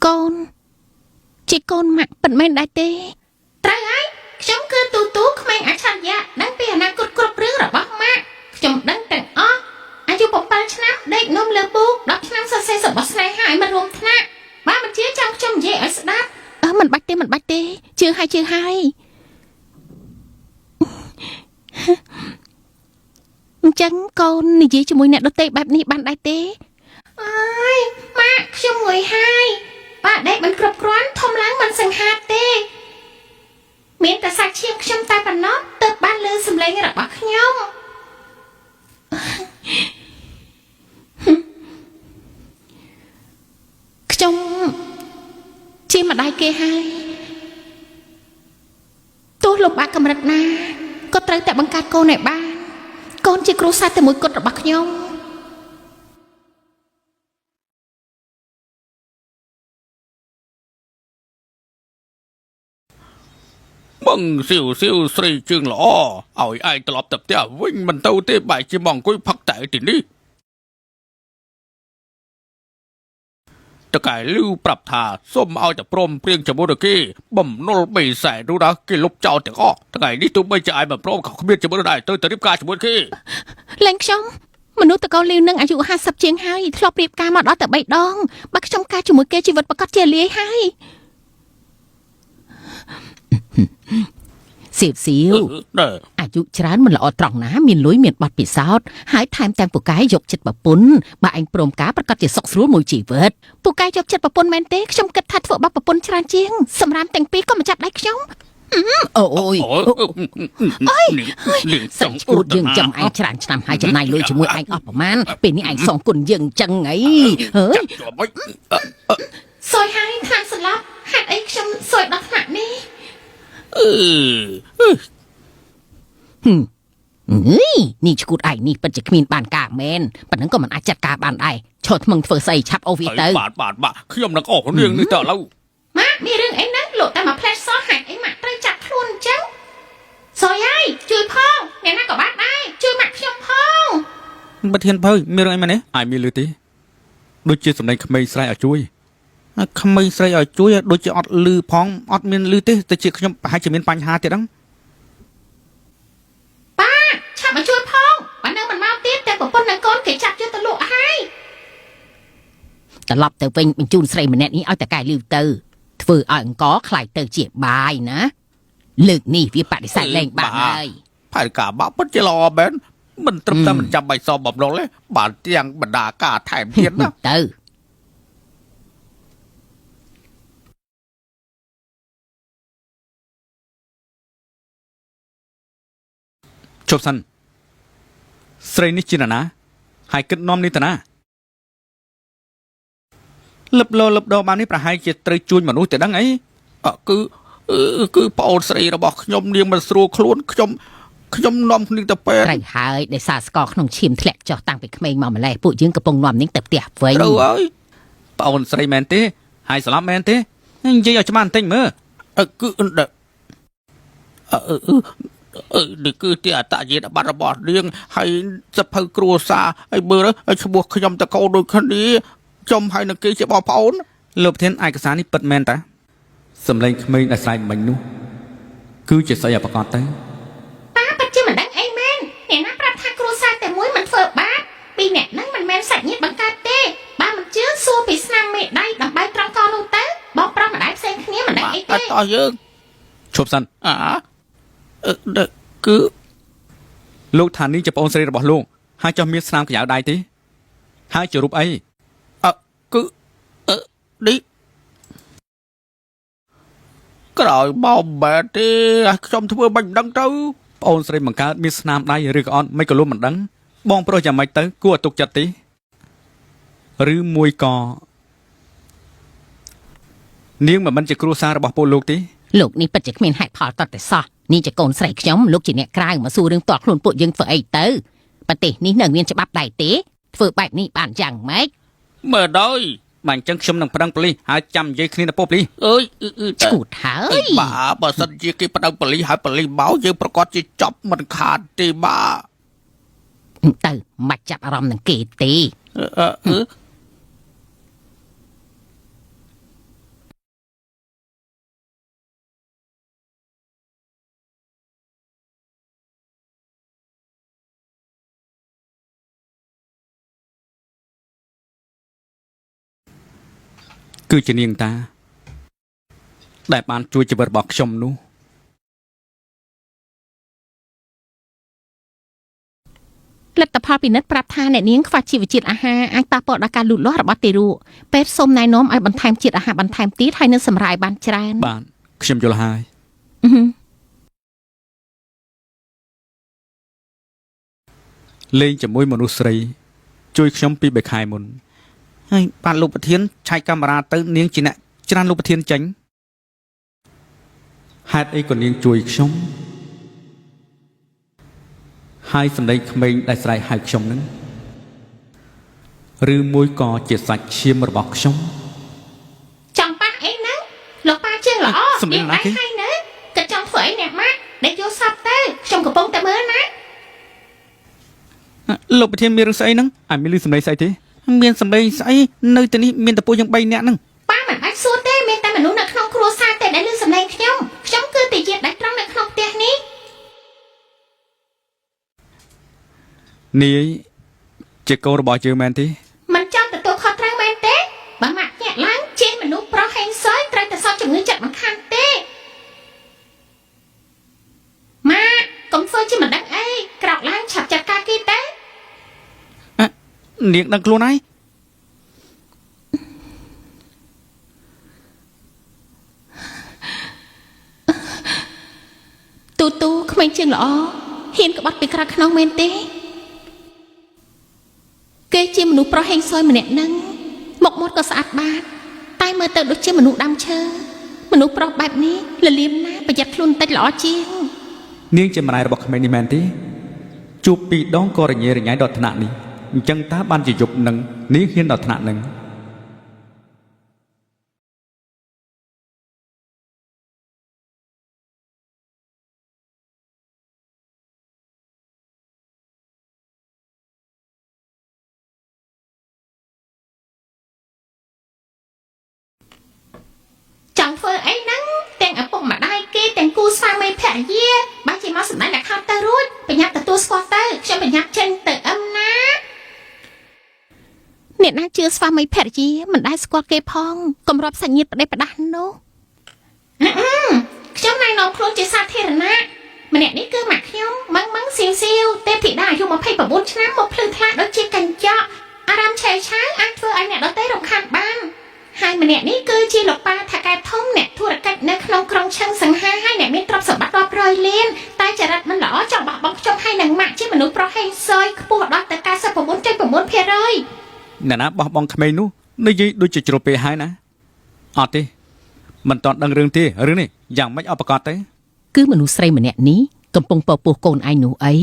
កូនជាកូនម៉ាក់ប៉ុន្មានដែរទេត្រូវហើយខ្ញុំគឺទូក្មេងអច្ឆរិយៈដឹងពីអនាគតគ្រប់រឿងរបស់ម៉ាក់ខ្ញុំដឹងទាំងអស់អាយុ7ឆ្នាំដេកនំលើពូក10ឆ្នាំសរសេររបស់ស្នេហាឲ្យមករួមថ្នាក់បើមិនជឿចាំខ្ញុំនិយាយឲ្យស្ដាប់មិនបាច់ទេជឿហើយអញ្ចឹងកូននិយាយជាមួយអ្នកដទៃបែបនេះបានដែរទេអើយម៉ាក់ខ្ញុំងុយហើយប៉ាដេកមិនគ្រប់គ្រាន់ធំឡើងមិនសង្ហាទេមានតែសាច់ឈាមខ្ញុំតែប៉ុណ្ណោះទើបបានលើសំឡេងរបស់ខ្ញុំខ្ញុំជាម្ដាយគេហើយទោះលំបាកកម្រិតណាក៏ត្រូវតែបង្កើតកូនឲ្យបានកូនជាគ្រួសារតែមួយគត់របស់ខ្ញុំបងស៊ីវស្រីជើងល្អឲ្យឯងត្រឡប់ទៅផ្ទះវិញមិនទៅទេបែរជាមកអង្គុយផឹកតែទីនេះតកែលឺប្រាប់ថាសូមឲ្យតែព្រមព្រៀងជាមួយគេបំណុល3សែននោះណាគេលុបចោលទាំងអស់ថ្ងៃនេះទោះបីជាឯងមិនព្រមក៏គ្មានជាមួយដែរទៅរៀបការជាមួយគេលែងខ្ញុំមនុស្សតកលលាវនឹងអាយុ50ជាងហើយធ្លាប់រៀបការមកដល់តែ3ដងបើខ្ញុំការជាមួយគេជីវិតប្រកាសជាលាយហើយសៀវអាយុច្រើនមិនល្អត្រង់ណាមានលុយមានប័ណ្ណពិសោធន៍ហើយថែមទាំងពូកែយកចិត្តប្រពន្ធបើឯងព្រមការប្រកាសជាសុខស្រួលមួយជីវិតពូកែយកចិត្តប្រពន្ធមែនទេខ្ញុំគិតថាធ្វើបាបប្រពន្ធច្រើនជាងសម្រាប់ទាំងពីរក៏មកចាប់ដៃខ្ញុំអូយសាច់ឈួតយើងចាំឯងច្រើនឆ្នាំហើយចំណាយលុយជាមួយឯងអស់ប្រមាណពេលនេះឯងសងគុណយើងចឹងអីហើយសួយហើយខាងស្លាប់ហេតុអីខ្ញុំសួយដល់ថ្នាក់នេះនេះឈួតឯងនេះពិតជាគ្មានបានការមែនប៉ុណ្ណឹងក៏មិនអាចចាត់ការបានដែរឈរថ្មឹងធ្វើស្អីឆាប់អូវីទៅបាទខ្ញុំនឹងអស់រឿងនេះទៅឥឡូវម៉ាក់មានរឿងអីណាលោកតែមកផ្លែសោះហេតុអីម៉ាក់ត្រូវចាត់ខ្លួនអញ្ចឹងសួយហើយជួយផងអ្នកណាក៏បានដែរជួយម៉ាក់ខ្ញុំផងបើធានភៅមានរឿងអីមែនទេអាយមានលឺទេដូចជាសម្ដែងក្មេងស្រីឲ្យជួយក្មេងស្រីឲ្យជួយដូចជាអត់លឺផងអត់មានលឺទេតែជាខ្ញុំប្រហែលជាមានបញ្ហាទៀតហ្នឹងប៉ាឆាប់មកជួយផងបើនៅមិនមកទៀតតែប្រពន្ធនិងកូនគេចាប់យកទៅលក់ហើយត្រឡប់ទៅវិញបញ្ជូនស្រីម្នាក់នេះឲ្យតកែលឺទៅធ្វើឲ្យអង្គខ្លាយទៅជាបាយណាលើកនេះវាបដិសេធលែងបានហើយផែនការបាក់ពិតជាល្អមែនមិនត្រឹមតែមិនចាំបាច់សបំណុលទេបានទាំងបណ្ដាការថែមទៀតណាទៅជប់សិនស្រីនេះជាណាហើយគិតនាំនេះតាណាលឹបដោបាននេះប្រហែលជាត្រូវជួញមនុស្សទៅដឹងអីគឺប្អូនស្រីរបស់ខ្ញុំនាងមិនស្រួលខ្លួនខ្ញុំនាំនាងទៅពេទ្យត្រូវហើយដោយសារស្ករក្នុងឈាមធ្លាក់ចុះតាំងពីក្មេងមកម្លេះពួកយើងកំពុងនាំនាងទៅផ្ទះវិញត្រូវហើយប្អូនស្រីមែនទេហើយស្លាប់មែនទេនិយាយឲ្យច្បាស់បន្តិចមើលគឺនេះគឺជាអត្តសញ្ញាណប័ណ្ណរបស់នាងហើយសភៅគ្រួសារហើយមើលឈ្មោះខ្ញុំតកោដូចគ្នាចំហើយនឹងគេជាបងប្អូនលោកប្រធានឯកសារនេះពិតមែនតាសម្លេងក្មេងដែលស្រែកមិញនោះគឺជាស្អីឲ្យប្រកាសទៅប៉ាពិតជាមិនដឹងអីមែនអ្នកណាប្រាប់ថាគ្រួសារតែមួយមិនធ្វើបាបពីរអ្នកហ្នឹងមិនមែនសាច់ញាតិបង្កើតទេបើមិនជឿសួរពីស្នាមមេដៃដើម្បីត្រង់កនោះទៅបងប្រុសម្ដាយផ្សេងគ្នាមិនដឹងអីទេអត់តោះយើងឈប់សិនគឺលោកថានេះជាប្អូនស្រីរបស់លោកហើយចុះមានស្នាមកញ្ចៅដៃទេហើយជារូបអីគឺនេះក្រោយមកបែរទេខ្ញុំធ្វើមិនដឹងទៅប្អូនស្រីបង្កើតមានស្នាមដៃឬក៏អត់មិនក៏លោកមិនដឹងបងប្រុសយ៉ាងម៉េចទៅគួរឲ្យទុកចិត្តទេឬមួយក៏នាងមិនជាគ្រួសាររបស់ពលលោកទេលោកនេះពិតជាគ្មានហេតុផលតតែសោះនេះជាកូនស្រីខ្ញុំលោកជាអ្នកក្រៅមកសួររឿងផ្ទាល់ខ្លួនពួកយើងធ្វើអីទៅប្រទេសនេះនៅមានច្បាប់ដែរទេធ្វើបែបនេះបានយ៉ាងម៉េចមើលដោយបើអញ្ចឹងខ្ញុំនឹងប្តឹងប៉ូលីសហើយចាំនិយាយគ្នាទៅប៉ូលីសអើយឈួតហើយបាទបើសិនជាគេប្តឹងប៉ូលីសហើយប៉ូលីសមកយើងប្រកាសជាចាប់មិនខាតទេបាទទៅមិនចាប់អារម្មណ៍នឹងគេទេ គឺជានាងតាដែលបានជួយជីវិតរបស់ខ្ញុំនោះ លទ្ធផលពិនិត្យប្រាប់ថាអ្នកនាងខ្វះជីវជាតិអាហារអាចប៉ះពាល់ដល់ការលូតលាស់របស់ទារកពេទ្យសូមណែនាំឲ្យបន្ថែមជាតិអាហារបន្ថែមទៀតហើយនឹងសម្រាយបានច្រើន បាទខ្ញុំយល់ហើយ អឺហឹម លេងជាមួយមនុស្សស្រីជួយខ្ញុំពី3ខែមុនហើយបាទលោកប្រធានឆែកកាមេរ៉ាទៅនាងជាអ្នកច្រានលោកប្រធានចេញហេតុអីក៏នាងជួយខ្ញុំហើយសម្ដីក្មេងដែលស្រែកហៅខ្ញុំនឹងឬមួយក៏ជាសាច់ឈាមរបស់ខ្ញុំ ចង់ប៉ះអីហ្នឹងលោកប៉ាជើងល្អនាងដៃហើយណាក៏ចង់ធ្វើអីអ្នកម៉ាក់ដែលយកសពទៅខ្ញុំកំពុងតែមើលណា លោកប្រធានមានរឿងស្អីហ្នឹងអាមានលឺសម្ដីស្អីទេមានសម្ដីស្អីនៅទីនេះមានតែពួកយើង3នាក់ហ្នឹង ប៉ាមិនបាច់សួរទេមានតែមនុស្សនៅក្នុងគ្រួសារតែដែលឮសម្លេងខ្ញុំគឺតែជាដាច់ត្រង់នៅក្នុងផ្ទះនេះ នាយជាកូនរបស់យើងមែនទេ មិនចង់ទទួលខុសត្រូវមែនទេបើម៉ាក់ញាក់ឡើងជាមនុស្សប្រុសហេងសយត្រូវតែសល់ជំងឺចិត្តមិនខានទេម៉ាក់កុំធ្វើជាមិនដឹងអីក្រោកឡើងឆាប់ចាត់ការគេទៅ នាងដឹងខ្លួនហើយ ទូក្មេងជាងល្អហ៊ានក្បត់ពីក្រៅខ្នងមែនទេគេជាមនុស្សប្រុសហេងសយម្នាក់ហ្នឹងមុខមាត់ក៏ស្អាតបាតតែមើលទៅដូចជាមនុស្សដើមឈើមនុស្សប្រុសបែបនេះលលៀមណាប្រយ័ត្នខ្លួនតិចល្អជាង នាងជាម្ដាយរបស់ក្មេងនេះមែនទេជួបពីរដងក៏រញ៉េរញ៉ៃដល់ថ្នាក់នេះអញ្ចឹងតើបានជាយប់នឹងនាងហ៊ានដល់ថ្នាក់នឹង ចង់ធ្វើអីហ្នឹងទាំងឪពុកម្ដាយគេទាំងគូស្វាមីភរិយាបើជាមកសម្ដែងតែខោទៅរួចបញ្ញាប់ទទួលស្គាល់ទៅខ្ញុំបញ្ញាប់ចេញទៅអឹមណាអ្នកណាជឿស្វាមីភរិយាមិនដែលស្គាល់គេផងគំរាប់សាច់ញាតិប្តីផ្ដាស់នោះខ្ញុំណែនាំខ្លួនជាសាធារណៈម្នាក់នេះគឺម៉ាក់ខ្ញុំម៉ងសៀវទេពធីតាអាយុ29ឆ្នាំមកភ្លឺថ្លាដូចជាកញ្ចក់អារម្មណ៍ឆេវឆាវអាចធ្វើឲ្យអ្នកដទៃរំខានបានហើយម្នាក់នេះគឺជាលោកប៉ាថាកែធំអ្នកធុរកិច្ចនៅក្នុងក្រុងឆឹងសង្ហាហើយអ្នកមានទ្រព្យសម្បត្តិរាប់រយលានតែចរិតមិនល្អចង់បោះបង់ខ្ញុំហើយនឹងម៉ាក់ជាមនុស្សប្រុសហេងសយខ្ពស់ដល់ទៅ 99.9% អ្នកណាបោះបង់ក្មេងនោះនិយាយដូចជាជ្រុលពេកហើយណាអត់ទេមិនតន់ដឹងរឿងទេរឿងនេះយ៉ាងម៉េចអបប្រកាសទៅ គឺមនុស្សស្រីម្នាក់នេះកំពុងពពោះកូនឯងនោះអី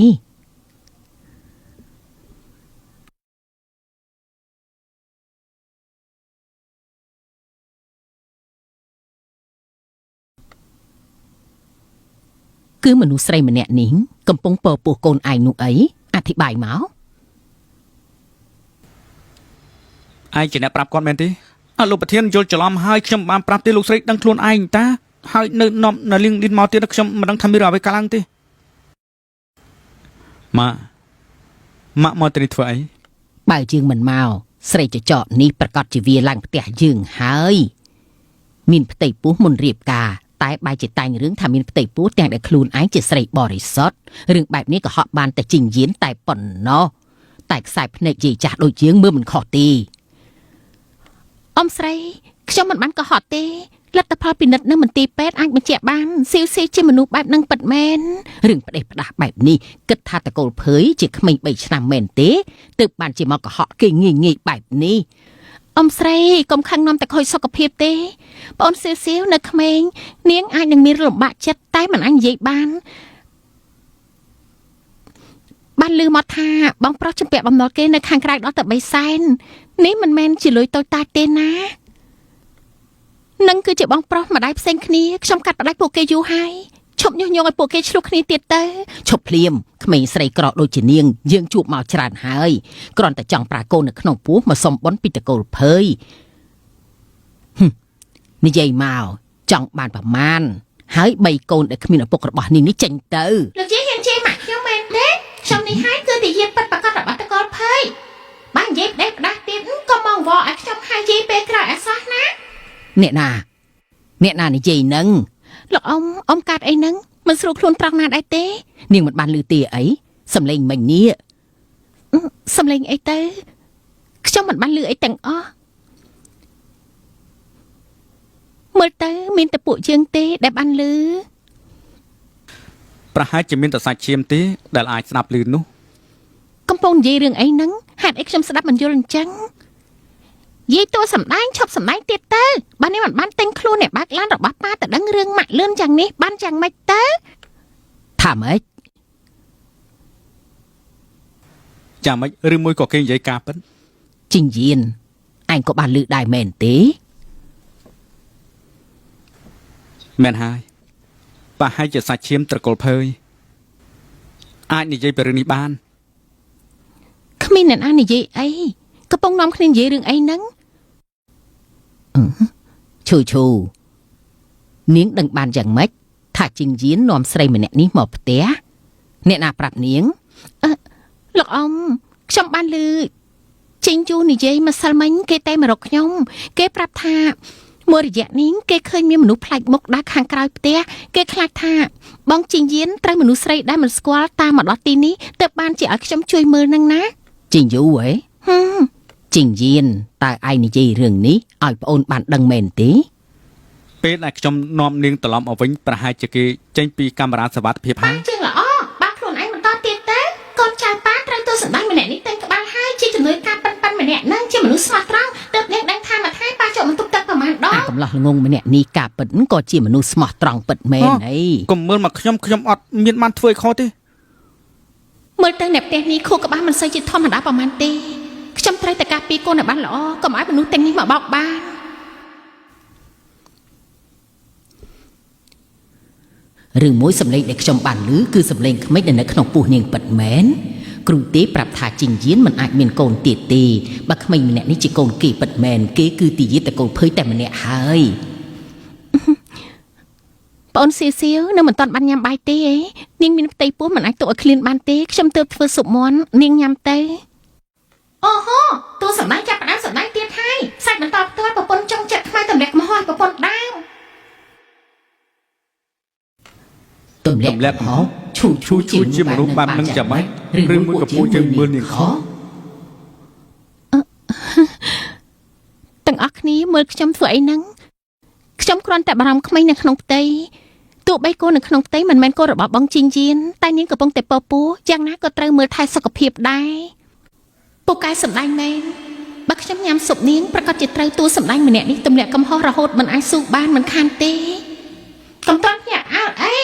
គឺមនុស្សស្រីម្នាក់នេះកំពុងពពោះកូនឯងនោះអីអធិប្បាយមក ឯងជាអ្នកប្រាប់គាត់មែនទេអើលោកប្រធានយល់ច្រឡំហើយខ្ញុំបានប្រាប់ទេលោកស្រីដឹងខ្លួនឯងតាហើយនៅនាំនៅលៀងលីនមកទៀតខ្ញុំមិនដឹងថាមានរឿងអ្វីកើតឡើងទេម៉ាក់មកទៅនេះធ្វើអី បើយើងមិនមកស្រីចចកនេះប្រកាសជាវាឡើងផ្ទះយើងហើយមានផ្ទៃពោះមុនរៀបការតែបែរជាតែងរឿងថាមានផ្ទៃពោះទាំងដែលខ្លួនឯងជាស្រីបរិសុទ្ធរឿងបែបនេះក៏ហក់បានតែជីងយានតែប៉ុណ្ណោះតែខ្សែភ្នែកយាយចាស់ដូចយើងមើលមិនខុសទេអ៊ំស្រីខ្ញុំមិនបានកុហកទេលទ្ធផលពិនិត្យនៅមន្ទីរពេទ្យអាចបញ្ជាក់បានស៊ីវជាមនុស្សបែបហ្នឹងពិតមែនរឿងផ្ដេសផ្ដាស់បែបនេះគិតថាតកូលភើយជាក្មេង3ឆ្នាំមែនទេទើបបានជាមកកុហកគេងាយបែបនេះអ៊ំស្រីកុំខឹងនាំតែខូចសុខភាពទេបងអូនស៊ីវនៅក្មេងនាងអាចនឹងមានលំបាកចិត្តតែមិនអាចនិយាយបានឮមកថាបងប្រុសជំពាក់បំណុលគេនៅខាងក្រៅដល់តែ3សែននេះមិនមែនជាលុយតូចតាចទេណានឹងគឺជាបងប្រុសម្ដាយផ្សេងគ្នាខ្ញុំកាត់ផ្ដាច់ពួកគេយូរហើយឈប់ញុះញង់ឲ្យពួកគេឆ្លោះគ្នាទៀតទៅឈប់ភ្លាមក្មេងស្រីក្រដូចជានាងយើងជួបមកច្រើនហើយគ្រាន់តែចង់ប្រាកូននៅក្នុងពោះមកសុំបុណ្យពីតកូលភើយនិយាយមកចង់បានប្រមាណហើយ3កូនដែលគ្មានឪពុករបស់នាងនេះចេញទៅលោកយាយហ៊ានជេរម៉ាក់ខ្ញុំមែនទេខ្ញុំនេះហើយគឺតែយាយប៉ិតប្រកាសរបស់តកូលភើយបាននិយាយផ្ដេសផ្ដាស់ទៀតក៏មកវល់ឲ្យខ្ញុំហើយយាយពេលក្រោយអសោះណា អ្នកណានិយាយនឹងលោកអ៊ំកាត់អីហ្នឹងមិនស្រួលខ្លួនត្រង់ណាដែរទេនាងមិនបានលឺទេអីសំឡេងមិញនេះសំឡេងអីទៅខ្ញុំមិនបានលឺអីទាំងអស់មើលទៅមានតែពួកយើងទេដែលបានលឺ ប្រហែលជាមានតែសាច់ឈាមទេដែលអាចស្ដាប់ឮនោះ កំពុងនិយាយរឿងអីហ្នឹងហេតុអីខ្ញុំស្ដាប់មិនយល់អញ្ចឹងនិយាយតួសំដែងឈប់សំដែងទៀតទៅបើនេះមិនបានទិញខ្លួនអ្នកបើកឡានរបស់ប៉ាទៅដឹងរឿងម៉ាក់លឿនយ៉ាងនេះបានយ៉ាងម៉េចទៅថាម៉េច ចាំមិនឬមួយក៏គេនិយាយការពិត ជីងយានឯងក៏បានលឺដែរមែនទេ មែនហើយប្រហែលជាសាច់ឈាមត្រកូលភើយអាចនិយាយពីរឿងនេះបាន គ្មានអ្នកណានិយាយអីកំពុងនាំគ្នានិយាយរឿងអីហ្នឹងឈូនាងដឹងបានយ៉ាងម៉េចថាជីងយាននាំស្រីម្នាក់នេះមកផ្ទះអ្នកណាប្រាប់នាងលោកអ៊ំខ្ញុំបានលឺជីងជូនិយាយម្សិលមិញគេតែមករកខ្ញុំគេប្រាប់ថាមួយរយៈនេះគេឃើញមានមនុស្សប្លែកមុខដើរខាងក្រោយផ្ទះគេខ្លាចថាបងជីងយានត្រូវមនុស្សស្រីដែលមិនស្គាល់តាមមកដល់ទីនេះទើបបានជាឲ្យខ្ញុំជួយមើលនឹងណាជីងយូហ៎ជីងយានតើឯងនិយាយរឿងនេះឲ្យប្អូនបានដឹងមែនទេ ពេលដែលខ្ញុំនាំនាងត្រឡប់មកវិញប្រហែលជាគេចេញពីកាមេរ៉ាសវត្ថិភាពហើយ ជាងល្អបាក់ខ្លួនឯងបន្តទៀតទៅកូនចៅប៉ាត្រូវទៅសម្ដែងម្នាក់នេះតែក្បាលហើយជាជំនួយការប៉ិនម្នាក់ហ្នឹងជាមនុស្សស្មោះត្រង់ទើបនាងដឹងថាមួយថ្ងៃប៉ាចូលបន្ទប់ទឹកប្រហែលដងកំឡោះល្ងងម្នាក់នេះការប៉ិនក៏ជាមនុស្សស្មោះត្រង់ពិតមែនអី កុំមើលមកខ្ញុំអត់មានបានធ្វើឲ្យខុសទេ មើលទៅអ្នកផ្ទះនេះខួរក្បាលមិនសូវជាធម្មតាប្រហែលទេខ្ញុំត្រូវតែការពារកូនឲ្យបានល្អកុំឲ្យមនុស្សទាំងនេះមកបោកបានរឿងមួយសម្លេងដែលខ្ញុំបានឮគឺសម្លេងក្មេកដែលនៅក្នុងពោះនាងពិតមែនគ្រូទេប្រាប់ថាជីងយានមិនអាចមានកូនទៀតទេបើក្មេងម្នាក់នេះជាកូនគេពិតមែនគេគឺទីយាតកូនភើយតែម្នាក់ហើយបងសៀសៀវនៅមិនតាន់បានញ៉ាំបាយទេនាងមានផ្ទៃពោះមិនអាចទុកឲ្យឃ្លានបានទេខ្ញុំទើបធ្វើស៊ុបមាន់នាងញ៉ាំទៅអូហូតួសម្ដែងចាប់ផ្ដើមសម្ដែងទៀតហើយសាច់បន្តផ្ទាល់ប្រពន្ធចង់ចិត្តខ្មែរទម្លាក់កំហុសប្រពន្ធដើមទម្លាក់កំហុសឈូជាមនុស្សបែបនឹងចាំបាច់ឬមួយក៏ពួកយើងមើលនាងខុសទាំងអស់គ្នាមើលខ្ញុំធ្វើអីហ្នឹងខ្ញុំគ្រាន់តែបារម្ភក្មេងនៅក្នុងផ្ទៃទោះបីកូននៅក្នុងផ្ទៃមិនមែនកូនរបស់បងជីងយានតែនាងកំពុងតែពោពោយ៉ាងណាក៏ត្រូវមើលថែសុខភាពដែរពូកែសម្ដែងមែនបើខ្ញុំញ៉ាំស៊ុបនាងប្រកាសជាត្រូវតួសម្ដែងម្នាក់នេះទម្លាក់កំហុសរហូតមិនអាចស៊ូបានមិនខានទេកំតាន់ញាក់អើអី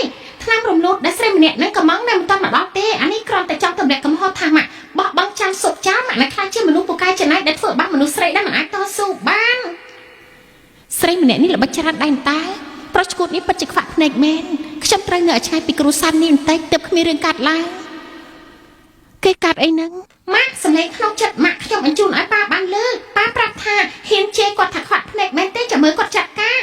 ថ្នាំរំលោភដែលស្រីម្នាក់ហ្នឹងកំងនៅមិនតាន់មកដល់ទេអានេះគ្រាន់តែចង់ទម្លាក់កំហុសថាម៉ាក់បោះបង់ចានស៊ុបចោលម៉ាក់អ្នកខ្លះជាមនុស្សពូកែចំណៃដែលធ្វើបាបមនុស្សស្រីដែលមិនអាចតស៊ូបានស្រីម្នាក់នេះល្បិចច្រើនដែរតើប្រុសឈួតនេះពិតជាខ្វាក់ភ្នែកមែនខ្ញុំត្រូវនៅឲ្យឆ្ងាយពីគ្រូសាស្ត្រនេះបន្តិចទើបគ្មានរឿងកាត់ឡើងគេកាត់អីហ្នឹងម៉ាក់សម្លេងក្នុងចិត្តម៉ាក់ខ្ញុំបញ្ជូនឲ្យប៉ាបានលើប៉ាប្រាប់ថាហ៊ានជេរគាត់ថាខ្វាក់ភ្នែកមែនទេចាំមើលគាត់ចាត់ការ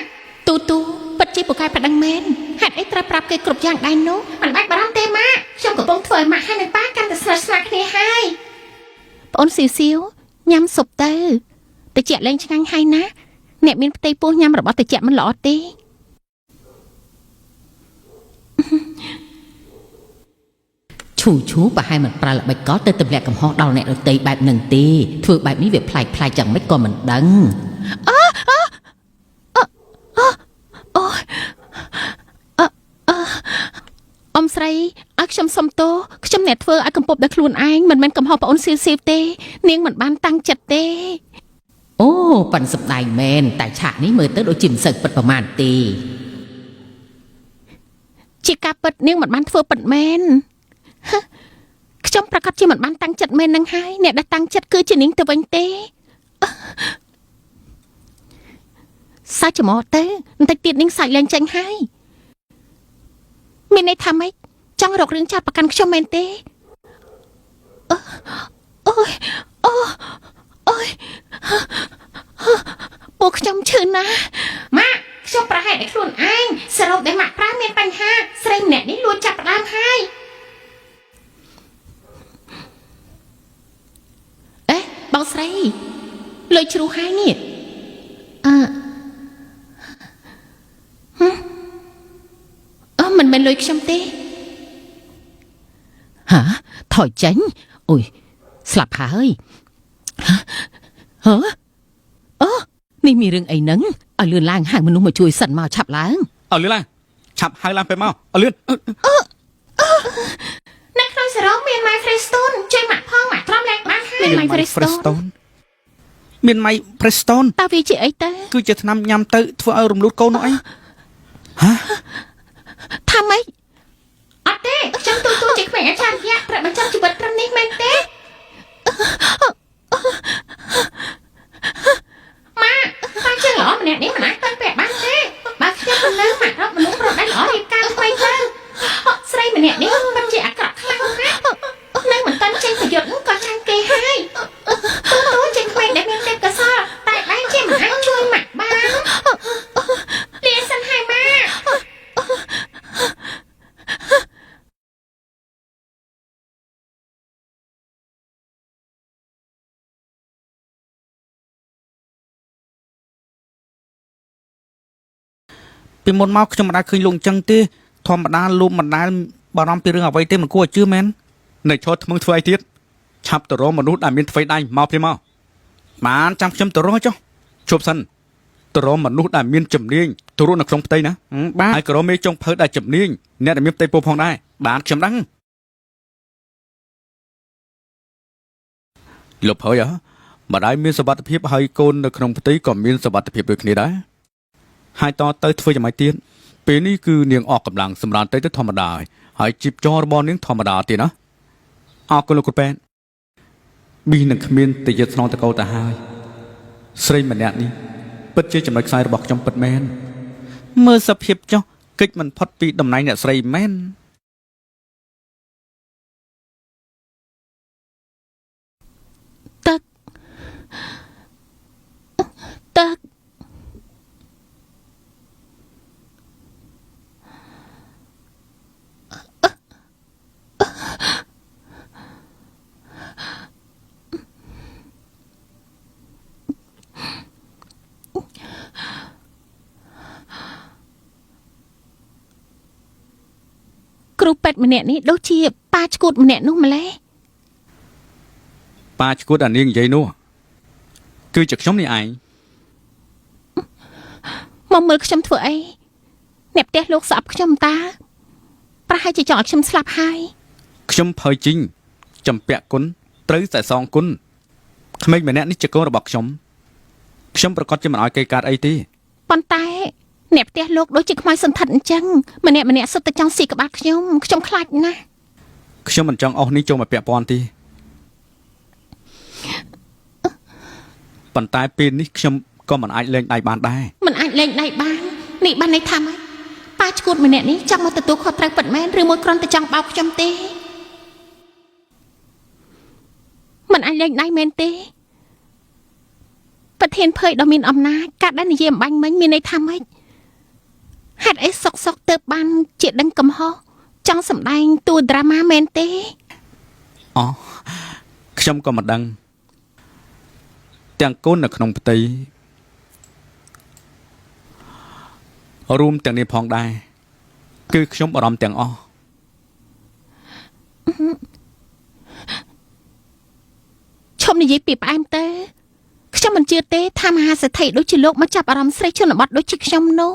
ទូពិតជាពូកែប៉ាដឹងមែនហេតុអីត្រូវប្រាប់គេគ្រប់យ៉ាងដែរនោះមិនបាច់បារម្ភទេម៉ាក់ខ្ញុំកំពុងធ្វើឲ្យម៉ាក់ហើយនិងប៉ាកាន់តែស្និទ្ធស្នាលគ្នាហើយបងអូនសៀវញ៉ាំស៊ុបទៅតិចលេងឆ្ងាញ់ហើយណាអ្នកមានផ្ទៃពោះញ៉ាំរបស់តិចមិនល្អទេឈូប្រហែលមិនប្រើល្បិចកលទៅទម្លាក់កំហុសដល់អ្នកដទៃបែបនឹងទេធ្វើបែបនេះវាប្លែកយ៉ាងម៉េចក៏មិនដឹងអ៊ំស្រីឲ្យខ្ញុំសុំទោសខ្ញុំអ្នកធ្វើឲ្យកំពប់ដល់ខ្លួនឯងមិនមែនកំហុសបងអូនសៀវទេនាងមិនបានតាំងចិត្តទេអូប៉ិនសម្ដែងមែនតែឆាកនេះមើលទៅដូចជាមិនសូវពិតប្រមាណទេជាការពិតនាងមិនបានធ្វើពិតមែនខ្ញុំប្រកាសជាមិនបានតាំងចិត្តមែននឹងហើយអ្នកដែលតាំងចិត្តគឺជានាងទៅវិញទេសាច់ច្មោះទៅបន្តិចទៀតនាងសាច់លែងចេញហើយមានន័យថាម៉េចចង់រករឿងចាត់ប្រកាន់ខ្ញុំមែនទេអូយពួកខ្ញុំឈឺណាស់ម៉ាក់ខ្ញុំប្រហែលឲ្យខ្លួនឯងសរុបដែលម៉ាក់ប្រាមានបញ្ហាស្រីម្នាក់នេះលួចចាប់ផ្ដើមហើយបងស្រីលុយជ្រុះហើយនេះ លុយខ្ញុំទេហាថយចេញអូយស្លាប់ហើយហ៎អូនេះមានរឿងអីហ្នឹងឲ្យលឿនឡើងហៅមនុស្សមកជួយសិនមកឆាប់ឡើង ឲ្យលឿនឡើងឆាប់ហើយឡើងពេលមកឲ្យលឿន នៅក្នុងសរងមានម៉ៃគ្រីស្តូនជួយម៉ាក់ផងម៉ាក់ត្រំឡើងបានហើយម៉ៃគ្រីស្តូន មានម៉ៃ Preston តើវាជាអីទៅ គឺជាថ្នាំញ៉ាំទៅធ្វើឲ្យរំលូតកូននោះអីហ៎ ថាម៉េចអត់ទេខ្ញុំទូជាក្មេងអាចារ្យប្រាក់បញ្ចប់ជីវិតត្រឹមនេះមែនទេម៉ាក់ជាល្អម្នាក់នេះមិនអាចទៅពាក់បានទេបើខ្ញុំមិននៅម៉ាក់រកមនុស្សប្រដេញល្អរៀបការថ្មីទៅស្រីម្នាក់នេះមិនជាអាក្រក់ខ្លាំងណាស់នៅមិនតាន់ចេញប្រយុទ្ធក៏ចាំគេហើយទូជាក្មេងដែលមានទេពកោសល្យតែបែរជាមិនអាចជួយម៉ាក់បានលាសិនហើយម៉ាក់ ពីមុនមកខ្ញុំមិនដែលឃើញលោកអញ្ចឹងទេធម្មតាលោកមិនដែលបារម្ភពីរឿងអ្វីទេមិនគួរឲ្យជឿមែននៅឈរថ្មឹងធ្វើអីទៀតឆាប់ទៅរកមនុស្សដែលមានថ្វីដៃមកព្រាមមកបានចាំខ្ញុំទៅរកចុះជប់សិនទៅរកមនុស្សដែលមានជំនាញទៅរស់នៅក្នុងផ្ទៃណាបាទហើយក៏រកមេចុងភៅដែលជំនាញអ្នកដែលមានផ្ទៃពោះផងដែរបានខ្ញុំដឹងលោកហើយម្ដាយមានសុវត្ថិភាពហើយកូននៅក្នុងផ្ទៃក៏មានសុវត្ថិភាពដូចគ្នាដែរហើយតទៅធ្វើយ៉ាងម៉េចទៀតពេលនេះគឺនាងអស់កម្លាំងសម្រាប់ទៅធម្មតាហើយជីបចររបស់នាងធម្មតាទៀតណាអរគុណលោកគ្រូពេទ្យប៊ីនឹងគ្មានតែយិតស្នងតកោទៅហើយស្រីម្នាក់នេះពិតជាចំណុចខ្សែរបស់ខ្ញុំពិតមែនមើលសភាពចុះកិច្ចមិនផុតពីតំណែងអ្នកស្រីមែនទឹកគ្រូពេទ្យម្នាក់នេះដូចជាប៉ាឈួតម្នាក់នោះម្លេះ ប៉ាឈួតអានាងនិយាយនោះគឺជាខ្ញុំនេះឯង មកមើលខ្ញុំធ្វើអីអ្នកផ្ទះលោកស្អប់ខ្ញុំតាប្រហែលជាចង់ឲ្យខ្ញុំស្លាប់ហើយ ខ្ញុំភើជីងចំពាក់គុណត្រូវតែសងគុណក្មេងម្នាក់នេះជាកូនរបស់ខ្ញុំប្រកាសជាមិនឲ្យគេកាត់អីទេ ប៉ុន្តែអ្នកផ្ទះលោកដូចជាខ្មៅសន្ធិដ្ឋអញ្ចឹងម្នាក់សុទ្ធតែចង់ស៊ីក្បាលខ្ញុំខ្លាចណាស់ ខ្ញុំមិនចង់អស់នេះចូលមកពាក់ព័ន្ធទេប៉ុន្តែពេលនេះខ្ញុំក៏មិនអាចលែងដៃបានដែរ មិនអាចលែងដៃបាននេះបានន័យថាម៉េចប៉ាឈួតម្នាក់នេះចង់មកទទួលខុសត្រូវពិតមែនឬមួយគ្រាន់តែចង់បោកខ្ញុំទេមិនអាចលែងដៃមែនទេប្រធានភ័យដ៏មានអំណាចកាត់ដែលនិយាយអំបញ្ញមិញមានន័យថាម៉េចហេតុអីសុកទៅបានជាដឹងកំហុសចង់សម្ដែងតួដ្រាម៉ាមែនទេ អូខ្ញុំក៏មិនដឹងទាំងកូននៅក្នុងផ្ទៃរួមទាំងនេះផងដែរគឺខ្ញុំបារម្ភទាំងអស់ ឈប់និយាយពីផ្អែមទៅខ្ញុំមិនជឿទេថាមហាសេដ្ឋីដូចជាលោកមកចាប់អារម្មណ៍ស្រីជនបទដូចជាខ្ញុំនោះ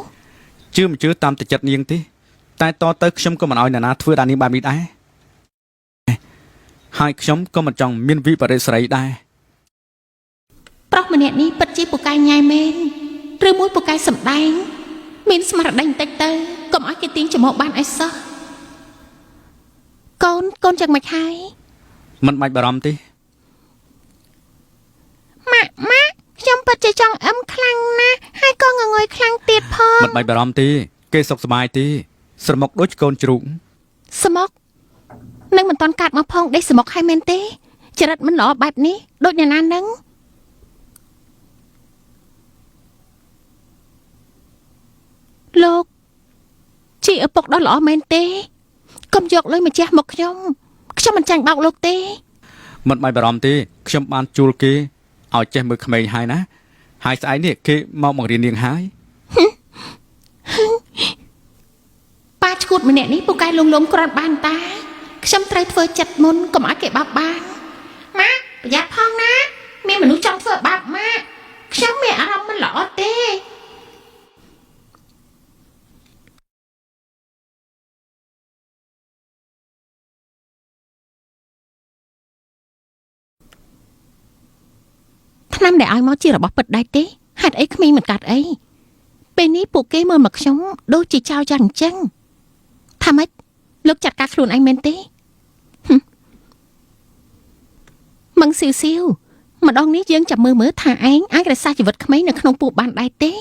ជឿមិនជឿតាមតែចិត្តនាងទេតែតទៅខ្ញុំក៏មិនឲ្យអ្នកណាធ្វើដល់នាងបែបនេះដែរហើយខ្ញុំក៏មិនចង់មានវិបរិតស្រីដែរ ប្រុសម្នាក់នេះពិតជាពូកែញ៉ៃមែនឬមួយពូកែសម្ដែងមានស្មារតីបន្តិចទៅកុំឲ្យគេទាញច្រមុះបានអីសោះកូនចឹងមិនហើយ មិនបាច់បារម្ភទេ ម៉ាក់ខ្ញុំពិតជាចង់អឹមខ្លាំងណាស់ហើយក៏ងងុយខ្លាំងទៀតផង មិនបាច់បារម្ភទេគេសុខសប្បាយទេស្រមុកដូចកូនជ្រូក ស្មុកនឹងមិនតន់កាត់មកផងដេកស្មុកហើយមែនទេចរិតមិនល្អបែបនេះដូចអ្នកណានឹងលោកជាឪពុកដ៏ល្អមែនទេកុំយកលុយមកជះមកខ្ញុំមិនចាញ់បោកលោកទេ មិនបាច់បារម្ភទេខ្ញុំបានជួលគេឲ្យចេះមើលក្មេងហើយណាហើយស្អែកនេះគេមកបង្រៀននាងហើយ ប៉ាឈួត តម្នាក់នេះពូកែលងគ្រាន់បានតាខ្ញុំត្រូវធ្វើចិត្តមុនកុំឲ្យគេបាបបានម៉ាក់ប្រយ័ត្នផងណាមានមនុស្សចង់ធ្វើបាបម៉ាក់ខ្ញុំមានអារម្មណ៍មិនល្អទេឆ្នាំដែលឲ្យមកជារបស់ពិតដែរទេហេតុអីគ្មានមិនកាត់អីពេលនេះពួកគេមើលមកខ្ញុំដូចជាចោលយ៉ាងអញ្ចឹងថាម៉េចលោកចាត់ការខ្លួនឯងមែនទេមឹងស៊ីវស៊ីវម្ដងនេះយើងចាំមើលថាឯងអាចរក្សាជីវិតក្មេងនៅក្នុងពោះបានដែរទេ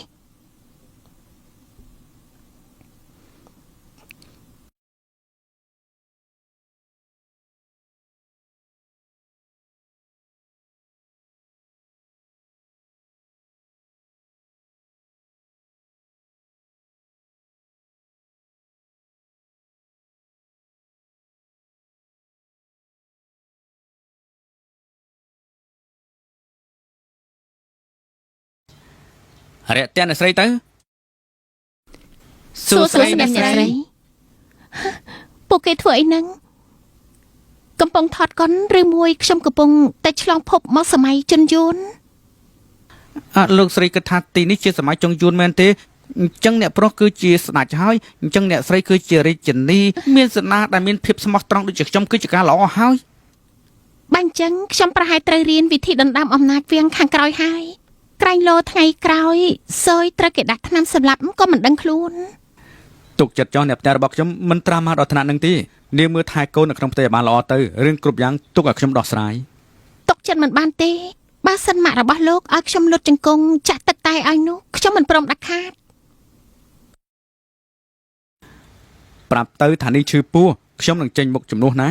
រាក់ទាំងអ្នកស្រីទៅ សួស្ដីអ្នកស្រីពួកគេធ្វើអីហ្នឹងកំពុងថតកុនឬមួយខ្ញុំកំពុងតែឆ្លងភពមកសម័យជន់យួន លោកស្រីគិតថាទីនេះជាសម័យចុងយួនមែនទេអញ្ចឹងអ្នកប្រុសគឺជាស្ដេចហើយអញ្ចឹងអ្នកស្រីគឺជារាជិនីមានសេនាដែលមានភាពស្មោះត្រង់ដូចជាខ្ញុំគឺជាការល្អហើយបាញ់ចឹងខ្ញុំប្រហែលត្រូវរៀនវិធីដណ្ដើមអំណាចវៀងខាងក្រោយហើយក្រែងលោថ្ងៃក្រោយសយត្រូវគេដាក់ថ្នាំសម្លាប់ក៏មិនដឹងខ្លួនទុកចិត្តចោះអ្នកផ្ទះរបស់ខ្ញុំមិនត្រាំមកដល់ថ្នាក់នឹងទេនាងមើលថែកូននៅក្នុងផ្ទះឲ្យបានល្អទៅរឿងគ្រប់យ៉ាងទុកឲ្យខ្ញុំដោះស្រាយទុកចិត្តមិនបានទេបើសិនម៉ាក់របស់លោកឲ្យខ្ញុំលុតជង្គង់ចាក់ទឹកតែឲ្យនោះខ្ញុំមិនព្រមដាច់ខាតប្រាប់ទៅថានេះឈឺពោះខ្ញុំនឹងចេញមុខជំនួសណា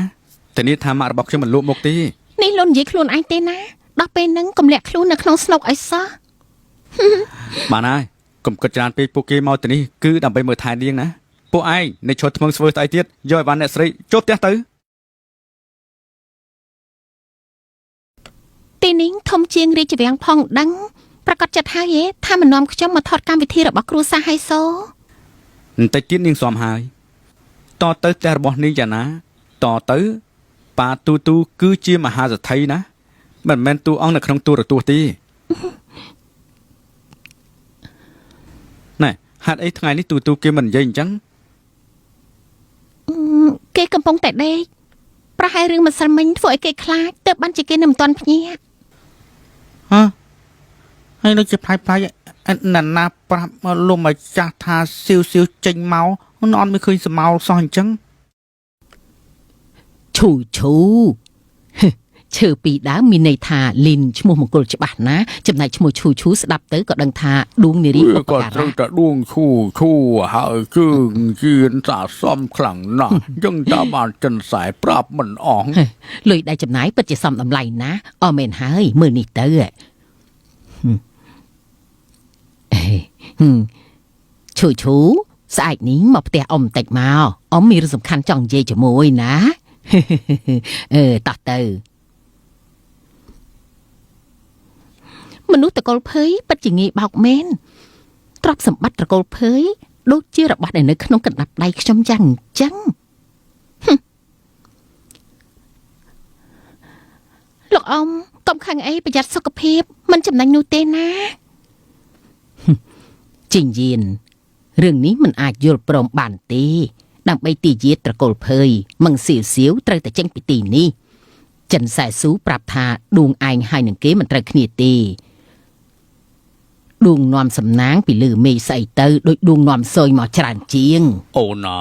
តែនេះថាម៉ាក់របស់ខ្ញុំមិនលក់មុខទេនេះលោកនិយាយខ្លួនឯងទេណាដល់ពេលហ្នឹងកុំលាក់ខ្លួននៅក្នុងស្នុកអីសោះបានហើយកុំគិតច្រើនពេកពួកគេមកទៅនេះគឺដើម្បីមើលថែនាងណាពួកឯងនៅឈរថ្មឹងស្វើស្អីទៀតយកឲ្យបានអ្នកស្រីចូលផ្ទះទៅទីនេះធំជាងរាជវាំងផងដឹងប្រកាសចិត្តហើយថាមិននាំខ្ញុំមកថតកម្មវិធីរបស់គ្រូសាហៃសូបន្តិចទៀតនាងស៊ំហើយតទៅផ្ទះរបស់នាងយ៉ាងណាតទៅប៉ាទូគឺជាមហាសេដ្ឋីណាមិនមែនតួអង្គនៅក្នុងទូរទស្សន៍ទេណែហេតុអីថ្ងៃនេះទូគេមិននិយាយអញ្ចឹងគេកំពុងតែដេកប្រហែលរឿងម្សិលមិញធ្វើឲ្យគេខ្លាចទើបបានជាគេនៅមិនទាន់ភ្ញាក់ហ៎ហើយនៅជាផ្លាយណាប្រាប់លោកម្ចាស់ថាស៊ីវចេញមកមិនអត់មានឃើញសមោលសោះអញ្ចឹងឈូឈើពីដើមមានន័យថាលីនឈ្មោះមង្គលច្បាស់ណាចំណែកឈ្មោះឈូស្ដាប់ទៅក៏ដឹងថាដួងនារីឧបការៈក៏ត្រូវតែដួងឈូហើយជើងជឿនស័ក្តិសមខ្លាំងណាស់យើងតាមបានចិនខ្សែប្រាប់មិនអស់លុយដែលចំណាយពិតជាសមតម្លៃណាអមែនហើយមើលនេះទៅឈូស្អែកនេះមកផ្ទះអ៊ំបន្តិចមកអ៊ំមានរឿងសំខាន់ចង់និយាយជាមួយណាតោះទៅមនុស្សតកុលភើយពិតជាងាយបោកមែនទ្រព្យសម្បត្តិតកុលភើយដូចជារបស់ដែលនៅក្នុងកណ្ដាប់ដៃខ្ញុំយ៉ាងអញ្ចឹងលោកអ៊ំកុំខឹងអីប្រយ័ត្នសុខភាពមិនចំណេញនោះទេណាជីងយៀនរឿងនេះមិនអាចយល់ព្រមបានទេដើម្បីទីយាត្រកុលភើយមឹងស៊ីវត្រូវតែចេញពីទីនេះចិនសែស៊ូប្រាប់ថាដួងឯងហើយនឹងគេមិនត្រូវគ្នាទេដួងនាំសំណាងពីលើមេស្អីទៅដូចដួងនាំសយមកច្រើនជាងអូណា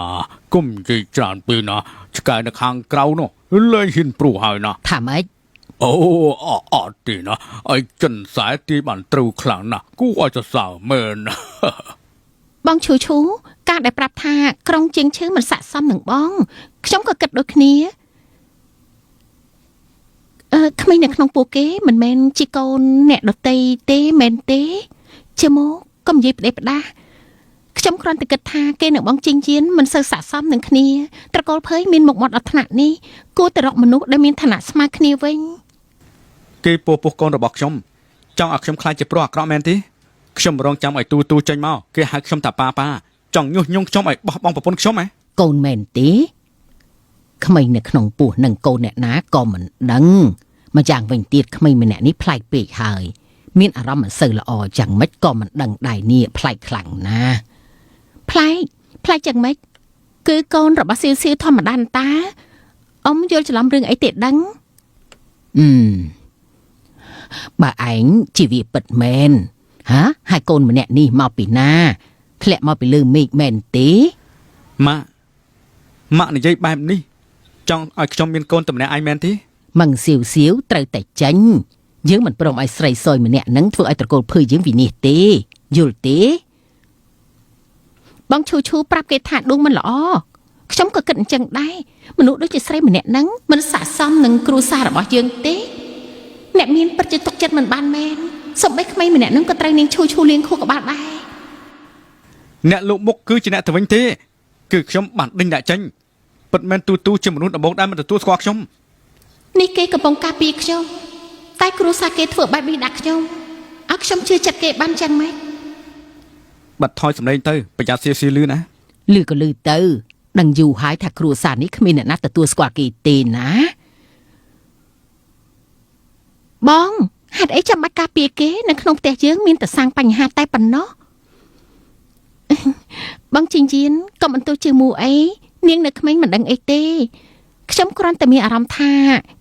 គុំនិយាយច្រើនពេកណាឆ្កែនៅខាងក្រៅនោះលែងហ៊ានព្រុសហើយណាថាម៉េចអូអត់ទេណាឲ្យចិនសែទីបានត្រូវខ្លាំងណាស់គួរឲ្យសរសើរមែនបងឈូការដែលប្រាប់ថាក្រុងជាងឈើមិនស័ក្តិសមនឹងបងខ្ញុំក៏គិតដូចគ្នាក្មេងនៅក្នុងពួកគេមិនមែនជាកូនអ្នកដតីទេមែនទេជាមកកុំនិយាយផ្ដេសផ្ដាសខ្ញុំគ្រាន់តែគិតថាគេនឹងបងជីងជៀនមិនសូវស័ក្តិសមនឹងគ្នាត្រកូលភើយមានមុខមាត់អត់ថ្នាក់នេះគួរតែរកមនុស្សដែលមានឋានៈស្មើគ្នាវិញគេពោះកូនរបស់ខ្ញុំចង់ឲ្យខ្ញុំខ្លាចជាប្រុសអាក្រក់មែនទេខ្ញុំរងចាំឲ្យទូចេញមកគេហៅខ្ញុំថាប៉ាចង់ញុះញង់ខ្ញុំឲ្យបោះបង់ប្រពន្ធខ្ញុំហ៎ កូនមែនទេក្មេងនៅក្នុងពោះនឹងកូនអ្នកណាក៏មិនដឹងមកយ៉ាងវិញទៀតក្មេងម្នាក់នេះប្លែកពេកហើយមានអារម្មណ៍មិនសូវល្អយ៉ាងម៉េចក៏មិនដឹងដែរនេះប្លែកខ្លាំងណាស់ប្លែកយ៉ាងម៉េចគឺកូនរបស់សៀវធម្មតាតាអ៊ំយល់ច្រឡំរឿងអីទេដឹងបើឯងជីវិតពិតមែនហាហើយកូនម្នាក់នេះមកពីណាធ្លាក់មកពីលើមេឃមែនទេម៉ាក់និយាយបែបនេះចង់ឲ្យខ្ញុំមានកូនតែម្នាក់ឯងមែនទេម៉ងសៀវត្រូវតែចាញ់យើងមិនព្រមឲ្យស្រីសយម្នាក់នឹងធ្វើឲ្យត្រកូលភើយើងវិនិច្ឆ័យទេយល់ទេបងឈូប្រាប់គេថាដួងមិនល្អខ្ញុំក៏គិតអញ្ចឹងដែរមនុស្សដូចជាស្រីម្នាក់ហ្នឹងមិនស័ក្តិសមនឹងគ្រួសាររបស់យើងទេអ្នកមានពិតជាទុកចិត្តមិនបានមែនសូម្បីក្មេងម្នាក់ហ្នឹងក៏ត្រូវនាងឈូលៀងខួរក្បាលដែរអ្នកលោកមុខគឺជាអ្នកទៅវិញទេគឺខ្ញុំបានដេញដាក់ចេញពិតមែនទូជាមនុស្សដំបងដែលមិនទទួលស្គាល់ខ្ញុំនេះគេកំពុងការពារខ្ញុំតែគ្រួសារគេធ្វើបែបនេះដាក់ខ្ញុំឲ្យខ្ញុំជឿចិត្តគេបានចឹងម៉េចបាត់ថយសម្លេងទៅប្រយ័ត្នសៀលឺណាលឺក៏លឺទៅដឹងយូរហើយថាគ្រួសារនេះគ្មានអ្នកណាទទួលស្គាល់គេទេណាបងហេតុអីចាំបាច់ការពារគេនៅក្នុងផ្ទះយើងមានតែសាំងបញ្ហាតែប៉ុណ្ណោះបងជីងជីនកុំបន្ទោសជាមួយអីនាងនៅក្មេងមិនដឹងអីទេខ្ញុំគ្រាន់តែមានអារម្មណ៍ថា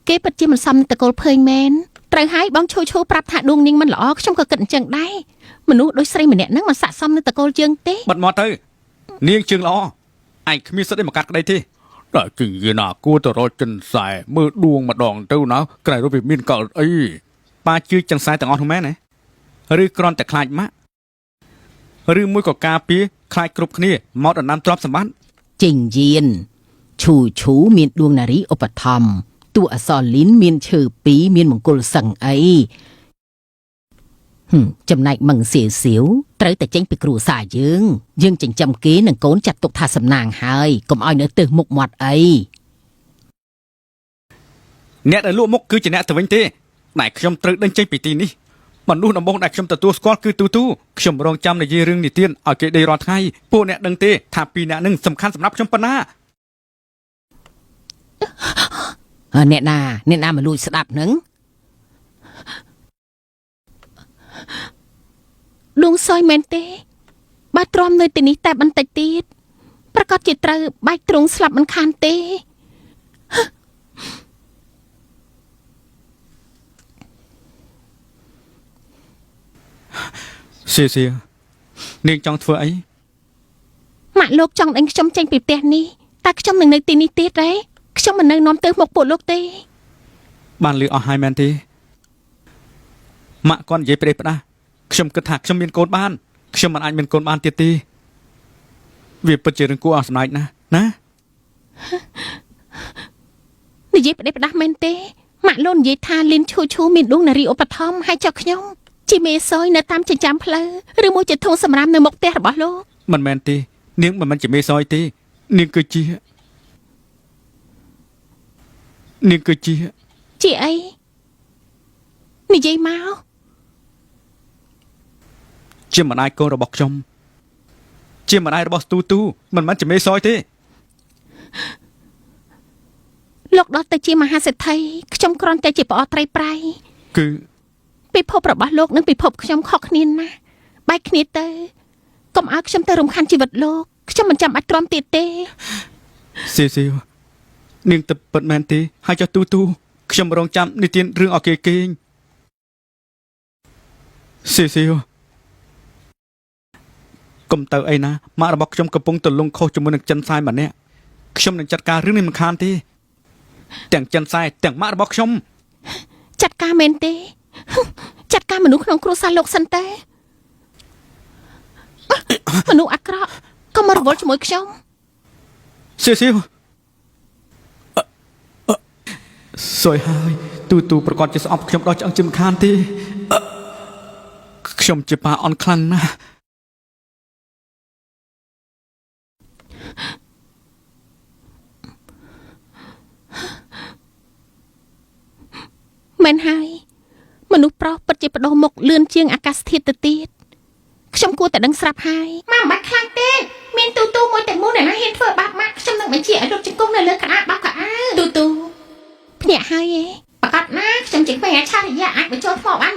គេពិតជាមិនសមនឹងតកូលភើញមែនត្រូវហើយបងឈូប្រាប់ថាដួងនាងមិនល្អខ្ញុំក៏គិតអញ្ចឹងដែរមនុស្សដូចស្រីម្នាក់ហ្នឹងមិនស័ក្តិសមនឹងតកូលយើងទេបាត់មកទៅនាងជើងល្អឯងគ្មានសិទ្ធិអីមកកាត់ក្តីទេតែជាណាគួរទៅរកចិនសែមើលដួងម្ដងទៅណាក្រែរវាមានកលអីប៉ាជឿចិនសែទាំងអស់នោះមែនទេឬគ្រាន់តែខ្លាចម៉ាក់ឬមួយក៏ការពារខ្លាចគ្រប់គ្នាមកដណ្ដើមទ្រព្យសម្បត្តិជីងយៀនឈូមានដួងនារីឧបត្ថម្ភតួអសរលីនមានឈើ2មានមង្គលសឹងអីចំណែកមឹងសៀវត្រូវតែចេញពីគ្រួសារយើងចិញ្ចឹមគេនឹងកូនចាត់ទុកថាសំណាងហើយកុំឲ្យនៅទើសមុខមាត់អីអ្នកដែលលក់មុខគឺជាអ្នកទៅវិញទេតែខ្ញុំត្រូវដេញចេញពីទីនេះមនុស្សដំបងដែលខ្ញុំទទួលស្គាល់គឺទូខ្ញុំរងចាំនិយាយរឿងនេះទៀតឲ្យគេដេករាល់ថ្ងៃពួកអ្នកដឹងទេថាពីរអ្នកនឹងសំខាន់សម្រាប់ខ្ញុំប៉ុណ្ណាអ្នកណាមកលួចស្ដាប់នឹងដួងសយមែនទេបើទ្រាំនៅទីនេះតែបន្តិចទៀតប្រកាសជាត្រូវបែកទ្រង់ស្លាប់មិនខានទេសៀនាងចង់ធ្វើអីម៉ាក់លោកចង់ដេញខ្ញុំចេញពីផ្ទះនេះតែខ្ញុំនឹងនៅទីនេះទៀតទេខ្ញុំមិននៅនាំទៅមកពួកលោកទេបានលឺអស់ហើយមែនទេម៉ាក់គាត់និយាយប្រេះផ្ដាស់ខ្ញុំគិតថាខ្ញុំមានកូនបានខ្ញុំមិនអាចមានកូនបានទៀតទេវាពិតជារឿងគួរអស់សម្ដេចណានិយាយប្រេះផ្ដាស់មែនទេម៉ាក់លោកនិយាយថាលីនឈូមានដួងនារីឧបត្ថម្ភហើយចុះខ្ញុំជាមេសយនៅតាមចិញ្ចាំផ្លូវឬមួយជាធុងសម្រាប់នៅមុខផ្ទះរបស់លោកមិនមែនទេនាងមិនមែនជាមេសយទេនាងគឺជាអីនិយាយមកជាម្ដាយកូនរបស់ខ្ញុំជាម្ដាយរបស់ទូមិនមែនជាមេសយទេលោកដល់ទៅជាមហាសេដ្ឋីខ្ញុំគ្រាន់តែជាប្អូនត្រីប្រៃគឺពិភពរបស់លោកនិងពិភពខ្ញុំខុសគ្នាណាស់បែកគ្នាទៅកុំឲ្យខ្ញុំទៅរំខានជីវិតលោកខ្ញុំមិនចាំបាច់ទ្រាំទៀតទេសៀវនាងទៅពិតមែនទេហើយចុះទូខ្ញុំរងចាំនិទានរឿងអកេគេងសៀវកុំទៅអីណាម៉ាក់របស់ខ្ញុំកំពុងទៅលងខុសជាមួយនឹងចិនសែម្នាក់ខ្ញុំនឹងចាត់ការរឿងនេះមិនខានទេទាំងចិនសែទាំងម៉ាក់របស់ខ្ញុំចាត់ការមែនទេចាត់ការមនុស្សក្នុងគ្រួសារលោកសិនទេមនុស្សអាក្រក់ក៏មករវល់ជាមួយខ្ញុំសៀវសួយហើយទូប្រកាសជាស្អប់ខ្ញុំដល់ឆ្អឹងជំខានទេខ្ញុំជាប៉ាអន់ខ្លាំងណាស់មែនហើយមនុស្សប្រុសពិតជាបដូរមុខលឿនជាងអាកាសធាតុទៅទៀតខ្ញុំគួរតែដឹងស្រាប់ហើយម៉ាក់មិនបាច់ខ្លាំងទេ មានទូទូមួយតែមួយដែលណាហ៊ានធ្វើបាបម៉ាក់ខ្ញុំនឹងបញ្ជាឲ្យលោកជង្គង់នៅលើក្តារបោកកៅអៅទូភ្ញាក់ហើយឯងប្រកាសណាខ្ញុំជាក្មេងអច្ឆរិយៈអាចបញ្ចូលថ្មបាន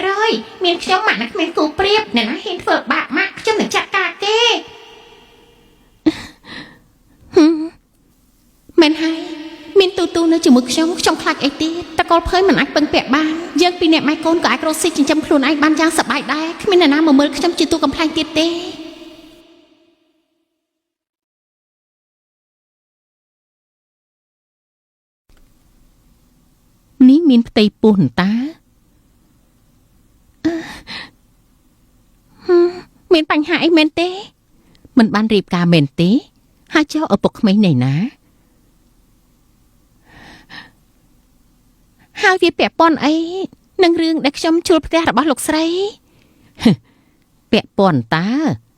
100% មានខ្ញុំម៉ាក់និងគ្មានគូប្រៀបអ្នកណាហ៊ានធ្វើបាបម៉ាក់ខ្ញុំនឹងចាត់ការគេមែនហើយមានទូទូនៅជាមួយខ្ញុំខ្លាចអីទៀតតកលភើយមិនអាចពឹងពាក់បានយើងពីរអ្នកម៉ែកូនក៏អាចរស់ស៊ីចិញ្ចឹមខ្លួនឯងបានយ៉ាងសប្បាយដែរគ្មានអ្នកណាមកមើលខ្ញុំជាទូកំ pl ាញ់ទៀតទេនេះមានផ្ទៃពោះតាមានបញ្ហាអីមែនទេមិនបានរៀបការមែនទេហើយចុះឪពុកក្មេងនៃណាហើយវាពាក់ព័ន្ធអីនឹងរឿងដែលខ្ញុំជួលផ្ទះរបស់លោកស្រីពាក់ព័ន្ធតា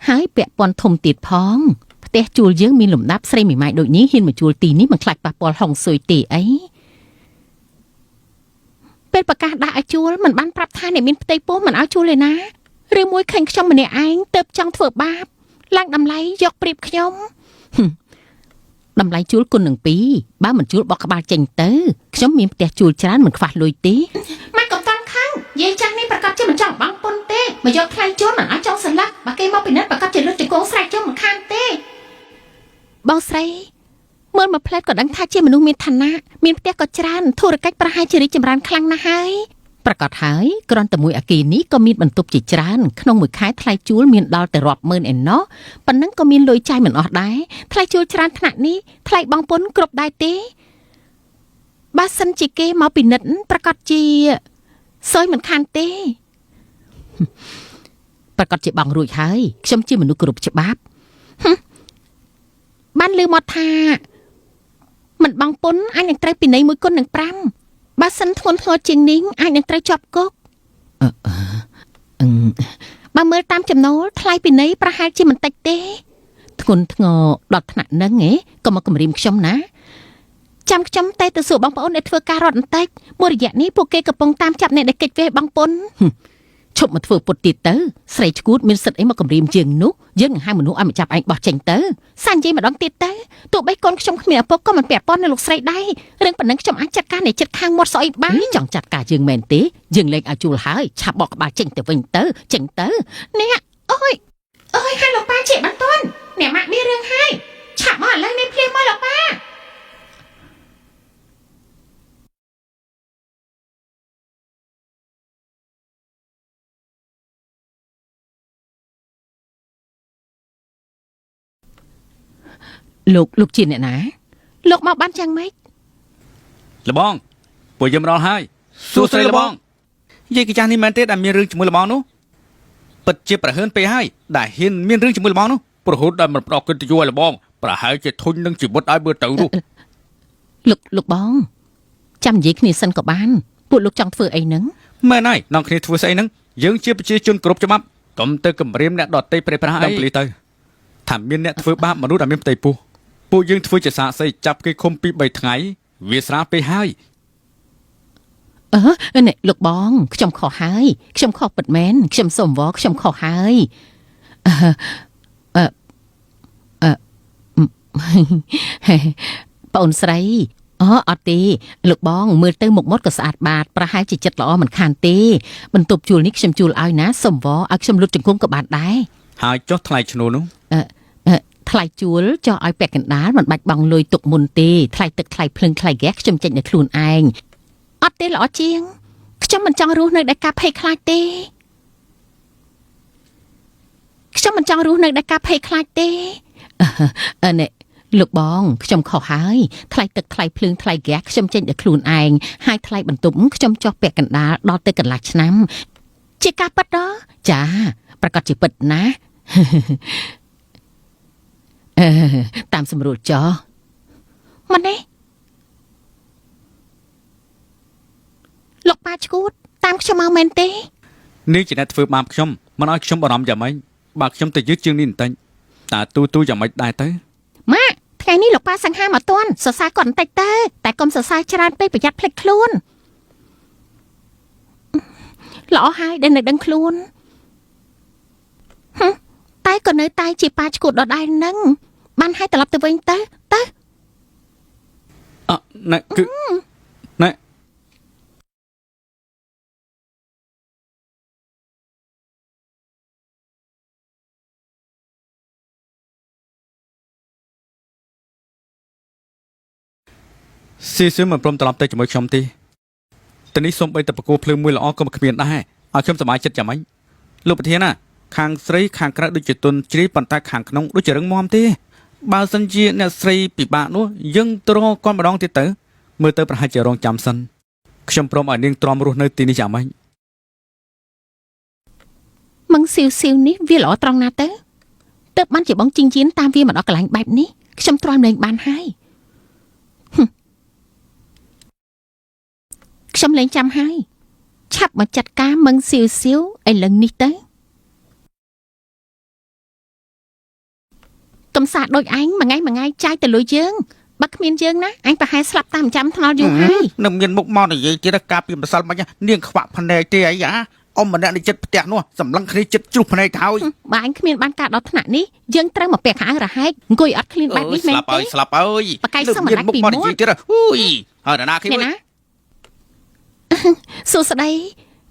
ហើយពាក់ព័ន្ធធំទៀតផងផ្ទះជួលយើងមានលំដាប់ស្រីមេម៉ាយដូចនេះហ៊ានមកជួលទីនេះមិនខ្លាចប៉ះពាល់ហុងស៊ុយទេអីពេលប្រកាសដាក់ឲ្យជួលមិនបានប្រាប់ថាអ្នកមានផ្ទៃពោះមិនឲ្យជួលឯណាឬមួយឃើញខ្ញុំម្នាក់ឯងទៅចង់ធ្វើបាបឡើងតម្លៃយកប្រៀបខ្ញុំតម្លៃជួលគុណនឹង2បើមិនជួលបោះក្បាលចេញទៅខ្ញុំមានផ្ទះជួលច្រើនមិនខ្វះលុយទេម៉ែកុំតាំងខឹងយាយចាស់នេះប្រកាសជាមិនចង់បង់ពន្ធទេមកយកថ្លៃជួលមិនអាចចង់ស្លាប់បើគេមកពិនិត្យប្រកាសជាលុតជង្គង់ស្រែកខ្ញុំមិនខានទេបងស្រីមើលមកផ្លែតក៏ដឹងថាជាមនុស្សមានឋានៈមានផ្ទះក៏ច្រើនធុរកិច្ចប្រហែលជារីកចម្រើនខ្លាំងណាស់ហើយប្រកាសហើយគ្រាន់តែមួយអគារនេះក៏មានបន្ទប់ជាច្រើនក្នុងមួយខែថ្លៃជួលមានដល់ទៅរាប់ម៉ឺនឯណោះប៉ុណ្ណឹងក៏មានលុយចាយមិនអស់ដែរថ្លៃជួលច្រើនថ្នាក់នេះថ្លៃបង់ពន្ធគ្រប់ដែរទេបើសិនជាគេមកពិនិត្យប្រកាសជាសយមិនខានទេប្រកាសជាបង់រួចហើយខ្ញុំជាមនុស្សគ្រប់ច្បាប់បានឮមកថាមិនបង់ពន្ធអាចនឹងត្រូវពិន័យ1គុណនឹង5បើសិនធ្ងន់ធ្ងរជាងនេះអាចនឹងត្រូវជាប់គុកបើមើលតាមចំណូលថ្លៃពិន័យប្រហែលជាមិនតិចទេធ្ងន់ធ្ងរដល់ថ្នាក់ហ្នឹងក៏មកគំរាមខ្ញុំណាចាំខ្ញុំតែទៅសួរបងប្អូនដែលធ្វើការរត់បន្តិចមួយរយៈនេះពួកគេកំពុងតាមចាប់អ្នកដែលកិច្ចវេះបង់ពន្ធឈប់មកធ្វើពុតទៀតទៅស្រីឈួតមានសិទ្ធអីមកគំរាមជាងនោះយើងនឹងហៅមនុស្សឲ្យមកចាប់ឯងបោះចេញទៅសាញ់និយាយម្ដងទៀតទៅទោះបីកូនខ្ញុំគ្មានឪពុកក៏មិនពាក់ព័ន្ធនឹងលោកស្រីដែររឿងប៉ុណ្ណឹងខ្ញុំអាចចាត់ការនៃចិត្តខាងមាត់ស្អុយបានចង់ចាត់ការយើងមែនទេយើងលេងឲ្យជួលហើយឆាប់បកក្បាលចេញទៅវិញទៅចេញទៅអ្នកអូយហើយលោកប៉ាជាបន្ទន់អ្នកម៉ាក់មានរឿងហើយឆាប់មកឥឡូវនេះភ្លាមមកលោកប៉ាលោកជាអ្នកណាលោកមកបានយ៉ាងម៉េចលបងពួកយើងរល់ហើយសួស្ដីលបងយាយកចាស់នេះមែនទេដែលមានរឿងជាមួយលបងនោះពិតជាប្រហើនពេកហើយដែលហ៊ានមានរឿងជាមួយលបងនោះប្រហូតដែលមិនផ្ដោតកិត្តិយសឲ្យលបងប្រហែលជាធុញនឹងជីវិតឲ្យមើលទៅនោះលោកបងចាំនិយាយគ្នាសិនក៏បានពួកលោកចង់ធ្វើអីហ្នឹងមែនហើយនាំគ្នាធ្វើស្អីហ្នឹងយើងជាប្រជាជនគ្រប់ច្បាប់កុំទៅគំរាមអ្នកដទៃប្រេះប្រាស់អីដល់ពលីទៅថាមានអ្នកធ្វើបាបមនុស្សដែលមានផ្ទៃពោះពួកយើងធ្វើជាសាកសីចាប់គេឃុំពី3ថ្ងៃវាស្រាលពេកហើយនេះលោកបងខ្ញុំខុសហើយខ្ញុំខុសពិតមែនខ្ញុំសូមវល់ខ្ញុំខុសហើយបងស្រីអត់ទេលោកបងមើលទៅមុខមាត់ក៏ស្អាតបាតប្រហែលជាចិត្តល្អមិនខានទេបន្ទប់ជួលនេះខ្ញុំជួលឲ្យណាសូមវល់ឲ្យខ្ញុំលុតជង្គង់ក៏បានដែរហើយចុះថ្លៃឈ្នួលនោះថ្លៃជួលចោះឲ្យពាក់កណ្ដាលមិនបាច់បង់លុយទុកមុនទេថ្លៃទឹកថ្លៃភ្លើងថ្លៃហ្គាសខ្ញុំចេញនៅខ្លួនឯងអត់ទេល្អជាងខ្ញុំមិនចង់រស់នៅដោយការភ័យខ្លាចទេខ្ញុំមិនចង់រស់នៅដោយការភ័យខ្លាចទេនេះលោកបងខ្ញុំខុសហើយថ្លៃទឹកថ្លៃភ្លើងថ្លៃហ្គាសខ្ញុំចេញនៅខ្លួនឯងហើយថ្លៃបន្ទប់ខ្ញុំចោះពាក់កណ្ដាលដល់ទៅកន្លះឆ្នាំជាការពិតដល់ចាប្រកាសជាពិតណាតាមសម្រួលចោមកនេះលោកប៉ាឈួតតាមខ្ញុំមកមែនទេនេះជាអ្នកធ្វើបាបខ្ញុំមិនឲ្យខ្ញុំបារម្ភយ៉ាងម៉េចបើខ្ញុំទៅយឺតជាងនេះបន្តិចតើទូយ៉ាងម៉េចដែរទៅម៉ាក់ថ្ងៃនេះលោកប៉ាសង្ហាមកតន់សរសើរគាត់បន្តិចទៅតែកុំសរសើរច្រើនពេកប្រយ័ត្នភ្លេចខ្លួនល្អហើយដែលនៅដឹងខ្លួនតែ ក៏នៅតែជាប៉ាឈួតដដែលហ្នឹងបានឲ្យត្រឡប់ទៅវិញទៅ អណែគឺណែស៊ីសឿមិនព្រមត្រឡប់ទៅជាមួយខ្ញុំទេតែនេះសូមបីតែប្រគល់ភ្លើងមួយល្អក៏មិនគ្មានដែរឲ្យខ្ញុំសប្បាយចិត្តយ៉ាងម៉េចលោកប្រធានណាខាងស្រីខាងក្រៅដូចជាទុនជ្រាយប៉ុន្តែខាងក្នុងដូចជារឹងមាំទេបើសិនជាអ្នកស្រីពិបាកនោះយើងទ្រគាត់ម្ដងទៀតទៅមើលទៅប្រហែលជារងចាំសិនខ្ញុំព្រមឲ្យនាងទ្រាំរស់នៅទីនេះយ៉ាងម៉េច មឹងស៊ីវនេះវាល្អត្រង់ណាទៅទើបបានជាបងជីងជៀនតាមវាមកដល់កន្លែងបែបនេះខ្ញុំទ្រាំលែងបានហើយខ្ញុំលែងចាំហើយឆាប់មកចាត់ការមឹងស៊ីវឥឡូវនេះទៅកំសាដូចឯងមួយថ្ងៃចាយទៅលុយយើងបើគ្មានយើងណាអញប្រហែលស្លាប់តាមចាំថ្នល់យូរហើយ នឹងមានមុខមកនិយាយទៀតការពីម្សិលមិញនាងខ្វាក់ភ្នែកទេអីយ៉ាអ៊ំម្នាក់នៅចិត្តផ្ទះនោះសម្លឹងគ្នាចិត្តជ្រុះភ្នែកហើយ បើអញគ្មានបានការដល់ថ្នាក់នេះយើងត្រូវមកពាក់ខោអាវរហែកអង្គុយអត់ឃ្លានបែបនេះមែនទេ ស្លាប់អើយ បកាយសឹងមិនដាច់ពីមាត់ និយាយទៀតហ៊ូយហើយណាគេ ណាសួស្ដី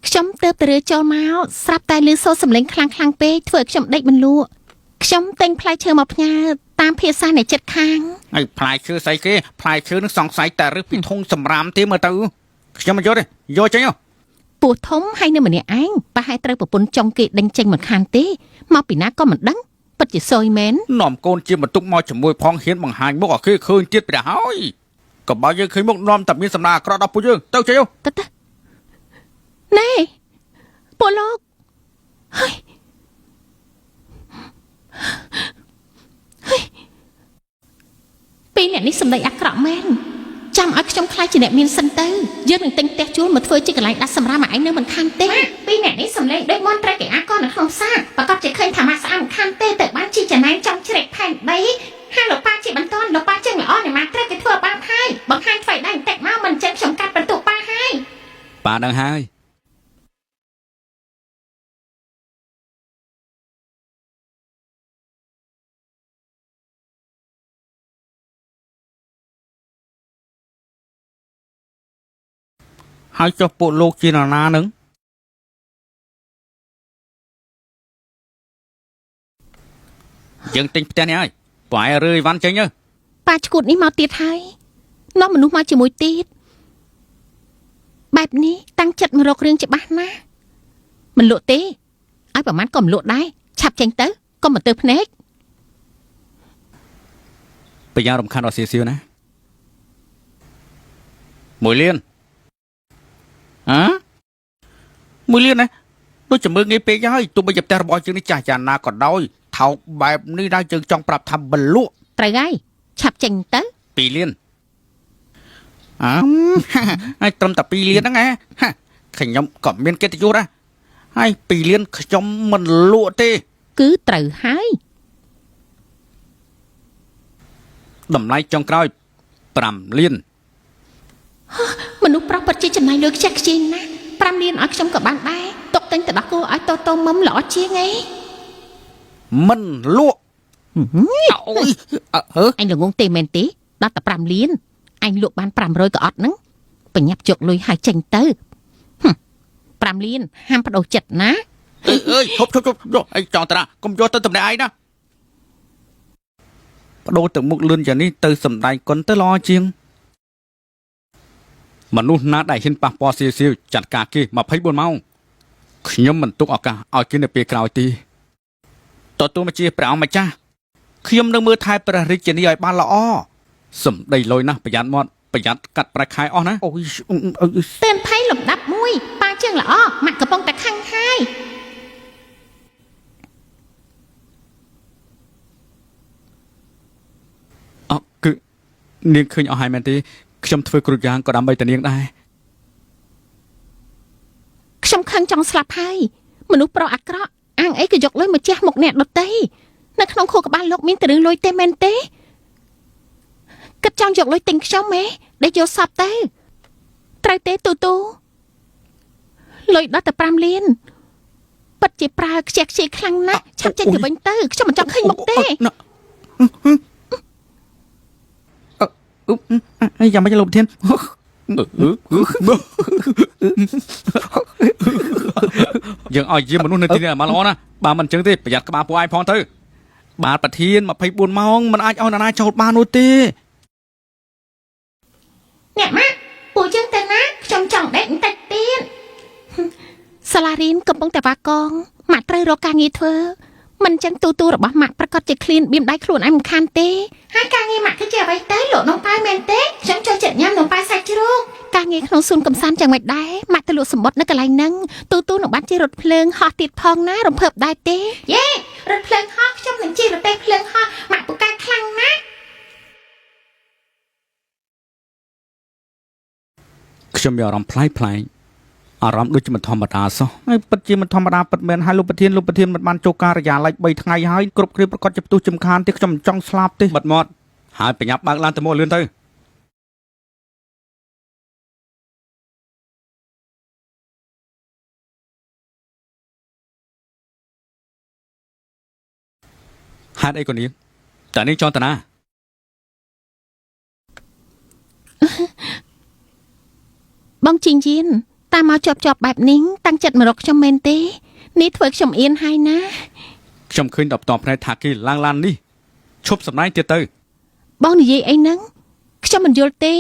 ខ្ញុំទៅរើចូលមកស្រាប់តែលឺសូរសំឡេងខ្លាំងពេកធ្វើឲ្យខ្ញុំដេកមិនលក់ខ្ញុំទិញផ្លែឈើមកផ្ញើតាមភាសានៃចិត្តខាង ហើយផ្លែឈើស្អីគេផ្លែឈើនឹងសង្ស័យតែរឹសពីធុងសម្រាមទេមើលទៅខ្ញុំមិនយល់ទេយកចេញ ពូធំហើយនៅម្នាក់ឯងប្រហែលត្រូវប្រពន្ធចុងគេដេញចេញមិនខានទេមកពីណាក៏មិនដឹងពិតជាសយមែន នាំកូនជាបន្ទុកមកជាមួយផងហ៊ានបង្ហាញមុខឲ្យគេឃើញទៀតព្រះហើយក៏បើយើងឃើញមុខនាំតែមានសម្ដារអាក្រក់ដល់ពួកយើងទៅចេញ ទៅណែពលលោកហើយពីអ្នកនេះសម្ដីអាក្រក់មែនចាំឲ្យខ្ញុំខ្លាចជាអ្នកមានសិនទៅយើងនឹងទិញផ្ទះជួលមកធ្វើជាកន្លែងដាច់សម្រាប់ឲ្យឯងនៅមិនខានទេពីអ្នកនេះសម្លេងដូចមន្ត្រីគេអាកននៅក្នុងផ្សារប្រកាសជាឃើញថាមកស្អាតមិនខានទេទៅបានជីចំណែនចំជ្រែកផែនដីហើយលោកប៉ាជាបន្តលោកប៉ាចឹងល្អអ្នកមកត្រូវគេធ្វើបានហើយបង្ហាញថ្មីដែរបន្តិចមកមិនចឹងខ្ញុំកាត់បន្ទុកប៉ាហើយ ប៉ាដឹងហើយហើយចុះពួកលោកជានរណានឹង យើងទិញផ្ទះនេះហើយបើឲ្យរើយវ៉ាន់ចេញទៅ ប៉ាឈួតនេះមកទៀតហើយនាំមនុស្សមកជាមួយទៀតបែបនេះតាំងចិត្តមករករឿងច្បាស់ណាស់មិនលក់ទេឲ្យប្រហែលក៏មិនលក់ដែរឆាប់ចេញទៅកុំមកទៅភ្នែក ប្រយ៉ាងរំខានដល់ស៊ីសៀវណា 1 លានហ៎1 លានណាដូចជាមើងងាយពេកហើយទោះបីជាផ្ទះរបស់យើងនេះចាស់យ៉ាងណាក៏ដោយថោកបែបនេះដែរយើងចង់ប្រាប់ថាបលក់ ត្រូវហើយឆាប់ចេញទៅ 2 លានហើយត្រឹមតែ2 លានហ្នឹងហ៎ខ្ញុំក៏មានកិត្តិយសដែរហើយ 2 លានខ្ញុំមិនលក់ទេ គឺត្រូវហើយ តម្លៃចុងក្រោយ5 លាន មនុស្សប្រុសពិតជាចំណាយលុយខ្ជះខ្ជាយណាស់5 លានឲ្យខ្ញុំក៏បានដែរຕົកទិញទៅដល់គូឲ្យតូមុំល្អជាងឯង មិនលក់អូយហឺ អញល្ងងទេមែនទេដល់តែ5 លានអញលក់បាន500ក៏អត់ហ្នឹងបញ្ញាប់យកលុយឲ្យចេញទៅ5 លានហាមបដូរចិត្តណា អើយឈប់យកអីចង់តាកុំយកទៅតម្នាក់ឯងណាបដូរទៅមុខលឿនយ៉ាងនេះទៅសំដែងគុណទៅល្អជាង មនុស្សណាដែលហ៊ានប៉ះពាល់ស៊ីសៀវចាត់ការគេ24ម៉ោងខ្ញុំមិនទុកឱកាសឲ្យគេនៅពេលក្រោយទេ ទទួលមកជាព្រះអង្គម្ចាស់ខ្ញុំនឹងមើលថែព្រះរាជានីឲ្យបានល្អ សំដីលយណាស់ប្រយ័ត្នមាត់ប្រយ័ត្នកាត់ប្រាក់ខែអស់ណា អូយ ទឿនភ័យលំដាប់1ប៉ាជាងល្អម៉ាក់កំពុងតែខឹងហើយ អត់គឺនាងឃើញអស់ហើយមែនទេខ្ញុំធ្វើគ្រប់យ៉ាងក៏ដើម្បីតែនាងដែរ ខ្ញុំខឹងចង់ស្លាប់ហើយមនុស្សប្រុសអាក្រក់អាងអីក៏យកលុយមកជះមុខអ្នកដទៃនៅក្នុងខួរក្បាលលោកមានតែរឿងលុយទេមែនទេគិតចង់យកលុយទិញខ្ញុំហ៎ដែលយកសពទៅត្រូវទេទូលុយដល់តែ5 លាន ពិតជាប្រើខ្ជះខ្ជាយខ្លាំងណាស់ឆាប់ចេញទៅវិញទៅខ្ញុំមិនចង់ឃើញមុខទេ យ៉ាងម៉េចលោកប្រធានយើងឲ្យជាមនុស្សនៅទីនេះមកល្អណាបើមិនអញ្ចឹងទេប្រយ័ត្នក្បាលពួកឯងផងទៅបាទប្រធាន24ម៉ោងមិនអាចឲ្យនរណាចូលបាននោះទេ អ្នកម៉ាក់ពួកយើងទៅណាខ្ញុំចង់ដេកបន្តិចទៀតសាឡារីនកំពុងតែវាកងម៉ាក់ត្រូវរកការងារធ្វើមិនចឹងទូរបស់ម៉ាក់ប្រកាសជាឃ្លានបៀមដៃខ្លួនឯងមិនខានទេហើយការងារម៉ាក់គឺជាអ្វីទៅលោកនំប៉ាវមែនទេខ្ញុំចូលចិត្តញ៉ាំនំប៉ាវសាច់ជ្រូកការងារក្នុងសួនកំសាន្តយ៉ាងម៉េចដែរម៉ាក់ទៅលក់សម្បត្តិនៅកន្លែងហ្នឹងទូនឹងបាត់ជារថភ្លើងហោះទៀតផងណារំភើបដែរទេយេរថភ្លើងហោះខ្ញុំនឹងជិះរទេះភ្លើងហោះម៉ាក់ពូកែខ្លាំងណាស់ ខ្ញុំមានអារម្មណ៍ប្លែកអារម្មណ៍ដូចជាមិនធម្មតាសោះហើយពិតជាមិនធម្មតាពិតមែនហើយលោកប្រធានមិនបានចូលការិយាល័យ3ថ្ងៃហើយគ្រប់គ្រាប្រកាសជាផ្ទុះចំខានទេខ្ញុំមិនចង់ស្លាប់ទេបាត់មាត់ហើយបញ្ញាប់បើកឡានទៅមកលឿនទៅហេតុអីក៏នាងតែនាងចង់តាណា បងជីងយៀនតាមមកជាប់បែបនេះតាំងចិត្តមករកខ្ញុំមែនទេនេះធ្វើខ្ញុំអៀនហើយណា ខ្ញុំឃើញដល់បន្តផ្នែកថាគេឡើងឡាននេះឈប់សម្ដែងទៀតទៅ បងនិយាយអីហ្នឹងខ្ញុំមិនយល់ទេ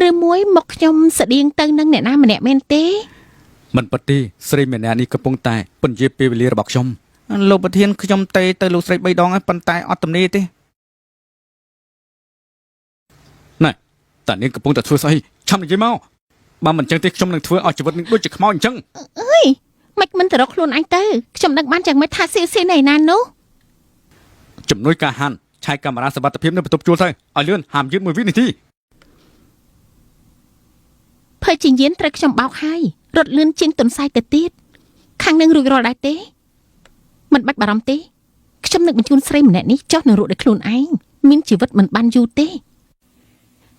ឬមួយមកខ្ញុំស្តៀងទៅនឹងអ្នកណាម្នាក់មែនទេ មិនពិតទេស្រីម្នាក់នេះកំពុងតែពន្យាពេលវេលារបស់ខ្ញុំលោកប្រធានខ្ញុំទេទៅលោកស្រី3ដងហើយប៉ុន្តែអត់ទំនេរទេណែតានាងកំពុងតែធ្វើស្អីឆាប់និយាយមកបើមិនអញ្ចឹងទេខ្ញុំនឹងធ្វើឲ្យជីវិតនាងដូចជាខ្មោចអញ្ចឹង អើយមិនមិនទៅរកខ្លួនឯងទៅខ្ញុំដឹងបានយ៉ាងម៉េចថាស៊ីណៃណានោះ ជំនួយការហាន់ឆាយកាមេរ៉ាសុវត្ថិភាពនៅបន្ទប់ជួលទៅឲ្យលឿនហាមយឺត1វិនាទី ភើជីងយៀនត្រូវខ្ញុំបោកហើយរត់លឿនជាងទុនសាយទៅទៀតខាងនឹងរួចរាល់ដែរទេមិនបាច់បារម្ភទេខ្ញុំនឹងបញ្ជូនស្រីម្នាក់នេះចុះនៅរក់ដោយខ្លួនឯងមានជីវិតមិនបានយូរទេ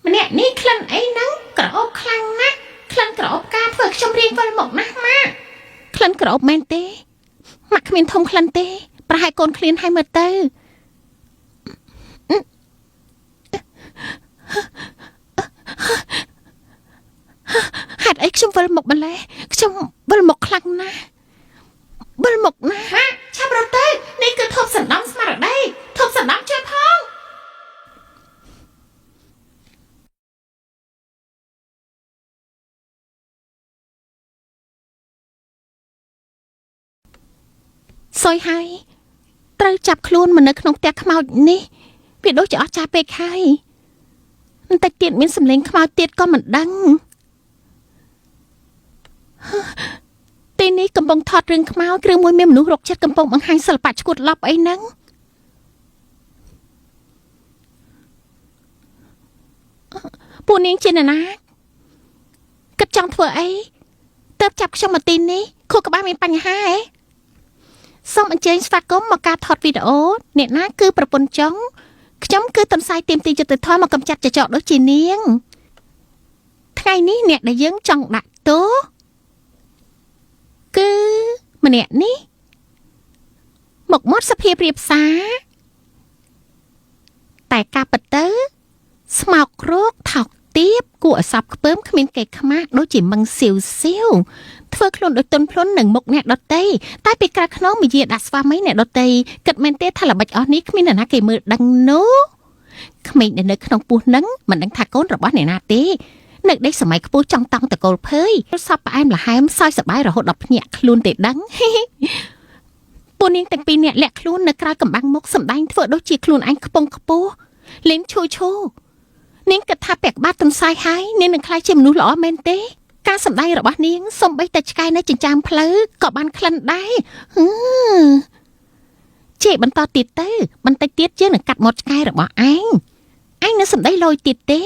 ម្នាក់នេះក្លិនអីហ្នឹងក្រអូបខ្លាំងណាស់ក្លិនក្រអូបការធ្វើខ្ញុំរៀងវិលមកណាស់ម៉ាក់ក្លិនក្រអូបមែនទេម៉ាក់គ្មានធំក្លិនទេប្រហែលកូនឃ្លានឲ្យមើលទៅហេតុអីខ្ញុំវិលមកម្លេះខ្ញុំវិលមកខ្លាំងណាស់វិលមកណាស់ម៉ាក់ឆាប់រត់ទៅនេះគឺធប់សណ្ដំស្មារតីធប់សណ្ដំជួយផងសុយហើយត្រូវចាប់ខ្លួនមកនៅក្នុងផ្ទះខ្មោចនេះវាដូចជាអស់ចាស់ពេកហើយបន្តិចទៀតមានសម្លេងខ្មោចទៀតក៏មិនដឹងទីនេះកំពុងថតរឿងខ្មោចឬមួយមានមនុស្សរកចិត្តកំពុងបង្ហាញសិល្បៈឈួតឡប់អីហ្នឹងពួកនាងជាណាគិតចង់ធ្វើអីទៅចាប់ខ្ញុំមកទីនេះខួរក្បាលមានបញ្ហាហ៎សូមអញ្ជើញស្វាគមន៍មកការថតវីដេអូអ្នកណាគឺប្រពន្ធចុងខ្ញុំគឺតន្សាយទៀមទីយុត្តិធម៌មកកំចាត់ចចកដូចជានាងថ្ងៃនេះអ្នកដែលយើងចង់ដាក់ទោសគឺម្នាក់នេះមកមាត់សភាពរៀបសារតែការពិតទៅស្មោករោគថោកទាបគួរឲ្យសប់ខ្ពើមគ្មានកេរខ្មាស់ដូចជាមឹងសៀវធ្វើខ្លួនដូចទន់ភ្លន់នឹងមុខអ្នកដតីតែពីក្រៅខ្នងមាយាដាក់ស្វាមីអ្នកដតីគិតមែនទេថាល្បិចអស់នេះគ្មានអ្នកណាគេមើលដឹងនោះក្មេងនៅក្នុងពោះនឹងមិនដឹងថាកូនរបស់អ្នកណាទេនៅដេកសម័យខ្ពស់ចង់តង់តកូលភើយសពផ្អែមល្ហែមសើចសប្បាយរហូតដល់ភ្ញាក់ខ្លួនទេដឹងពួកនាងទាំងពីរអ្នកលាក់ខ្លួននៅក្រៅកំបាំងមុខសម្ដែងធ្វើដូចជាខ្លួនឯងខ្ពង់ខ្ពស់លេងឈូនាងគិតថាពាក់ក្បាលទន្សាយហើយនាងនឹងខ្លាចជាមនុស្សល្អមែនទេការសម្ដែងរបស់នាងសំបីតែឆ្កែនៅចិញ្ចើមផ្លូវក៏បានក្លិនដែរជេបន្តទៀតទៅបន្តិចទៀតយើងនឹងកាត់មាត់ឆ្កែរបស់ឯងនៅសម្ដីលយទៀតទេ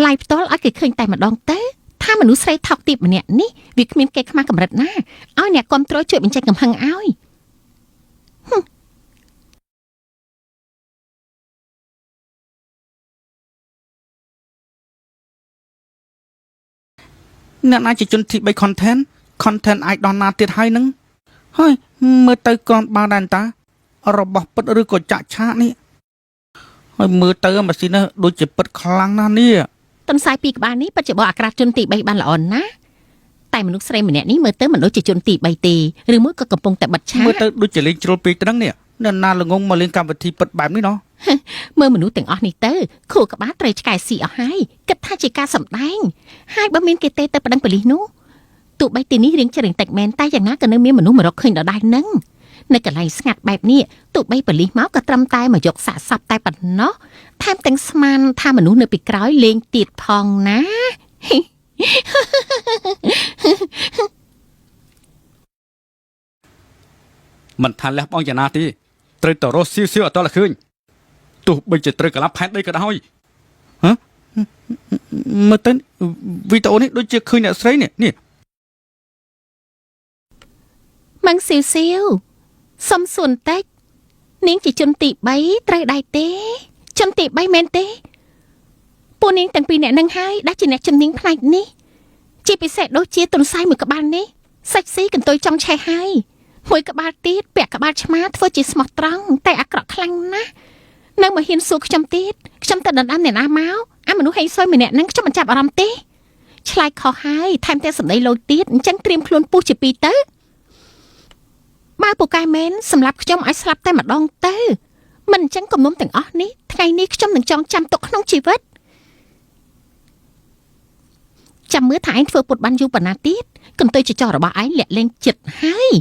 ឡាយផ្ទាល់ឲ្យគេឃើញតែម្ដងទៅថាមនុស្សស្រីថោកទាបម្នាក់នេះវាគ្មានកេរខ្មាស់កម្រិតណាឲ្យអ្នកគ្រប់គ្រងជួយបញ្ចេញកំហឹងឲ្យ អ្នកណាជាជនទី3 content អាចដល់ណាទៀតហើយនឹងហើយមើលទៅគ្រាន់បើដែរតារបស់ពិតឬក៏ចាក់ឆាកនេះហើយមើលទៅម៉ាស៊ីននេះដូចជាពិតខ្លាំងណាស់នេះ ទន្សាយពីក្បាលនេះពិតជាបោះអាក្រាតជនទី3បានល្អណាស់តែមនុស្សស្រីម្នាក់នេះមើលទៅមិនដូចជាជនទី3ទេឬមួយក៏កំពុងតែបិទឆាក មើលទៅដូចជាលេងជ្រុលពេកត្រឹងនេះអ្នកណាល្ងងមកលេងកម្មវិធីពិតបែបនេះណោះ មើលមនុស្សទាំងអស់នេះទៅខួរក្បាលត្រូវឆ្កែស៊ីអស់ហើយគិតថាជាការសម្ដែងហើយបើមានគេទេទៅប្តឹងប៉ូលីសនោះទោះបីទីនេះរៀងច្រៀងតិចមែនតែយ៉ាងណាក៏នៅមានមនុស្សម្ករកឃើញដដែលនឹងនៅកន្លែងស្ងាត់បែបនេះទោះបីប៉ូលីសមកក៏ត្រឹមតែមកយកសាកសពតែប៉ុណ្ណោះថែមទាំងស្មានថាមនុស្សនៅពីក្រោយលេងទៀតផងណា មិនថាលះបង់យ៉ាងណាទេត្រូវតរស់ស៊ីអត់តលឃើញទោះបីជាត្រូវកន្លះផែនដីក៏ដោយហ៎មើលទៅវីដេអូនេះដូចជាឃើញអ្នកស្រីនេះ ម៉ាំងស៊ីវស៊ីវសុំសួនតិចនាងជាជនទី3ត្រូវដែរទេជនទី3មែនទេពួកនាងទាំងពីរអ្នកនឹងហើយដែលជាអ្នកជំនាញផ្នែកនេះជាពិសេសដូចជាទុនសាយមួយក្បាលនេះសាច់ស៊ីកន្ទុយចង់ឆេះហើយមួយក្បាលទៀតពាក់ក្បាលឆ្មាធ្វើជាស្មោះត្រង់តែអាក្រក់ខ្លាំងណាស់នៅមកហ៊ានសួរខ្ញុំទៀតខ្ញុំទៅដណ្ដើមអ្នកណាមកអាមនុស្សហេសុយម្នាក់នឹងខ្ញុំមិនចាប់អារម្មណ៍ទេឆ្លើយខុសហើយថែមទាំងសម្ដីលូចទៀតអញ្ចឹងត្រៀមខ្លួនពុះជាពីរទៅបើពូកែមែនសម្រាប់ខ្ញុំឲ្យស្លាប់តែម្ដងទៅមិនអញ្ចឹងគំនុំទាំងអស់នេះថ្ងៃនេះខ្ញុំនឹងចងចាំទុកក្នុងជីវិតចាំមើលថាឯងធ្វើពុតបានយូរប៉ុណ្ណាទៀតកន្ទុយចចរបស់ឯងលាក់លែងចិត្តហើយ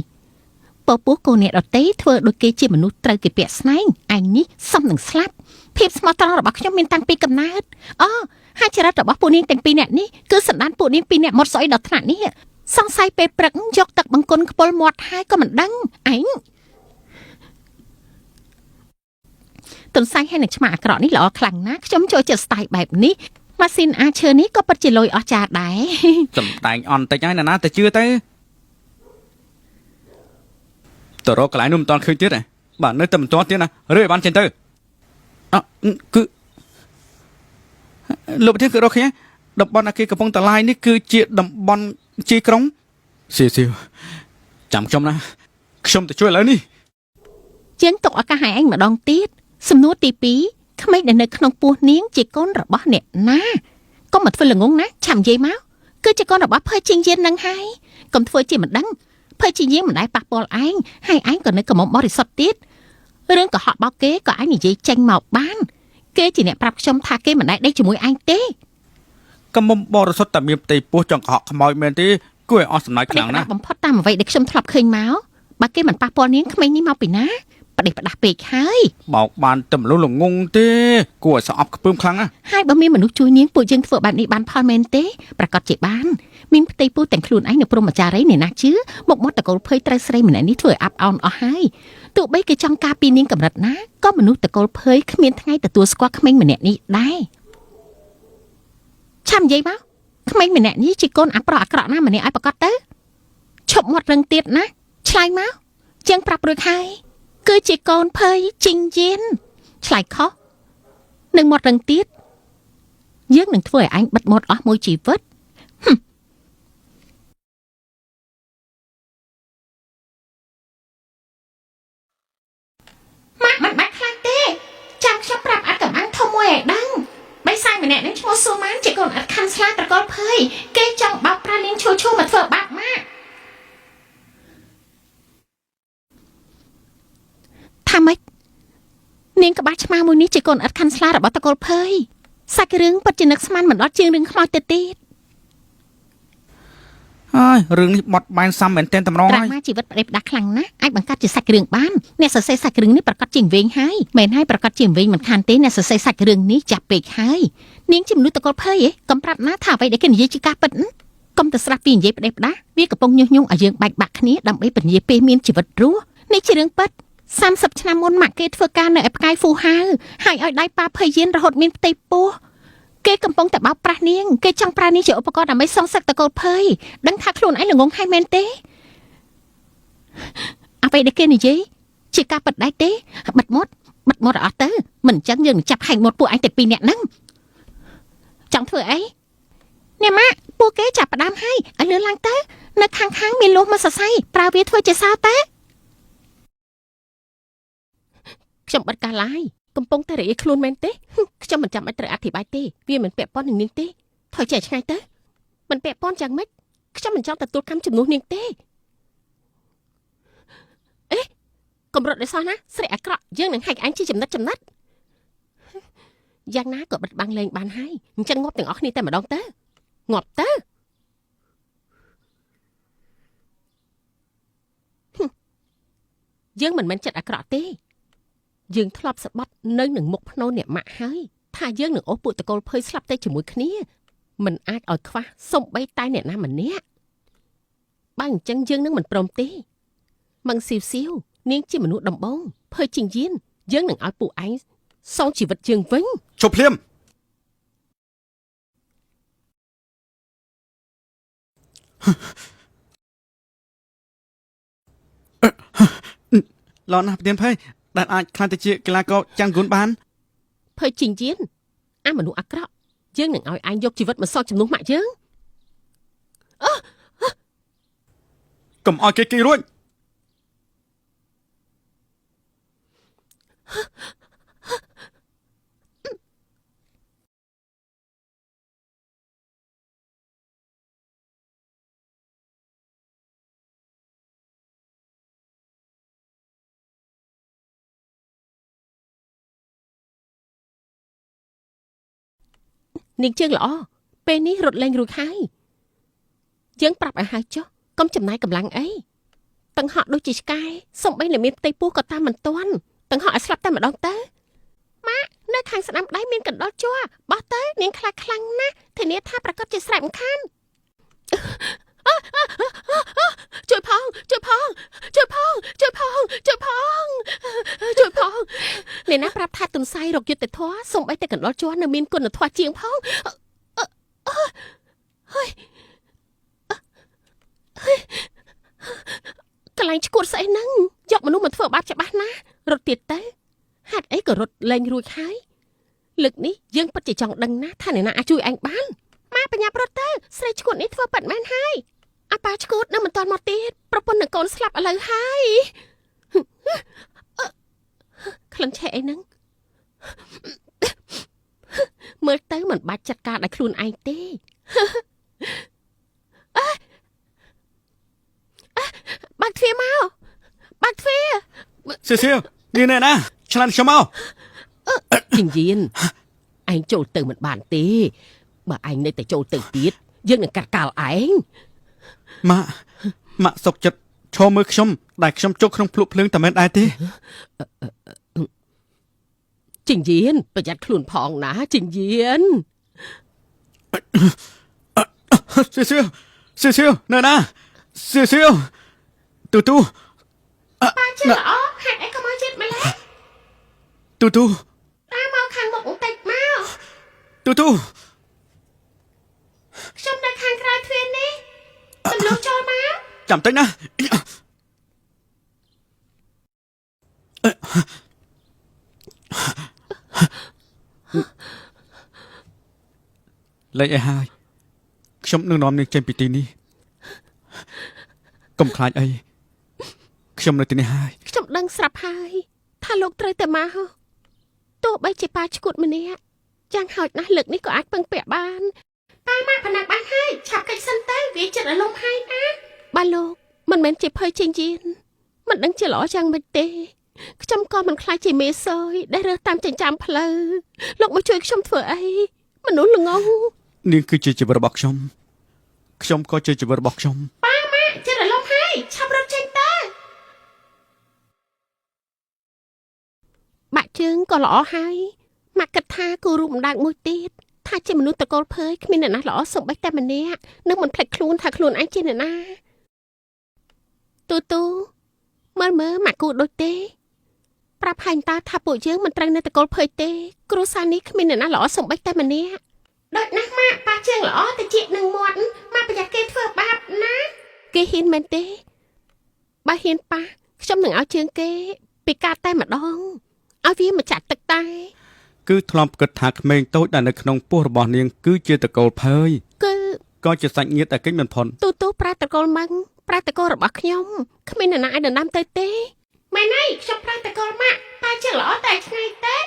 ពពោះកូនអ្នកដតីធ្វើដូចគេជាមនុស្សត្រូវគេពាក់ស្នែងឯងនេះសំនឹងស្លាប់ភាពស្មោះត្រង់របស់ខ្ញុំមានតាំងពីកំណើតអូហើយចរិតរបស់ពួកនាងទាំងពីរអ្នកនេះគឺសន្តានពួកនាងពីរអ្នកមកស្អុយដល់ថ្នាក់នេះសង្ស័យពេលព្រឹកយកទឹកបង្គន់ខ្ពុលមាត់ហើយក៏មិនដឹងឯងទន្សាយហើយនឹងឆ្មាអាក្រក់នេះល្អខ្លាំងណាស់ខ្ញុំចូលចិត្តស្ទាយបែបនេះម៉ាស៊ីនអាឈើនេះក៏ពិតជាលុយអស្ចារ្យដែរ សំដែងអន់តិចហើយណាទៅជឿទៅតរកន្លែងនោះមិនតាន់ឃើញទៀតទេបាទនៅតែមិនតាន់ទៀតណារឿយបានចេញទៅអគឺលោកប្រធានគឺរកគ្នាតំបន់អាគារកំពង់តឡាយនេះគឺជាតំបន់ជីក្រុងសៀវចាំខ្ញុំណាខ្ញុំទៅជួយឥឡូវនេះ ជាងទុកឱកាសឲ្យឯងម្ដងទៀតសំណួរទី2ក្មេងដែលនៅក្នុងពោះនាងជាកូនរបស់អ្នកណាកុំមកធ្វើល្ងងណាឆាំនិយាយមកគឺជាកូនរបស់ភើជាងយាននឹងហើយកុំធ្វើជាមិនដឹងភើជាងយានមិនដែលប៉ះពាល់ឯងហើយឯងក៏នៅកំមុំបរិសុទ្ធទៀតរឿងកុហកបោកគេក៏ឯងនិយាយចេញមកបានគេជាអ្នកប្រាប់ខ្ញុំថាគេមិនដែលដេកជាមួយឯងទេ កំមុំបរិសុទ្ធតែមានផ្ទៃពោះចង់កុហកខ្មោចមែនទេគួរឲ្យអស់សំណើចខ្លាំងណាស់ បំផុតតាមអ្វីដែលខ្ញុំធ្លាប់ឃើញមកបើគេមិនប៉ះពាល់នាងក្មេងនេះមកពីណាផ្ដេសផ្ដាស់ពេកហើយ បោកបានតែមនុស្សល្ងងទេគួរឲ្យស្អប់ខ្ពើមខ្លាំងណាស់ ហើយបើមានមនុស្សជួយនាងពួកយើងធ្វើបែបនេះបានផលមែនទេប្រកាសជាបានមានផ្ទៃពោះទាំងខ្លួនឯងនៅព្រមអាចារ្យនេះណាជឿមកមកតកូលភ័យត្រូវស្រីម្នាក់នេះធ្វើឲ្យអាប់អោនអស់ហើយទោះបីគេចង់ការពីនាងកម្រិតណាក៏មនុស្សតកូលភ័យគ្មានថ្ងៃទទួលស្គាល់ក្មេងម្នាក់នេះដែរឆាំនិយាយមកក្មេងម្នាក់នេះជាកូនអាប្រក់អាក្រក់ណាម្នាក់ឲ្យប្រកាសទៅឈប់មាត់រឹងទៀតណាឆ្លើយមកជាងប្រាប់រួចហើយគឺជាកូនភ័យជីងយានឆ្លើយខុសនឹងមាត់រឹងទៀតយើងនឹងធ្វើឲ្យឯងបិទមាត់អស់មួយជីវិតម៉ាក់មិនបាច់ខ្លាចទេចាំខ្ញុំប្រាប់អត់កំអាំងធំមួយឲ្យដឹងបិសាយម្នាក់នឹងឈ្មោះស៊ូម៉ានជាកូនអត់ខាន់ស្លាត្រកូលភ័យគេចង់បោកប្រានាងឈូឈូមកធ្វើបាបម៉ាក់ថាម៉េចនាងក្បាច់ឆ្មាមួយនេះជាកូនអត់ខាន់ស្លារបស់តកូលភ័យសាច់រឿងពិតជានឹកស្មានមិនដល់ជាងរឿងខ្មោចទៅទៀត ហើយរឿងនេះបត់បែនសំមែនតែតម្រង ត្រា ហើយ ម៉ាជីវិតប្រេបដាស់ខ្លាំងណាស់អាចបង្កើតជាសាច់រឿងបានអ្នកសរសេរសាច់រឿងនេះប្រកាសជាវែងហើយមែនហើយប្រកាសជាវែងមិនខានទេអ្នកសរសេរសាច់រឿងនេះចាប់ពេកហើយនាងជាមនុស្សតកូលភ័យឯងកុំប្រាប់ណាថាអ្វីដែលគេនិយាយជាការពិតកុំទៅស្ដាប់ពីនិយាយផ្ដេសផ្ដាស់វាកំពុងញុះញង់ឲ្យយើងបែកបាក់គ្នាដើម្បីពន្យាពេលមានជីវិតរស់នេះជារឿងពិត30ឆ្នាំមុនម៉ាក់គេធ្វើការនៅឯផ្កាយហ្វូហាវហើយឲ្យដៃប៉ាភ័យយានរហូតមានផ្ទៃពោះគេកំពុងតែបោកប្រាស់នាងគេចង់ប្រើនាងជាឧបករណ៍ដើម្បីសងសឹកតកូលភ័យដឹងថាខ្លួនឯងល្ងងហើយមែនទេអ្វីដែលគេនិយាយជាការពិតដែរទេបិទមាត់អត់ទៅមិនអញ្ចឹងយើងចាប់ហែកមាត់ពួកឯងទាំងពីរនាក់ហ្នឹងចង់ធ្វើអីអ្នកម៉ាក់ព ពួកគេចាប់ផ្ដើមឲ្យលឿនឡើងទៅនៅខាងមានលោះមកសរសៃប្រើវាធ្វើជាសោទេខ្ញុំបិទការឡាយកំពុងតែរអីខ្លួនមែនទេខ្ញុំមិនចាំបាច់ត្រូវអធិប្បាយទេវាមិនពាក់ព័ន្ធនឹងនាងទេថយចេះឆ្ងាយទៅមិនពាក់ព័ន្ធយ៉ាងម៉េចខ្ញុំមិនចង់ទទួលកម្មជំនួសនាងទេអេកម្រិតដោយសោះណាស្រីអាក្រក់យើងនឹងហាច់អញជាចំណិតយ៉ាងណាក៏បិទបាំងលែងបានហើយអញ្ចឹងងាប់ទាំងអស់គ្នាតែម្ដងទៅងាប់ទៅយើងមិនមែនចិត្តអាក្រក់ទេយើងធ្លាប់ស្បត់នៅនឹងមុខភ្នោអ្នកម៉ាក់ហើយថាយើងនឹងអូសពួកតកូលភើយស្លាប់តែជាមួយគ្នាមិនអាចឲ្យខ្វះសំបីតែអ្នកណាម្នាក់បើអញ្ចឹងយើងនឹងមិនព្រមទេម៉ងស៊ីវនាងជាមនុស្សដំបងភើយជាងយានយើងនឹងឲ្យពួកឯងសងជីវិតយើងវិញជប់ភ្លាមឡនណាប្រធានភ័យដែលអាចខ្លាចទៅជាកីឡាករចាំងគុនបានភើយជាងយានអាមនុស្សអាក្រក់យើងនឹងឲ្យឯងយកជីវិតមកសងជំនួសម៉ាក់យើងកុំឲ្យគេរួចនាងជើងល្អពេលនេះរត់លេងរួចហើយយើងប្រាប់ឲ្យហើយចុះកុំចំណាយកម្លាំងអីតឹងហក់ដូចជាឆ្កែសំបីតែមានផ្ទៃពោះក៏តាមមិនទាន់តឹងហក់ឲ្យស្លាប់តែម្ដងទៅម៉ាក់នៅខាងស្ដាំដៃមានកណ្ដោលជ័របោះទៅនាងខ្លាចខ្លាំងណាស់ធានាថាប្រកាសជាស្រែកម្ខានជួយផងអ្នកណាប្រាប់ថាទុនសាយរកយុទ្ធធម៌សំបីតែកណ្ដោលជ័រនៅមានគុណធម៌ជាងផងកន្លែងឈួតស្អីហ្នឹងយកមនុស្សមកធ្វើបាបច្បាស់ណាស់រត់ទៀតទៅហេតុអីក៏រត់លែងរួចហើយលើកនេះយើងពិតជាចង់ដឹងណាស់ថាអ្នកណាអាចជួយអញបានម៉ែបញ្ញាប្រត់ទៅស្រីឈួតនេះធ្វើប៉ាត់មែនហើយអាប៉ាឈួតនៅមិនតាន់មកទៀតប្រពន្ធនឹងកូនស្លាប់ឥឡូវហើយក្លិនឆេះអីហ្នឹងមើលទៅមិនបាច់ចាត់ការដោយខ្លួនឯងទេបាក់ទ្វារមកបាក់ទ្វារសៀវនេះណែណាឆ្លានខ្ញុំមកជីងយានឯងចូលទៅមិនបានទេបើឯងនៅតែចូលទៅទៀតយើងនឹងកាត់កាល់ឯងម៉ាក់សុកចិត្តឈរមើលខ្ញុំដែលខ្ញុំជោគក្នុងភ្លុកភ្លើងតែមិនដែរទេជីងយានប្រយ័ត្នខ្លួនផងណាជីងយានសៀវណែណាសៀវទូប៉ាជិះល្អហេតុអីក៏មកចិត្តម្ល៉េះទូដើរមកខាងមុខបន្តិចមកទូខ្ញុំនៅខាងក្រៅទ្វារនេះសំឡូងចូលមកចាំតិចណាលេចឲ្យហើយខ្ញុំនឹងនាំនាងចេញពីទីនេះកុំខ្លាចអីខ្ញុំនៅទីនេះហើយខ្ញុំដឹងស្រាប់ហើយថាលោកត្រូវតែមកទោះបីជាប៉ាឈួតម្នាក់យ៉ាងហោចណាស់លើកនេះក៏អាចពឹងពាក់បានប៉ាម៉ាក់ផណាក់បានហើយឆាប់កិច្ចសិនទៅវាចិត្តរលំហើយណាបាទលោកមិនមែនជាភ័យចេញយានមិនដឹងជាល្អយ៉ាងម៉េចទេខ្ញុំក៏មិនខ្លាចជាមេសយដែលរើសតាមចិញ្ចើមផ្លូវលោកមកជួយខ្ញុំធ្វើអីមនុស្សល្ងងនាងគឺជាជីវិតរបស់ខ្ញុំក៏ជាជីវិតរបស់ខ្ញុំប៉ាម៉ាក់ចិត្តរលំហើយឆាប់រត់ចេញទៅបាក់ជើងក៏ល្អហើយម៉ាក់គិតថាគូរូបម្ដងមួយទៀតថាជាមនុស្សតកូលភើយគ្មានអ្នកណាល្អសូម្បីតែម្នាក់នឹងមិនភ្លេចខ្លួនថាខ្លួនឯងជាអ្នកណាទូមើលម៉ាក់គូដូចទេប្រាប់ហាញតាថាពួកយើងមិនត្រូវនៅតកូលភើយទេគ្រួសារនេះគ្មានអ្នកណាល្អសូម្បីតែម្នាក់ដូចណាស់ម៉ាក់ប៉ាជើងល្អទៅជានឹងមាត់ម៉ាក់ប្រយ័ត្នគេធ្វើបាបណាគេហ៊ានមែនទេបើហ៊ានប៉ះខ្ញុំនឹងឲ្យជើងគេពីកាត់តែម្ដងឲ្យវាមកចាក់ទឹកតែគឺធ្លាប់គិតថាក្មេងតូចដែលនៅក្នុងពោះរបស់នាងគឺជាតកូលភើយគឺ ក៏ជាសាច់ញាតិតែកិច្ចមិនផុន ទូប្រាតកលម៉ាំងប្រាតកលរបស់ខ្ញុំគ្មានអ្នកណាឲ្យដណ្ដើមទៅទេ ម៉ែណៃខ្ញុំប្រាតកលម៉ាក់តែជើងល្អតែឆ្ងាយទេ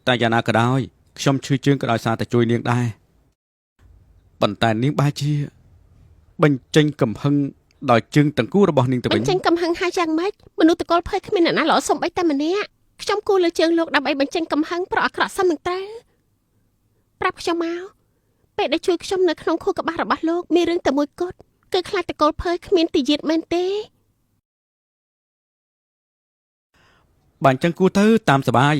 តែយ៉ាងណាក៏ដោយខ្ញុំឈឺជើងក៏ដោយសារតែជួយនាងដែរប៉ុន្តែនាងបែរជាបញ្ចេញកំហឹងដោយជើងទាំងគូរបស់នាងទៅវិញ បញ្ចេញកំហឹងហើយយ៉ាងម៉េចមនុស្សតកលភ័យគ្មានអ្នកណាល្អសំបីតែម្នាក់ខ្ញុំគូលើជើងលោកដើម្បីបញ្ចេញកំហឹងប្រអាក្រក់សមនឹងត្រូវប្រាប់ខ្ញុំមកពេលដែលជួយខ្ញុំនៅក្នុងខួរក្បាលរបស់លោកមានរឿងតែមួយគត់គឺខ្លាចតកលភ័យគ្មានទីយាតមែនទេ បើអញ្ចឹងគូទៅតាមសបាយ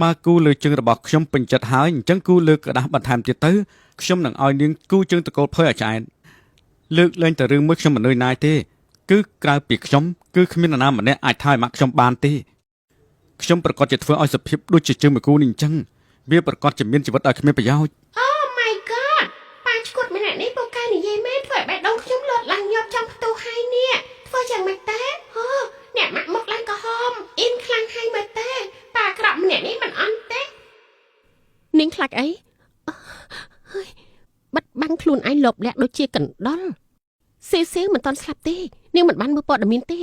បើគូលើជើងរបស់ខ្ញុំពេញចិត្តហើយអញ្ចឹងគូលើក្រដាស់បន្ថែមទៀតទៅខ្ញុំនឹងឲ្យនាងគូជើងតកូលភើឲ្យឆ្អែតលើកលែងតែរឿងមួយខ្ញុំមិននឿយណាយទេគឺក្រៅពីខ្ញុំគឺគ្មាននរណាម្នាក់អាចថើយមកខ្ញុំបានទេខ្ញុំប្រកាសជាធ្វើឲ្យសុភាពដូចជាជើងមួយគូនេះអញ្ចឹងវាប្រកាសជាមានជីវិតឲ្យគ្មានប្រយោជន៍ អូ my god ប៉ាឈួតម្នាក់នេះពូកែនិយាយមែនធ្វើឲ្យបេះដូងខ្ញុំលត់ឡើងញាប់ចំផ្ទុះហើយនេះធ្វើយ៉ាងម៉េចទេអូអ្នកម៉ាក់មកឡើងក៏ហមអ៊ីនខ្លាំងហើយមើលទេប៉ាអាក្រក់ម្នាក់នេះមិនអន់ទេ នាងខ្លាចអីហើយបាត់បាំងខ្លួនឯងលបលាក់ដូចជាកណ្ដុរសៀវមិនតន់ស្លាប់ទេនាងមិនបានមើលព័ត៌មានទេ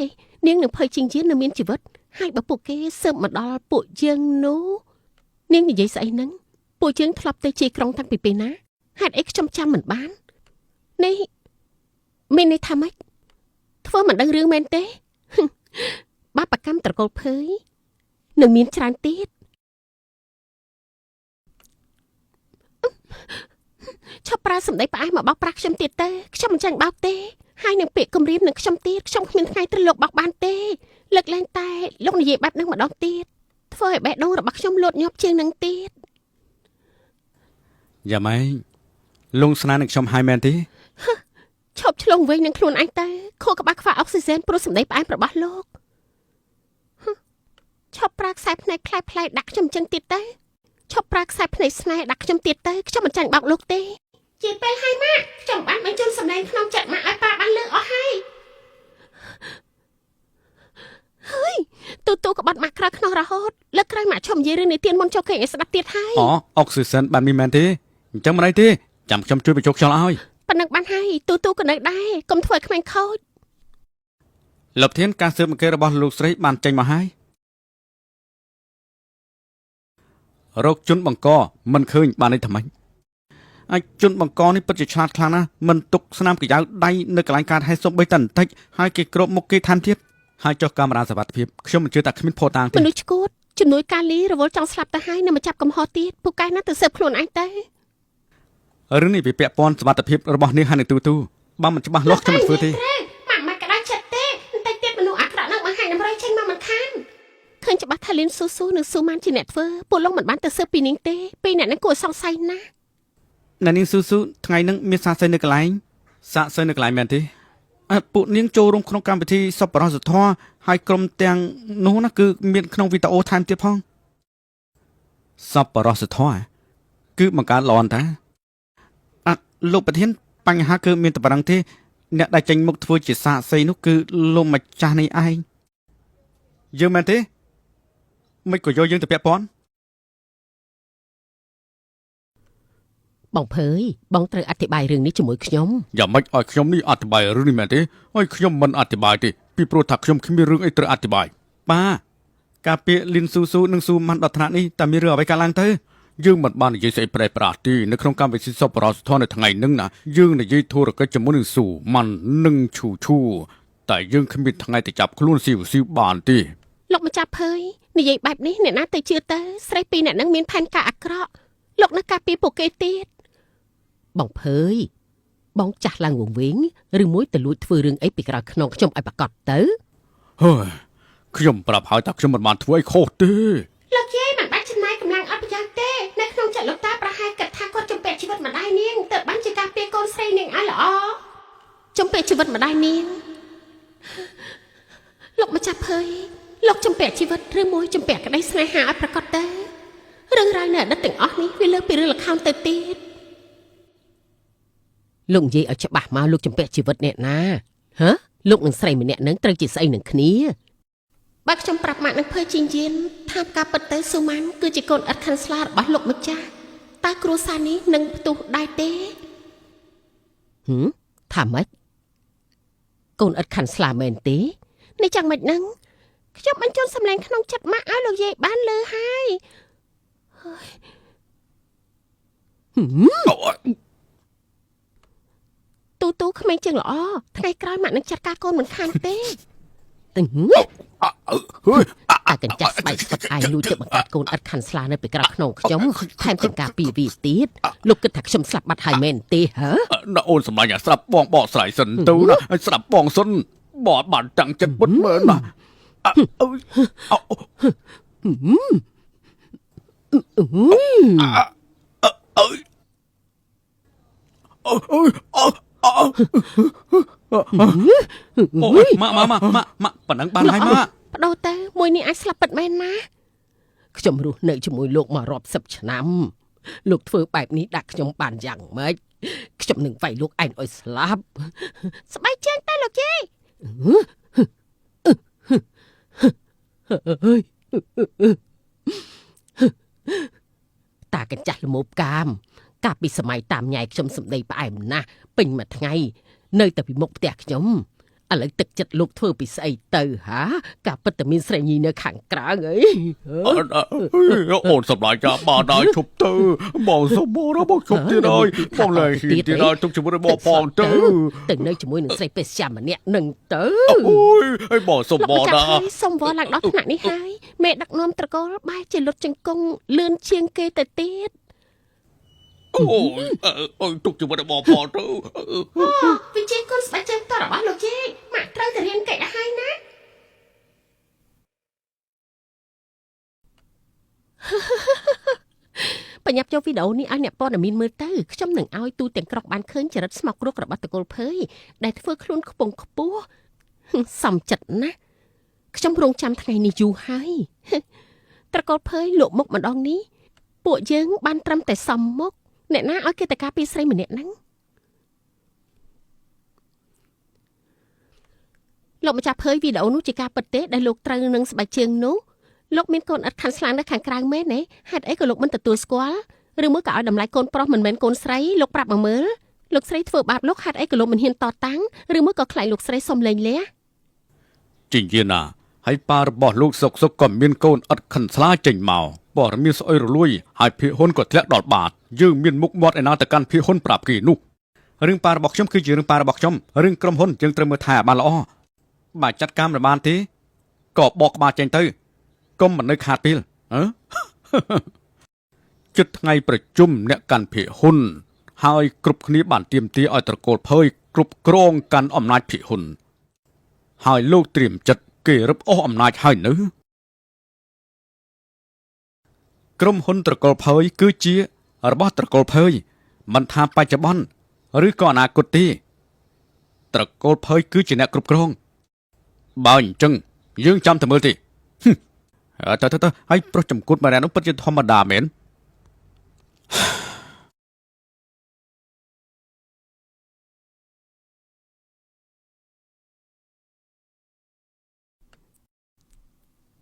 នាងនឹងភ័យជាងជាងនៅមានជីវិតហើយបើពួកគេសើបមកដល់ពួកយើងនោះនាងនិយាយស្អីហ្នឹងពួកយើងធ្លាប់ទៅជាក្រុងតាំងពីពេលណាហេតុអីខ្ញុំចាំមិនបាននេះមានន័យថាម៉េចធ្វើមិនដឹងរឿងមែនទេ បាបកម្មត្រកូលភើយនឹងមានច្រើនទៀតឈប់ប្រើសម្ដីផ្អែមមកបោកប្រាស់ខ្ញុំទៀតទៅខ្ញុំមិនចាញ់បោកទេហើយនឹងពាក្យគំរាមនឹងខ្ញុំទៀតខ្ញុំគ្មានថ្ងៃត្រូវលោកបោកបានទេលើកលែងតែលោកនិយាយបែបហ្នឹងម្ដងទៀតធ្វើឲ្យបេះដូងរបស់ខ្ញុំលោតញាប់ជាងនឹងទៀត យ៉ាម៉េងលងស្នានឹងខ្ញុំហើយមែនទេ ឈប់ឆ្លងវិញនឹងខ្លួនឯងទៅខួរក្បាលខ្វះអុកស៊ីហ្សែនព្រោះសម្ដីផ្អែមរបស់លោកឈប់ប្រើខ្សែភ្នែកផ្លែផ្លែដាក់ខ្ញុំចឹងទៀតទៅឈប់ប្រើខ្សែភ្នែកស្នេហ៍ដាក់ខ្ញុំទៀតទៅខ្ញុំមិនចាញ់បោកលោកទេ ជាពេលហើយម៉ាក់ខ្ញុំបានបញ្ជូនសម្លេងក្នុងចិត្តម៉ាក់ឲ្យប៉ាបានលើកអស់ហើយ ទូក៏បាត់ម៉ាក់ក្រៅក្នុងរហូតលើកក្រោយម៉ាក់ឈប់និយាយរឿងនិទានមុនចូលគេឲ្យស្ដាប់ទៀតហើយ អូអុកស៊ីសែនបានមានមែនទេអញ្ចឹងមិនអីទេចាំខ្ញុំជួយបញ្ចុកខ្យល់ឲ្យ ប៉ុណ្ណឹងបានហើយទូក៏នៅដែរកុំធ្វើឲ្យក្មេងខូច លបធានការស៊ើបអង្កេតរបស់លោកស្រីបានចេញមកហើយរោគជនបង្កមិនឃើញបានន័យថាម៉េចអាចជនបង្កនេះពិតជាឆ្លាតខ្លាំងណាស់មិនទុកស្នាមកញ្ចៅដៃនៅកន្លែងកើតហេតុសុំបីតែបន្តិចហើយគេគ្របមុខគេថែមទៀតហើយចុះកាមេរ៉ាសវត្ថិភាពខ្ញុំមិនជឿថាគ្មានភស្តុតាងទេ មនុស្សឈួតជំនួយកាលីរវល់ចង់ស្លាប់ទៅហើយនៅមកចាប់កំហុសទៀតពូកែណាទៅស៊ើបខ្លួនឯងទៅ រឿងនេះវាពាក់ព័ន្ធសវត្ថិភាពរបស់នាងហើយនឹងទូបើមិនច្បាស់លាស់ខ្ញុំមិនធ្វើទេ ម៉ាក់មិនក្តៅចិត្តទេតែទៀតមនុស្សអាក្រក់នឹងបង្ហាញតម្រុយចេញមកមិនខាន ឃើញច្បាស់ថាលីនស៊ូនិងស៊ូម៉ានជាអ្នកធ្វើពួកលោកមិនបានទៅស៊ើបពីនាងទេពីអ្នកនឹងគួរសង្ស័យណាស់ អ្នកនាងស៊ូថ្ងៃហ្នឹងមានសាកសីនៅកន្លែងសាកសីនៅកន្លែងមែនទេពួកនាងចូលរួមក្នុងកម្មវិធីសប្បុរសធម៌ហើយក្រុមទាំងនោះណាគឺមានក្នុងវីដេអូថែមទៀតផងសប្បុរសធម៌គឺបង្កើតល្អតាលោកប្រធានបញ្ហាគឺមានតែប៉ុណ្្នឹងទេអ្នកដែលចេញមុខធ្វើជាសាកសីនោះគឺលោកម្ចាស់នេះឯងយើងមែនទេមិនក៏យកយើងទៅពាក់ព័ន្ធ បងភើយបងត្រូវអធិប្បាយរឿងនេះជាមួយខ្ញុំ យ៉ាងម៉េចឲ្យខ្ញុំនេះអธิบายរឿងនេះមែនទេឲ្យខ្ញុំមិនអธิบายទេពីព្រោះថាខ្ញុំគ្មានរឿងអីត្រូវអธิบายប៉ាការពារលីនស៊ូនិងស៊ូម៉ាន់ដល់ថ្នាក់នេះតែមានរឿងអ្វីកើតឡើងទៅយើងមិនបាននិយាយស្អីប្រែប្រាស់ទេនៅក្នុងកម្មវិធីសប្បុរសធម៌នៅថ្ងៃហ្នឹងណាយើងនិយាយធុរកិច្ចជាមួយនឹងស៊ូម៉ាន់និងឈូតែយើងគ្មានថ្ងៃទៅចាប់ខ្លួនស៊ីវបានទេ លោកម្ចាស់ភើយនិយាយបែបនេះអ្នកណាទៅជឿទៅស្រីពីរអ្នកនឹងមានផែនការអាក្រក់លោកនៅការពារពួកគេទៀតបងភើយបងចាស់ឡើងវង្វេងឬមួយទៅលួចធ្វើរឿងអីពីក្រៅខ្នងខ្ញុំឲ្យប្រកាសទៅ ហើយខ្ញុំប្រាប់ហើយថាខ្ញុំមិនបានធ្វើអីខុសទេ លោកយាយមិនបាច់ចំណាយកម្លាំងអត់ប្រយោជន៍ទេនៅក្នុងចិត្តលោកតាប្រហែលគិតថាគាត់ចំពាក់ជីវិតម្ដាយនាងទៅបានជាការពារកូនស្រីនាងឲ្យល្អ ចំពាក់ជីវិតម្ដាយនាងលោកម្ចាស់ភើយលោកចំពាក់ជីវិតឬមួយចំពាក់ក្តីស្នេហាឲ្យប្រកាសទៅរឿងរ៉ាវនៅអតីតទាំងអស់នេះវាលើពីរឿងល្ខោនទៅទៀតលោកនិយាយឲ្យច្បាស់មកលោកចំពាក់ជីវិតអ្នកណាហ៎លោកនឹងស្រីម្នាក់នឹងត្រូវជាស្អីនឹងគ្នា បើខ្ញុំប្រាប់ម៉ាក់នឹងភើយជីងយៀនថាការពិតទៅស៊ូម៉ាន់គឺជាកូនឥតខាន់ស្លារបស់លោកម្ចាស់ តាគ្រួសារនេះនឹងផ្ទុះដែរទេថាម៉េចកូនឥតខាន់ស្លាមែនទេនេះchẳngម៉េចហ្នឹងខ្ញុំបញ្ជូនសម្លេងក្នុងចិត្តម៉ាក់ឲ្យលោកយាយបានលើហើយទូក្មេងជាងល្អថ្ងៃក្រោយម៉ាក់នឹងចាត់ការកូនមិនខានទេអាកញ្ចាស់ស្បែកស្វិតអាយលួចទៅបង្កាត់កូនឥតខាន់ស្លានៅពីក្រៅខ្នងខ្ញុំថែមទាំងការពីវាទៀតលោកគិតថាខ្ញុំស្លាប់បាត់ហើយមែនទេហ៎ណាអូនសម្លាញ់អាស្រាប់បងបកស្រាយសិនទៅណាស្រាប់បងសិនបត់បានតាំងចិត្តពុតមើលណាអូយម៉ាប៉ណ្ណឹងបានហើយម៉ាបដូរទៅមួយនេះអាចស្លាប់ពិតមែនណាខ្ញុំរស់នៅជាមួយលោកមករាប់សិបឆ្នាំលោកធ្វើបែបនេះដាក់ខ្ញុំបានយ៉ាងម៉េចខ្ញុំនឹងវាយលោកឯងឲ្យស្លាប់ស្បែកជើងតែលោកយាយតាកញ្ចាស់ល្មោបកាមកាលពីសម័យតាមញ៉ៃខ្ញុំសម្ដីផ្អែមណាស់ពេញមួយថ្ងៃនៅតែពីមុខផ្ទះខ្ញុំឥឡូវទឹកចិត្តលោកធ្វើពីស្អីទៅហាការពិតតែមានស្រីញីនៅខាងក្រៅអីអូនសម្លាញ់ចាបានហើយឈប់ទៅបងសុំបងរបស់ឈប់ទៀតហើយបងលែងហ៊ានទៀតហើយទុកជាមួយរបស់ផងទៅនៅជាមួយនឹងស្រីពេទ្យម្នាក់នឹងទៅអូយឲ្យបងសុំបងដែរសុំវល់ឡើងដល់ថ្នាក់នេះហើយមេដឹកនាំត្រកូលបែរជាលុតជង្គង់លឿនជាងគេទៅទៀតអូយទុកជាមួយរបស់ផងទៅវិជាគុណស្បែកជើងតរបស់លោកយាយម៉ាក់ត្រូវតែរៀនកែឲ្យណាបញ្ញាប់យកវីដេអូនេះឲ្យអ្នកព័ត៌មានមើលទៅខ្ញុំនឹងឲ្យទូទាំងក្រុងបានឃើញចរិតស្មោកគ្រោករបស់តកូលភើយដែលធ្វើខ្លួនខ្ពង់ខ្ពស់សំចិត្តណាស់ខ្ញុំរងចាំថ្ងៃនេះយូរហើយតកូលភើយលក់មុខម្ដងនេះពួកយើងបានត្រឹមតែសំមុខអ្នកណាឲ្យគេតការពីស្រីម្នាក់ហ្នឹងលោកម្ចាស់ភើយវីដេអូនោះជាការពិតទេដែលលោកត្រូវនឹងស្បែកជើងនោះលោកមានកូនឥតខាន់ស្លានៅខាងក្រៅមែនទេហេតុអីក៏លោកមិនទទួលស្គាល់ឬមួយក៏ឲ្យតម្លៃកូនប្រុសមិនមែនកូនស្រីលោកប្រាប់មកមើលលោកស្រីធ្វើបាបលោកហេតុអីក៏លោកមិនហ៊ានតតាំងឬមួយក៏ខ្លាចលោកស្រីសុំលែងលះជីងយាណាហើយប៉ារបស់លោកសុកក៏មានកូនឥតខាន់ស្លាចេញមកព័ត៌មានស្អុយរលួយហើយភៀកហ៊ុនក៏ធ្លាក់ដល់បាតយើងមានមុខមាត់ឯណាទៅកាន់ភៀកហ៊ុនប្រាប់គេនោះរឿងប៉ារបស់ខ្ញុំគឺជារឿងប៉ារបស់ខ្ញុំរឿងក្រុមហ៊ុនយើងត្រូវមើលថែឲ្យបានល្អបើចាត់ការមិនបានទេក៏បកក្បាលចេញទៅកុំមិននៅខាតពេលជិតថ្ងៃប្រជុំអ្នកកាន់ភៀកហ៊ុនហើយគ្រប់គ្នាបានទាមទារឲ្យត្រកូលភើយគ្រប់គ្រងកាន់អំណាចភៀកហ៊ុនហើយលោកត្រៀមចិត្តគេរឹបអូសអំណាចហើយនៅក្រុមហ៊ុនត្រកូលភើយគឺជារបស់ត្រកូលភើយមិនថាបច្ចុប្បន្នឬក៏អនាគតទេត្រកូលភើយគឺជាអ្នកគ្រប់គ្រងបើអញ្ចឹងយើងចាំតែមើលទេទៅហើយប្រុសចំគួតមករ៉ានោះពិតជាធម្មតាមែន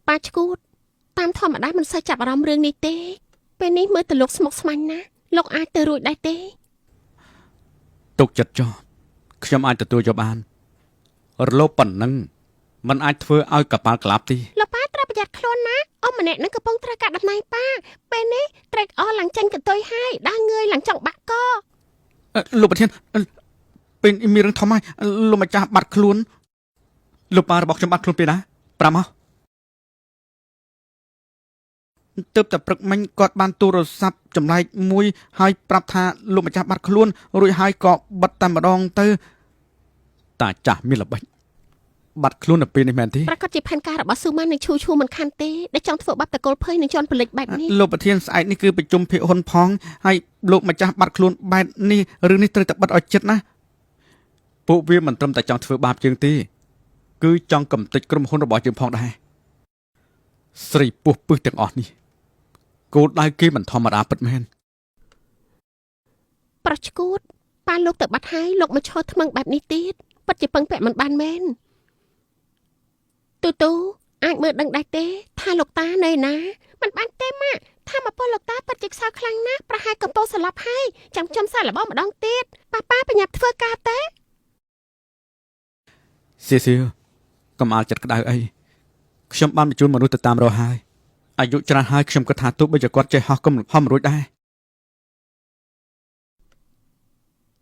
ប៉ាឈួតតាមធម្មតាមិនសូវចាប់អារម្មណ៍រឿងនេះទេពេលនេះមើលទៅលោកស្មុគស្មាញណាស់លោកអាចទៅរួចដែរទេទុកចិត្តចុះខ្ញុំអាចទទួលយកបានរលបប៉ុណ្ណឹងมันអាចធ្វើឲ្យកប៉ាល់ក្លាប់ទីលោកប៉ាត្រូវប្រយ័ត្នខ្លួនណាអ៊ំម្នាក់នឹងកំពុងត្រូវកាត់ដំណែងប៉ាពេលនេះត្រេកអរឡើងចាញ់កន្ទុយហើយដើរងើយឡើងចង់បាក់កលោកប្រធានពេលមានរឿងធំហើយលោកម្ចាស់បាត់ខ្លួនលោកប៉ារបស់ខ្ញុំបាត់ខ្លួនពេលណា5មកទើបតែព្រឹកមិញគាត់បានទូរស័ព្ទចម្លែកមួយហើយប្រាប់ថាលោកម្ចាស់បាត់ខ្លួនរួចហើយក៏បិទតែម្ដងទៅតាចាស់មានល្បិចបាត់ខ្លួននៅពេលនេះមែនទេប្រកាសជាផែនការរបស់ស៊ូម៉ាននឹងឈូមិនខានទេដែលចង់ធ្វើបាបតកូលភើយនឹងជន់ពលិចបែបនេះលោកប្រធានស្អែកនេះគឺប្រជុំភាគហ៊ុនផងហើយលោកម្ចាស់បាត់ខ្លួនបែបនេះរឿងនេះត្រូវតែបិទឲ្យចិត្តណាពួកវាមិនត្រឹមតែចង់ធ្វើបាបជាងទេគឺចង់កំទេចក្រុមហ៊ុនរបស់យើងផងដែរស្រីពោះពឹសទាំងអស់នេះគោលដៅគេមិនធម្មតាពិតមែនប្រឈួតប៉ាលោកទៅបាត់ហើយលោកមកឈរថ្មឹងបែបនេះទៀតពិតជាពឹងពាក់មិនបានមែនទូអាចមើលដឹងដែរទេថាលោកតានៅណាមិនបានទេម៉ាក់ ថាមកពលលោកតាប៉ាត់ជាខ្សោយខ្លាំងណាស់ប្រហែលកំពុងស្លាប់ហើយចាំខ្ញុំសាកល្បងម្ដងទៀតប៉ាបញ្ញាប់ធ្វើការទេ សៀសៀកុំអាលចិត្តក្តៅអីខ្ញុំបានបញ្ជូនមនុស្សទៅតាមរកហើយអាយុច្រើនហើយខ្ញុំគិតថាទោះបីជាគាត់ចេះហោះក៏មិនហោះមិនរួចដែរ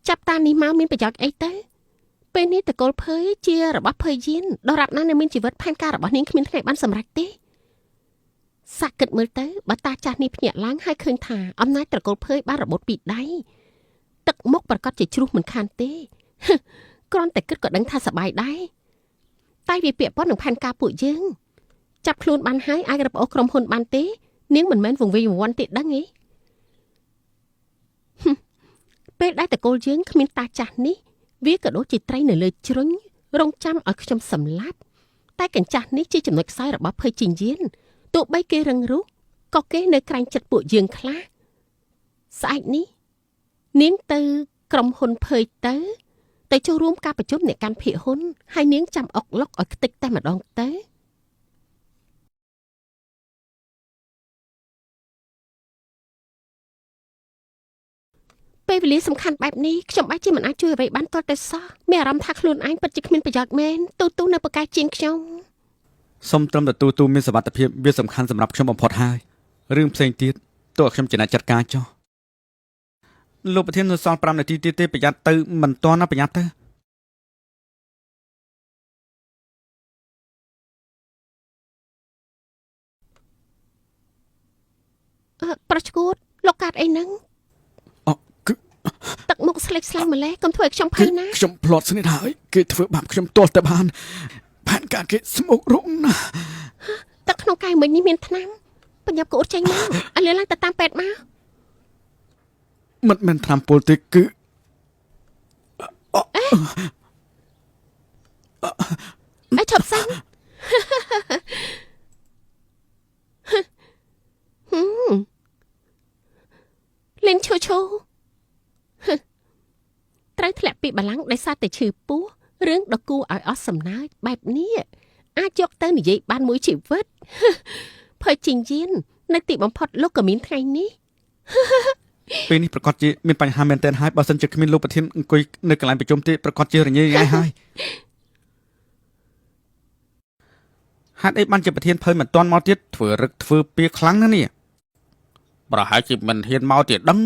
ចាប់តានេះមកមានប្រយោជន៍អីទៅពេលនេះតកូលភើយជារបស់ភើយយានដរាបណានៅមានជីវិតផែនការរបស់នាងគ្មានថ្ងៃបានសម្រេចទេសាក់គិតមើលទៅបើតាចាស់នេះភ្ញាក់ឡើងហើយឃើញថាអំណាចត្រកូលភើយបានរបូតពីដៃទឹកមុខប្រកាសជាជ្រុះមិនខានទេ គ្រាន់តែគិតក៏ដឹងថាសប្បាយដែរតែវាពាក់ព័ន្ធនឹងផែនការពួកយើងចាប់ខ្លួនបានហើយអាចរកប្អូនក្រុមហ៊ុនបានទេនាងមិនមែនវង្វេងវង្វាន់ទេដឹងទេ ពេលដែលតកូលយើងគ្មានតាចាស់នេះវាក៏ដូចជាត្រីនៅលើជ្រុញរងចាំឲ្យខ្ញុំសម្លាប់តែកញ្ចាស់នេះជាចំណុចខ្សោយរបស់ភ័យជីងយានទោះបីគេរឹងរូសក៏គេនៅក្រែងចិត្តពួកយើងខ្លះស្អែកនេះនាងទៅក្រុមហ៊ុនភ័យទៅចូលរួមការប្រជុំអ្នកកាន់ភាគហ៊ុនហើយនាងចាំអុកឡុកឲ្យខ្ទេចតែម្ដងទៅពេលវេលាសំខាន់បែបនេះខ្ញុំបាច់ជាមិនអាចជួយអ្វីបានទាល់តែសោះមានអារម្មណ៍ថាខ្លួនឯងពិតជាគ្មានប្រយោជន៍មែនទូនៅប្រកាសជាងខ្ញុំ សុំត្រឹមតែទូមានសុវត្ថិភាពវាសំខាន់សម្រាប់ខ្ញុំបំផុតហើយរឿងផ្សេងទៀតទោះខ្ញុំជាអ្នកចាត់ការចុះលោកប្រធាននៅសល់5នាទីទៀតទេប្រយ័ត្នទៅមិនទាន់ណាប្រយ័ត្នទៅ ប្រឈួតលោកកាត់អីហ្នឹង អូគឺ ទឹកមុខស្លេកស្លាំងម្លេះកុំធ្វើឲ្យខ្ញុំភ័យណា ខ្ញុំផ្លត់ស្និទ្ធហើយគេធ្វើបាបខ្ញុំទាល់តែបានផែនការគេស្មុគរងណាស់ ទឹកក្នុងកាយមិញនេះមានថ្នាំបញ្ញាប់ក៏អត់ចេញមកឲ្យលឿនឡើងទៅតាមពេទ្យមក មិនមែនថ្នាំពុលទេគឺ អីឈប់សិន លេងឈូត្រូវធ្លាក់ពីបល្ល័ង្កដោយសារតែឈឺពោះរឿងដ៏គួរឲ្យអស់សំណើចបែបនេះអាចយកទៅនិយាយបានមួយជីវិត ភ័យជីងយាននៅទីបំផុតលោកក៏មានថ្ងៃនេះ ពេលនេះប្រកាសជាមានបញ្ហាមែនទែនហើយបើសិនជាគ្មានលោកប្រធានអង្គុយនៅកន្លែងប្រជុំទេប្រកាសជារញ៉េរញ៉ៃហើយហេតុអីបានជាប្រធានភ័យមិនទាន់មកទៀតធ្វើរឹកធ្វើពៀខ្លាំងណាស់នេះប្រហែលជាមិនហ៊ានមកទៀតដឹង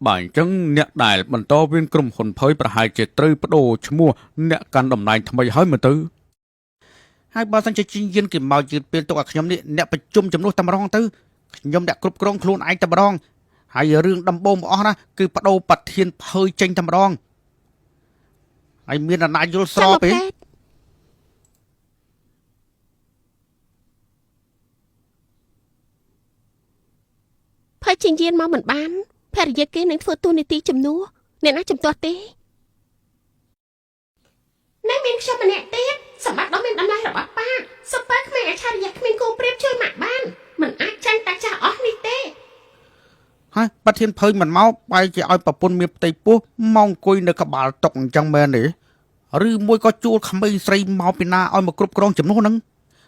បើអញ្ចឹងអ្នកដែលបន្តវេនក្រុមហ៊ុនភ័យប្រហែលជាត្រូវបដូរឈ្មោះអ្នកកាន់តំណែងថ្មីហើយមើលទៅហើយបើសិនជាជីងយានគេមកយឺតពេលទុកឲ្យខ្ញុំនេះអ្នកប្រជុំចំនួនតែម្ដងទៅខ្ញុំអ្នកគ្រប់គ្រងខ្លួនឯងតែម្ដងហើយរឿងដំបូងបង្អស់ណាគឺបដូរប្រធានភ័យចេញតែម្ដងហើយមានអាណាយល់ស្របទេ ភ័យជីងយានមកមិនបានភរិយាគេនឹងធ្វើទូនីតិជំនួសអ្នកណាជំទាស់ទេនៅមានខ្ញុំម្នាក់ទៀតសម្បត្តិដ៏មានតម្លៃរបស់ប៉ាសុពើគ្មានអច្ឆរិយៈគ្មានគូប្រៀបជួយម៉ាក់បានមិនអាចចាញ់តាចាស់អស់នេះទេ ហើយប្រធានភ័យមិនមកបែរជាឲ្យប្រពន្ធមានផ្ទៃពោះមកអង្គុយនៅក្បាលតុកអញ្ចឹងមែនទេឬមួយក៏ជួលក្មេងស្រីមកពីណាឲ្យមកគ្រប់គ្រងចំនួនហ្នឹង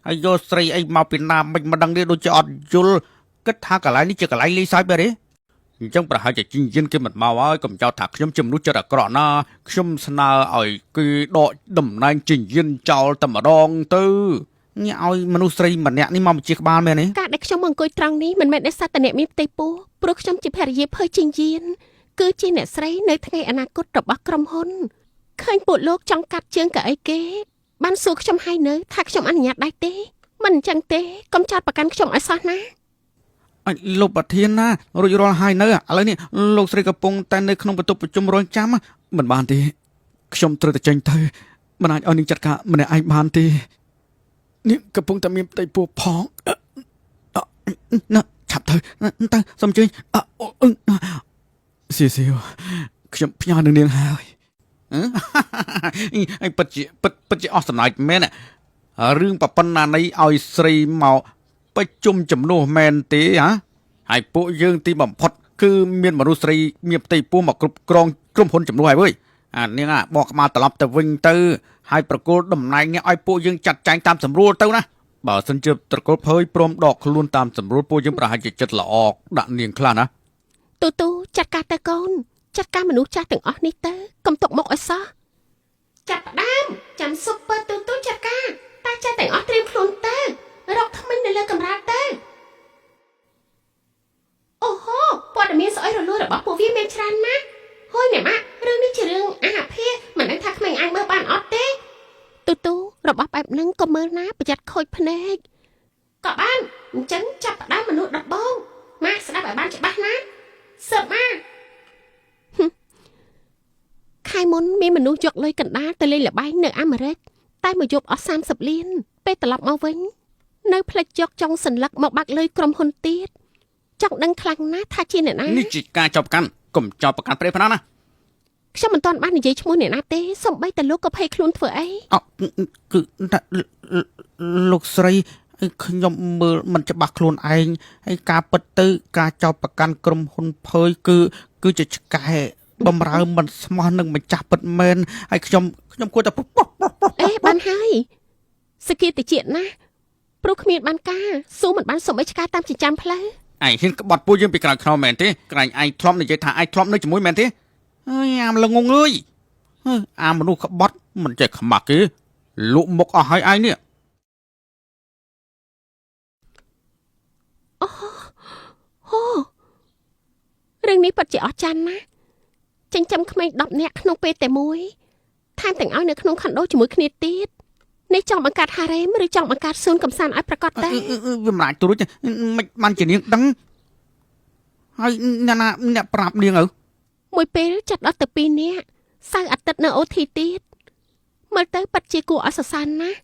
ហើយយកស្រីអីមកពីណាមិនមិនដឹងទេដូចជាអត់យល់គិតថាកន្លែងនេះជាកន្លែងលេងសើចបែបទេអញ្ចឹងប្រហែលជាជីងយានគេមិនមកហើយកុំចោទថាខ្ញុំជាមនុស្សចិត្តអាក្រក់ណាខ្ញុំស្នើឲ្យគេដកតំណែងជីងយានចោលតែម្ដងទៅញ៉ាឲ្យមនុស្សស្រីម្នាក់នេះមកជាក្បាលមែនទេ ការដែលខ្ញុំមកអង្គុយត្រង់នេះមិនមែនដោយសារតែអ្នកមានផ្ទៃពោះព្រោះខ្ញុំជាភរិយាភ័យជីងយានគឺជាអ្នកស្រីនៅថ្ងៃអនាគតរបស់ក្រុមហ៊ុនឃើញពួកលោកចង់កាត់ជើងកៅអីគេបានសួរខ្ញុំហើយនៅថាខ្ញុំអនុញ្ញាតដែរទេមិនអញ្ចឹងទេកុំចោទប្រកាន់ខ្ញុំឲ្យសោះណា លោកប្រធានណារួចរាល់ហើយនៅឥឡូវនេះលោកស្រីកំពុងតែនៅក្នុងបន្ទប់ប្រជុំរងចាំមិនបានទេខ្ញុំត្រូវតែចេញទៅមិនអាចឲ្យនាងចាត់ការម្នាក់ឯងបានទេនាងកំពុងតែមានផ្ទៃពោះផងណាឆាប់ទៅសូមជួយសៀសៀខ្ញុំផ្ញើនឹងនាងហើយអីពិតជាអស់សំណើចមែនរឿងប្រពន្ធណានៃឲ្យស្រីមកប្រជុំចំនួនមែនទេហ៎ហើយពួកយើងទីបំផុតគឺមានមនុស្សស្រីមានផ្ទៃពោះមកគ្រប់គ្រងក្រុមហ៊ុនចំនួនហើយវើយអានាងបកក្បាលត្រឡប់ទៅវិញទៅហើយប្រគល់តំណែងនេះឲ្យពួកយើងចាត់ចែងតាមសម្រួលទៅណា បើសិនជាត្រកូលភើយព្រមដកខ្លួនតាមសម្រួលពួកយើងប្រហែលជាចិត្តល្អដាក់នាងខ្លះណា ទូចាត់ការទៅកូនចាត់ការមនុស្សចាស់ទាំងអស់នេះទៅកុំទុកមុខឲ្យសោះចាប់ផ្ដើមចាំស៊ុបពើទូចាត់ការតែចាស់ទាំងអស់ត្រៀមខ្លួនទៅរកថ្មិញនៅលើកម្រាលទៅអូហូព័ត៌មានស្អុយរលួយរបស់ពួកវាមានច្រើនណាស់ហើយអ្នកម៉ាក់រឿងនេះជារឿងអាភាសមិនដឹងថាក្មេងអាចមើលបានអត់ទេទូរបស់បែបហ្នឹងក៏មើលណាប្រយ័ត្នខូចភ្នែកក៏បានអញ្ចឹងចាប់ផ្ដើមមនុស្សដំបងម៉ាក់ស្ដាប់ឲ្យបានច្បាស់ណាសើបម៉ាខែមុនមានមនុស្សយកលុយកណ្ដាលទៅលេងល្បែងនៅអាមេរិកតែមកយប់អស់30លានពេលត្រឡប់មកវិញនៅផ្លេចយកចុងសន្លឹកមកបាក់លុយក្រុមហ៊ុនទៀតចង់ដឹងខ្លាំងណាស់ថាជាអ្នកណា នេះជាការចាប់ប្រកាន់កុំចាប់ប្រកាន់ព្រៃផ្នាណា ខ្ញុំមិនទាន់បាននិយាយឈ្មោះអ្នកណាទេសូម្បីតែលោកក៏ភ័យខ្លួនធ្វើអី គឺលោកស្រីខ្ញុំមើលមិនច្បាស់ខ្លួនឯងហើយការពិតទៅការចាប់ប្រកាន់ក្រុមហ៊ុនភើយគឺជាឆ្កែបំរើមិនស្មោះនឹងម្ចាស់ពិតមែនហើយខ្ញុំគួរតែ អេបានហើយសគាតិចណាព្រោះគ្មានបានការស៊ូមិនបានសុំអីឆ្កែតាមចិញ្ចើមផ្លូវ ឯងហ៊ានក្បត់ពួកយើងពីក្រោយខ្នងមែនទេក្រែងឯងធ្លាប់និយាយថាឯងធ្លាប់នៅជាមួយមែនទេអើយអាមល្ងងអើយអាមនុស្សក្បត់មិនចេះខ្មាស់គេលក់មុខអស់ហើយឯងនេះ អូរឿងនេះពិតជាអស្ចារ្យណាស់ចិញ្ចឹមក្មេង10នាក់ក្នុងពេលតែមួយថែមទាំងឲ្យនៅក្នុងខុនដូជាមួយគ្នាទៀតនេះចង់បង្កើតហារ៉េមឬចង់បង្កើតសួនកំសាន្តឲ្យប្រកបតែ វាមិនអាចទូរួចមិនបានជានាងដឹងហើយអ្នកប្រាប់នាងទៅ មួយពេលចាត់ដល់ទៅ2នាក់សៅរ៍អាទិត្យនៅអូធីទៀតមើលទៅពិតជាគួរឲ្យសរសើរណាស់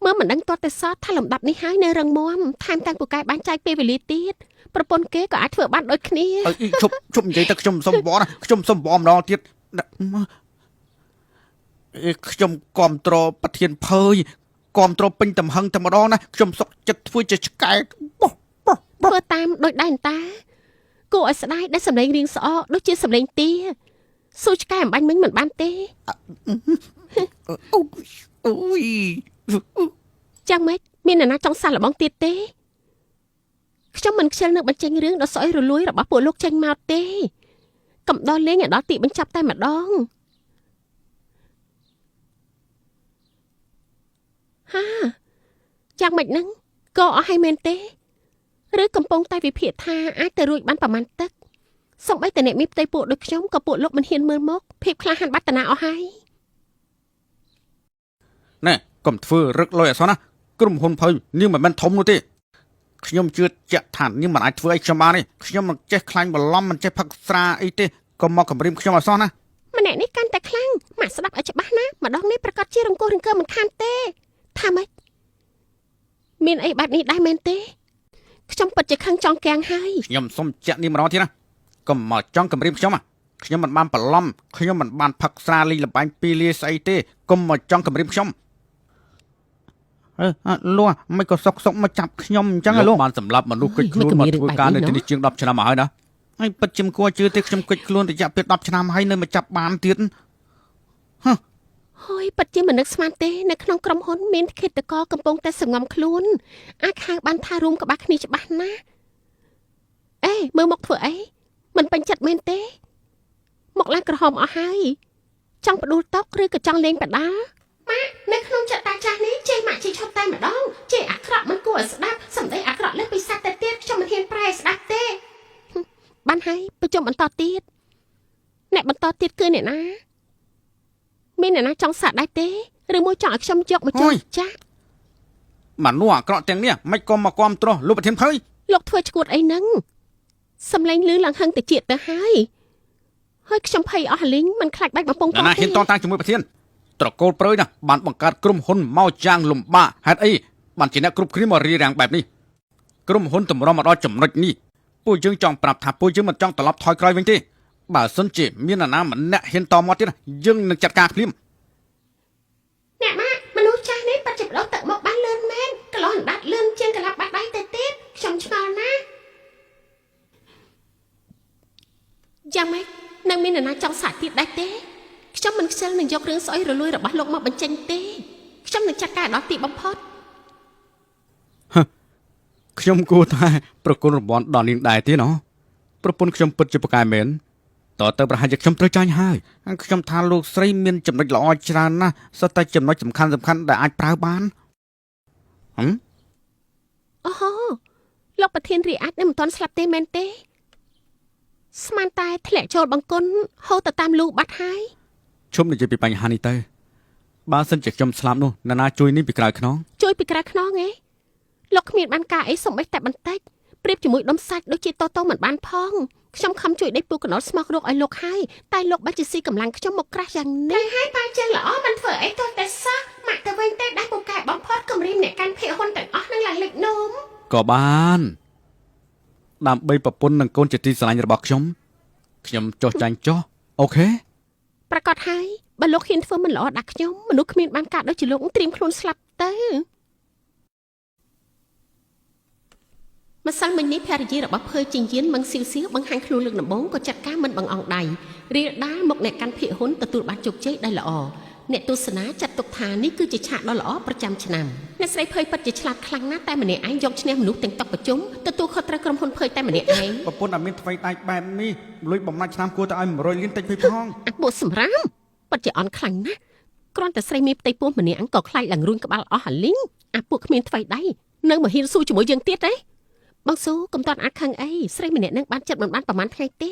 មើលមិនដឹងទាល់តែសោះថាលំដាប់នេះហើយនៅរឹងមាំថែមទាំងពូកែបានចែកពេលវេលាទៀតប្រពន្ធគេក៏អាចធ្វើបានដូចគ្នា ជប់និយាយទៅខ្ញុំសុំវល់ណាខ្ញុំសុំវល់ម្ដងទៀតខ្ញុំគ្រប់ត្រប្រធានភើយគ្រប់ត្រពេញតំហឹងតែម្ដងណាខ្ញុំសុកចិត្តធ្វើជាឆ្កែ ធ្វើតាមដូចដែរតាគួរឲ្យស្ដាយដែលសម្លេងរៀងស្អកដូចជាសម្លេងទាស៊ូឆ្កែអំបញ្ញមិញមិនបានទេ អូយ ចាំម៉េចមានអ្នកណាចង់សាឡបងទៀតទេខ្ញុំមិនខ្ជិលនឹងបញ្ចេញរឿងដ៏ស្អុយរលួយរបស់ពួកលោកចេញមកទេកំដរលេងឲ្យដល់ទីបញ្ចប់តែម្ដងហាយ៉ាងម៉េចហ្នឹងក៏អស់ហើយមែនទេឬកំពុងតែវិភាគថាអាចទៅរួចបានប្រមាណទឹកសូម្បីតែអ្នកមានផ្ទៃពួកដូចខ្ញុំក៏ពួកលោកមិនហ៊ានមើលមកភាពក្លាហានបាត់តាណាអស់ហើយ ណែកុំធ្វើរឹកលុយអសោះណាក្រុមហ៊ុនភើយនាងមិនមែនធំនោះទេខ្ញុំជឿជាក់ថានាងមិនអាចធ្វើអីខ្ញុំបានទេខ្ញុំមិនចេះខ្លាញ់បន្លំមិនចេះផឹកស្រាអីទេកុំមកគំរាមខ្ញុំអសោះណា ម្នាក់នេះកាន់តែខ្លាំងម៉ាក់ស្ដាប់ឲ្យច្បាស់ណាម្ដងនេះប្រកាសជារង្គោះរង្គើមិនខានទេថាម៉េចមានអីបែបនេះដែរមែនទេខ្ញុំពិតជាខឹងចង់កាំងហើយ ខ្ញុំសុំចាក់នាងម្ដងទៀតណាកុំមកចង់គំរាមខ្ញុំខ្ញុំមិនបានបន្លំខ្ញុំមិនបានផឹកស្រាលីលបែងពីលាស្អីទេកុំមកចង់គំរាមខ្ញុំលោកមិនក៏សុកមកចាប់ខ្ញុំអញ្ចឹងលោក បានសម្លាប់មនុស្សកិច្ចខ្លួនមកធ្វើការនៅទីនេះជាង10ឆ្នាំមកហើយណា ហើយពិតជាមិនគួរជឿទេខ្ញុំកិច្ចខ្លួនរយៈពេល10ឆ្នាំហើយនៅមកចាប់បានទៀត ហើយពិតជាមិននឹកស្មានទេនៅក្នុងក្រុមហ៊ុនមានឃាតករកំពុងតែសង្ងំខ្លួនអាចហៅបានថារួមក្បាស់គ្នាច្បាស់ណាស់អេមើលមកធ្វើអីមិនពេញចិត្តមែនទេមកឡើងក្រហមអស់ហើយចង់ផ្ដួលតុកឬក៏ចង់លេងបដាម៉ាក់នៅក្នុងចិត្តតាចាស់នេះចេះម៉ាក់ជិះឈប់តែម្ដងចេះអាក្រក់មិនគួរឲ្យស្ដាប់សម្ដីអាក្រក់លើសពីសត្វទៅទៀតខ្ញុំមិនហ៊ានប្រែស្ដាប់ទេបានហើយប្រជុំបន្តទៀតអ្នកបន្តទៀតគឺអ្នកណាមានអ្នកណាចង់សាកដែរទេឬមួយចង់ឲ្យខ្ញុំយកមកជួយចាស់ មនុស្សអាក្រក់ទាំងនេះមិនក៏មកគាំទ្រលោកប្រធានភើយ លោកធ្វើឈួតអីហ្នឹងសំឡេងលឺឡើងហឹងតិចទៅហើយខ្ញុំភ័យអស់លីងមិនខ្លាចបាច់បំពង់ត ណាហ៊ានតតាំងជាមួយប្រធានត្រកូលប្រើយណាបានបង្កើតក្រុមហ៊ុនមកយ៉ាងលំបាកហេតុអីបានជាអ្នកគ្រប់គ្នាមករៀបរៀងបែបនេះក្រុមហ៊ុនតម្រុំមកដល់ចំណុចនេះពួកយើងចង់ប្រាប់ថាពួកយើងមិនចង់ត្រឡប់ថយក្រោយវិញទេបើសិនជាមាននរណាម្នាក់ហ៊ានតមកទៀតយើងនឹងចាត់ការភ្លាម អ្នកម៉ាក់មនុស្សចាស់នេះបាត់ជាបដោះទឹកមកបានលឿនមែនកន្លោះអណ្ដាតលឿនជាងកន្លះបាត់ដៃទៅទៀតខ្ញុំឆ្ងល់ណាស់យ៉ាងម៉េចនៅមាននរណាចង់សាកទៀតដែរទេខ្ញុំមិនខ្ជិលនឹងយករឿងស្អុយរលួយរបស់លោកមកបញ្ចេញទេខ្ញុំនឹងចាត់ការដល់ទីបំផុត ខ្ញុំគួរតែប្រគល់រង្វាន់ដល់នាងដែរទេណោះប្រពន្ធខ្ញុំពិតជាប្រកែមែនតើទៅប្រហែលជាខ្ញុំត្រូវចាញ់ហើយខ្ញុំថាលោកស្រីមានចំណុចល្អច្រើនណាស់សុទ្ធតែចំណុចសំខាន់ដែលអាចប្រើបានអូហូលោកប្រធានរីអាចនឹងមិនទាន់ស្លាប់ទេមែនទេស្មានតែធ្លាក់ចូលបង្គន់ហូរទៅតាមលូបាត់ហើយ ឈប់និយាយពីបញ្ហានេះទៅបើសិនជាខ្ញុំស្លាប់នោះនរណាជួយនេះពីក្រៅខ្នង ជួយពីក្រៅខ្នងឯងលោកគ្មានបានការអីសំបីតែបន្តិចប្រៀបជាមួយដុំសាច់ដូចជាតតមិនបានផងខ្ញុំខំជួយដេកពូកណ្ដុរស្មោះរកឲ្យលោកហើយតែលោកបាច់ជាស៊ីកម្លាំងខ្ញុំមកក្រាស់យ៉ាងនេះ ហើយប៉ាចឹងល្អមិនធ្វើអីទោះតែសោះម៉ាក់ទៅវិញទៅដែលពូកែបំផុតគំរាមអ្នកកាន់ភ័យហ៊ុនទាំងអស់នឹងឡើងលេចនោម ក៏បានដើម្បីប្រពន្ធនិងកូនជាទីស្រឡាញ់របស់ខ្ញុំចោះចាញ់ចោះអូខេ ប្រកាសហើយបើលោកហ៊ានធ្វើមិនល្អដាក់ខ្ញុំមនុស្សគ្មានបានការដូចជាលោកត្រៀមខ្លួនស្លាប់ទៅម្សិលមិញនេះភរិយារបស់ភើជីងយានមឹងស៊ីវស៊ីវបង្ហាញខ្លួនលើកដំបូងក៏ចាត់ការមិនបង្អង់ដៃរៀលដាលមកអ្នកកាន់ភៀកហ៊ុនទទួលបានជោគជ័យដែលល្អអ្នកទស្សនាចាត់ទុកថានេះគឺជាឆាកដ៏ល្អប្រចាំឆ្នាំអ្នកស្រីភើពិតជាឆ្លាតខ្លាំងណាស់តែម្នាក់ឯងយកឈ្នះមនុស្សទាំងតុប្រជុំទទួលខុសត្រូវក្រុមហ៊ុនភើតែម្នាក់ឯង ប្រពន្ធអត់មានថ្មីដៃបែបនេះលួចបំណាច់ឆ្នាំគួរទៅឲ្យ100លានតិចពេកផង អាពួកសម្រាមពិតជាអន់ខ្លាំងណាស់គ្រាន់តែស្រីមានផ្ទៃពោះម្នាក់ក៏ខ្លាចឡើងរួញក្បាលអស់អាលីងអាពួកគ្មានថ្មីដៃនៅមកហ៊ានស៊ូជាមួយយើងទៀតទេបងស៊ូកុំតន់អាចខឹងអីស្រីម្នាក់នឹងបានចិត្តមិនបានប្រហែលថ្ងៃទេ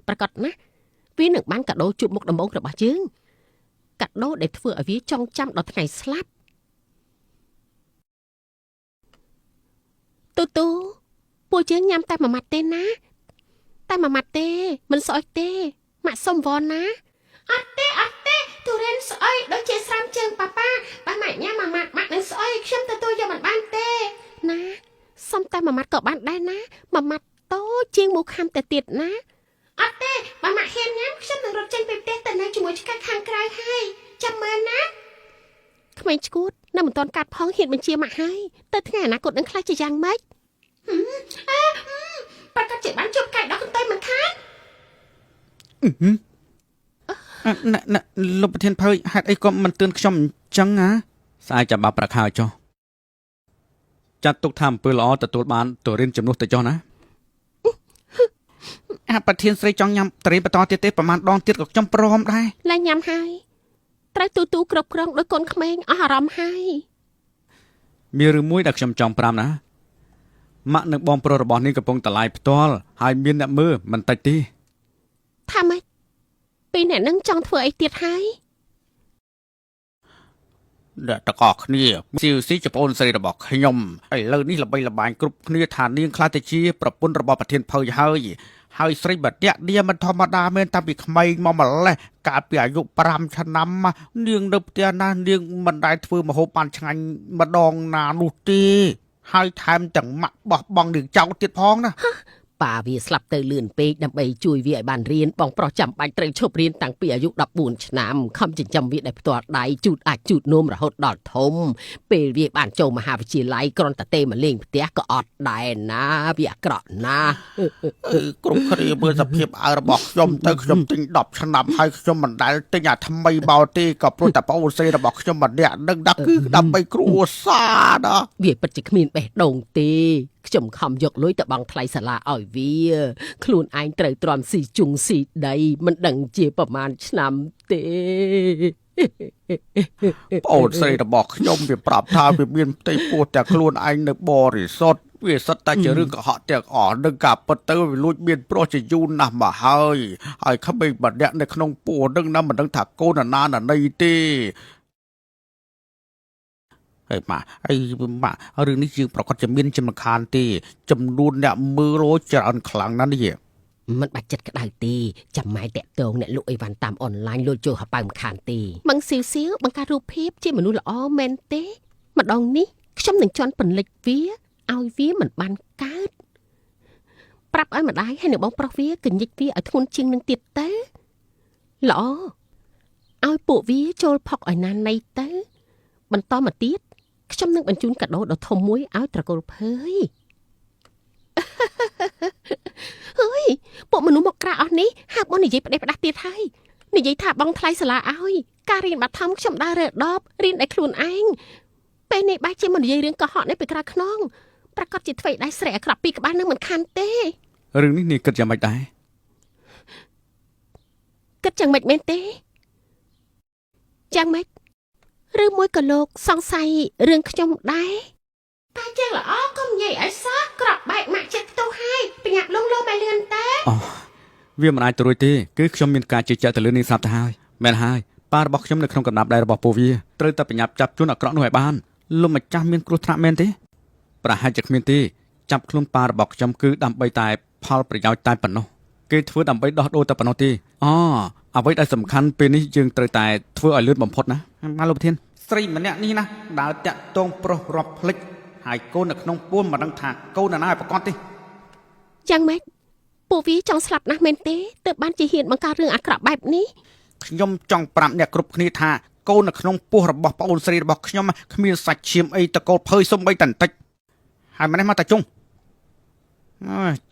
ប្រកាសណាវានឹងបានកាដូជួបមុខដំបូងរបស់យើងកាដូដែលធ្វើឲ្យវាចងចាំដល់ថ្ងៃស្លាប់ទូពួកយើងញ៉ាំតែមួយម៉ាត់ទេណាតែមួយម៉ាត់ទេមិនស្អុយទេម៉ាក់សុំវល់ណា អត់ទេទូរិនស្អុយដូចជាស្រាមជើងប៉ាប៉ាបើម៉ាក់ញ៉ាំមួយម៉ាត់ម៉ាក់នឹងស្អុយខ្ញុំទទួលយកមិនបានទេ ណាសុំតែមួយម៉ាត់ក៏បានដែរណាមួយម៉ាត់តូចជាងមូខាំតែទៀតណា អត់ទេបើម៉ាក់ហ៊ានញ៉ាំខ្ញុំនឹងរត់ចេញពីផ្ទះទៅនៅជាមួយឆ្កែខាងក្រៅហើយចាំមើលណា ក្មេងឈួតនៅមិនទាន់កាត់ផងហ៊ានបញ្ជាម៉ាក់ហើយទៅថ្ងៃអនាគតនឹងខ្លាចជាយ៉ាងម៉េច ប្រកាសជាបានជួបកែដល់កន្ទុយមិនខាន លោកប្រធានភើហេតុអីក៏មិនទឿនខ្ញុំអញ្ចឹងណាស្អាយចាំបាប់ប្រាក់ហើយចុះចាត់ទុកថាអំពើល្អទទួលបានទៅរៀនជំនួសទៅចុះណាប្រធានស្រីចង់ញ៉ាំតរីបន្តទៀតទេប្រហែលដងទៀតក៏ខ្ញុំព្រមដែរ ឡើងញ៉ាំហើយត្រូវទូគ្រប់គ្រងដោយកូនក្មេងអស់អារម្មណ៍ហើយ មានរឿងមួយដែលខ្ញុំចង់ប្រាប់ណាម៉ាក់និងបងប្រុសរបស់នេះកំពុងតឡាយផ្ទាល់ហើយមានអ្នកមើលមិនតិចទេ ថាម៉េចពីអ្នកនឹងចង់ធ្វើអីទៀតហើយ អ្នកទាំងអស់គ្នាស៊ីចំអូនស្រីរបស់ខ្ញុំឥឡូវនេះល្បីល្បាញគ្រប់គ្នាថានាងខ្លះទៅជាប្រពន្ធរបស់ប្រធានភៅហើយស្រីបដិឌាមិនធម្មតាមែនតាំងពីក្មេងមកម្លេះកាលពីអាយុ5ឆ្នាំនាងនៅផ្ទះណានាងមិនដែលធ្វើម្ហូបបានឆ្ងាញ់ម្ដងណានោះទេហើយថែមទាំងម៉ាក់បោះបង់នាងចោលទៀតផងណា ប៉ាវាស្លាប់ទៅលឿនពេកដើម្បីជួយវាឲ្យបានរៀនបងប្រុសចាំបាច់ត្រូវឈប់រៀនតាំងពីអាយុ14ឆ្នាំខំចិញ្ចឹមវាដោយផ្ទាល់ដៃជូតអាចជូតនោមរហូតដល់ធំពេលវាបានចូលមហាវិទ្យាល័យគ្រាន់តែទេមកលេងផ្ទះក៏អត់ដែរណាវាអាក្រក់ណាស់ គ្រប់គ្នាមើលសភាពអើរបស់ខ្ញុំទៅខ្ញុំទិញ10ឆ្នាំហើយខ្ញុំមិនដែលទិញអាថ្មីមកទេក៏ព្រោះតែប្អូនស្រីរបស់ខ្ញុំម្នាក់នឹងដាក់គឺដើម្បីគ្រួសារណា វាពិតជាគ្មានបេះដូងទេខ្ញុំខំយកលុយទៅបង់ថ្លៃសាលាឲ្យវាខ្លួនឯងត្រូវទ្រាំស៊ីជុងស៊ីដីមិនដឹងជាប្រមាណឆ្នាំទេ ប្អូនស្រីរបស់ខ្ញុំវាប្រាប់ថាវាមានផ្ទៃពោះតែខ្លួនឯងនៅបរិសុទ្ធវាសិតតែជារឿងកុហកទាំងអស់នឹងការពិតទៅវាលួចមានប្រុសជាយូរណាស់មកហើយក្មេងម្នាក់នៅក្នុងពោះនឹងណាមិនដឹងថាកូនណាណីទេហើយម៉ារឿងនេះយើងប្រកាសជាមានចំណាខានទេចំនួនអ្នកមើលរយច្រើនខ្លាំងណាស់នេះ មិនបាច់ចិត្តក្តៅទេចាំម៉ែតាក់ទងអ្នកលក់អីវ៉ាន់តាមអនឡាញលួចចូលហប៉ៅមិនខានទេមឹងស៊ីវបង្កើតរូបភាពជាមនុស្សល្អមែនទេម្ដងនេះខ្ញុំនឹងជន់ពន្លិចវាឲ្យវាមិនបានកើតប្រាប់ឲ្យម្ដាយហើយនឹងបងប្រុសវាកញ្ញិចវាឲ្យធ្ងន់ជាងនឹងទៀតទៅល្អឲ្យពួកវាចូលផុកឲ្យណាណៃទៅបន្តមកទៀតខ្ញុំនឹងបញ្ជូនកាដូដ៏ធំមួយឲ្យត្រកូលភើយ ហើយពួកមនុស្សមកក្រាអស់នេះហាក់មកនិយាយផ្ដេសផ្ដាស់ទៀតហើយនិយាយថាបងថ្លៃសាលាឲ្យការរៀនបឋមខ្ញុំដើររើដបរៀនដោយខ្លួនឯងពេលនេះបែរជាមកនិយាយរឿងកុហកនេះពីក្រៅខ្នង ប្រកាសជាធ្វើដៃស្រែអាក្រក់ពីក្បាលនឹងមិនខានទេ រឿងនេះនាងគិតយ៉ាងម៉េចដែរ គិតយ៉ាងម៉េចមែនទេយ៉ាងម៉េចឬមួយក៏លោកសង្ស័យរឿងខ្ញុំដែរ តែជាងល្អកុំនិយាយឲ្យសោះក្របបែកម៉ាក់ចិត្តផ្ទុះហើយបញ្ញាប់លងលោមកលឿនតែ អូវាមិនអាចទៅរួចទេគឺខ្ញុំមានការជឿជាក់ទៅលើនាងស្រាប់ទៅហើយមែនហើយប៉ារបស់ខ្ញុំនៅក្នុងកំណាប់ដៃរបស់ពួកវាត្រូវតែបញ្ញាប់ចាប់ជនអាក្រក់នោះឲ្យបានលោកម្ចាស់មានគ្រោះថ្នាក់មែនទេប្រហែលជាគ្មានទេចាប់ខ្លួនប៉ារបស់ខ្ញុំគឺដើម្បីតែផលប្រយោជន៍តែប៉ុណ្ណោះគេធ្វើដើម្បីដោះដូរតែប៉ុណ្ណោះទេអ្វីដែលសំខាន់ពេលនេះយើងត្រូវតែធ្វើឲ្យលឿនបំផុតណាបាទលោកប្រធានស្រីម្នាក់នេះណាដើរតាក់ទងប្រុសរាប់ភ្លេចហើយកូននៅក្នុងពួនមិនដឹងថាកូនណាឲ្យប្រកាសទេ យ៉ាងម៉េចពួកវាចង់ស្លាប់ណាស់មែនទេទើបបានជាហ៊ានបង្កើតរឿងអាក្រក់បែបនេះ ខ្ញុំចង់ប្រាប់អ្នកគ្រប់គ្នាថាកូននៅក្នុងពោះរបស់ប្អូនស្រីរបស់ខ្ញុំគ្មានសាច់ឈាមអីតកូលភើយសំបីតែបន្តិចហើយម្នេះមកតាចុង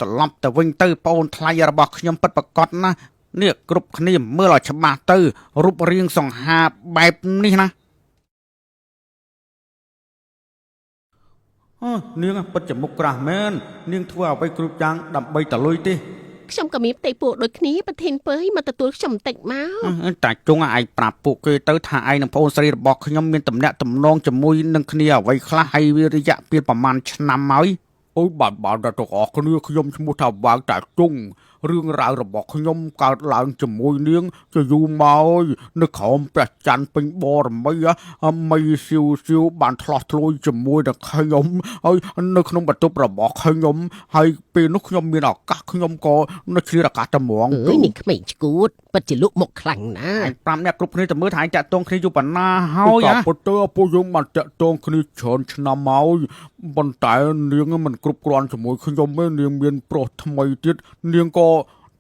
ត្រឡប់ទៅវិញទៅប្អូនថ្លៃរបស់ខ្ញុំពិតប្រកបណានេះគ្រប់គ្នាមើលឲ្យច្បាស់ទៅរូបរាងសង្ហាបែបនេះណានាងពិតជាមុខក្រាស់មែននាងធ្វើអ្វីគ្រប់យ៉ាងដើម្បីតលុយទេ ខ្ញុំក៏មានផ្ទៃពួកដូចគ្នាប្រធានពើមកទទួលខ្ញុំបន្តិចមក តាចុងឯងប្រាប់ពួកគេទៅថាឯងនិងប្អូនស្រីរបស់ខ្ញុំមានតំណែងតំណងជាមួយនឹងគ្នាអ្វីខ្លះហើយវារយៈពេលប្រហែលឆ្នាំហើយអូយបាទដល់ទាំងអស់គ្នាខ្ញុំឈ្មោះថាវាងតាចុងរឿងរ៉ាវរបស់ខ្ញុំកើតឡើងជាមួយនាងជាយូរមកនៅក្រោមព្រះច័ន្ទពេញបរមីមីសៀវបានឆ្លោះធ្លួយជាមួយនឹងខ្ញុំហើយនៅក្នុងបន្ទប់របស់ខ្ញុំហើយពេលនោះខ្ញុំមានឱកាសខ្ញុំក៏នៅជ្រៀតឱកាសតែហ្មង អើយនេះក្មេងឈួតពិតជាលក់មុខខ្លាំងណាស់ ឯងប្រាប់អ្នកគ្រប់គ្នាទៅមើលថាឯងតាក់ទងគ្នាយូរប៉ុណ្ណាហើយហ៎ប៉ុន្តែពួកយើងបានតាក់ទងគ្នាច្រើនឆ្នាំមកប៉ុន្តែនាងមិនគ្រប់គ្រាន់ជាមួយខ្ញុំទេនាងមានប្រុសថ្មីទៀតនាងក៏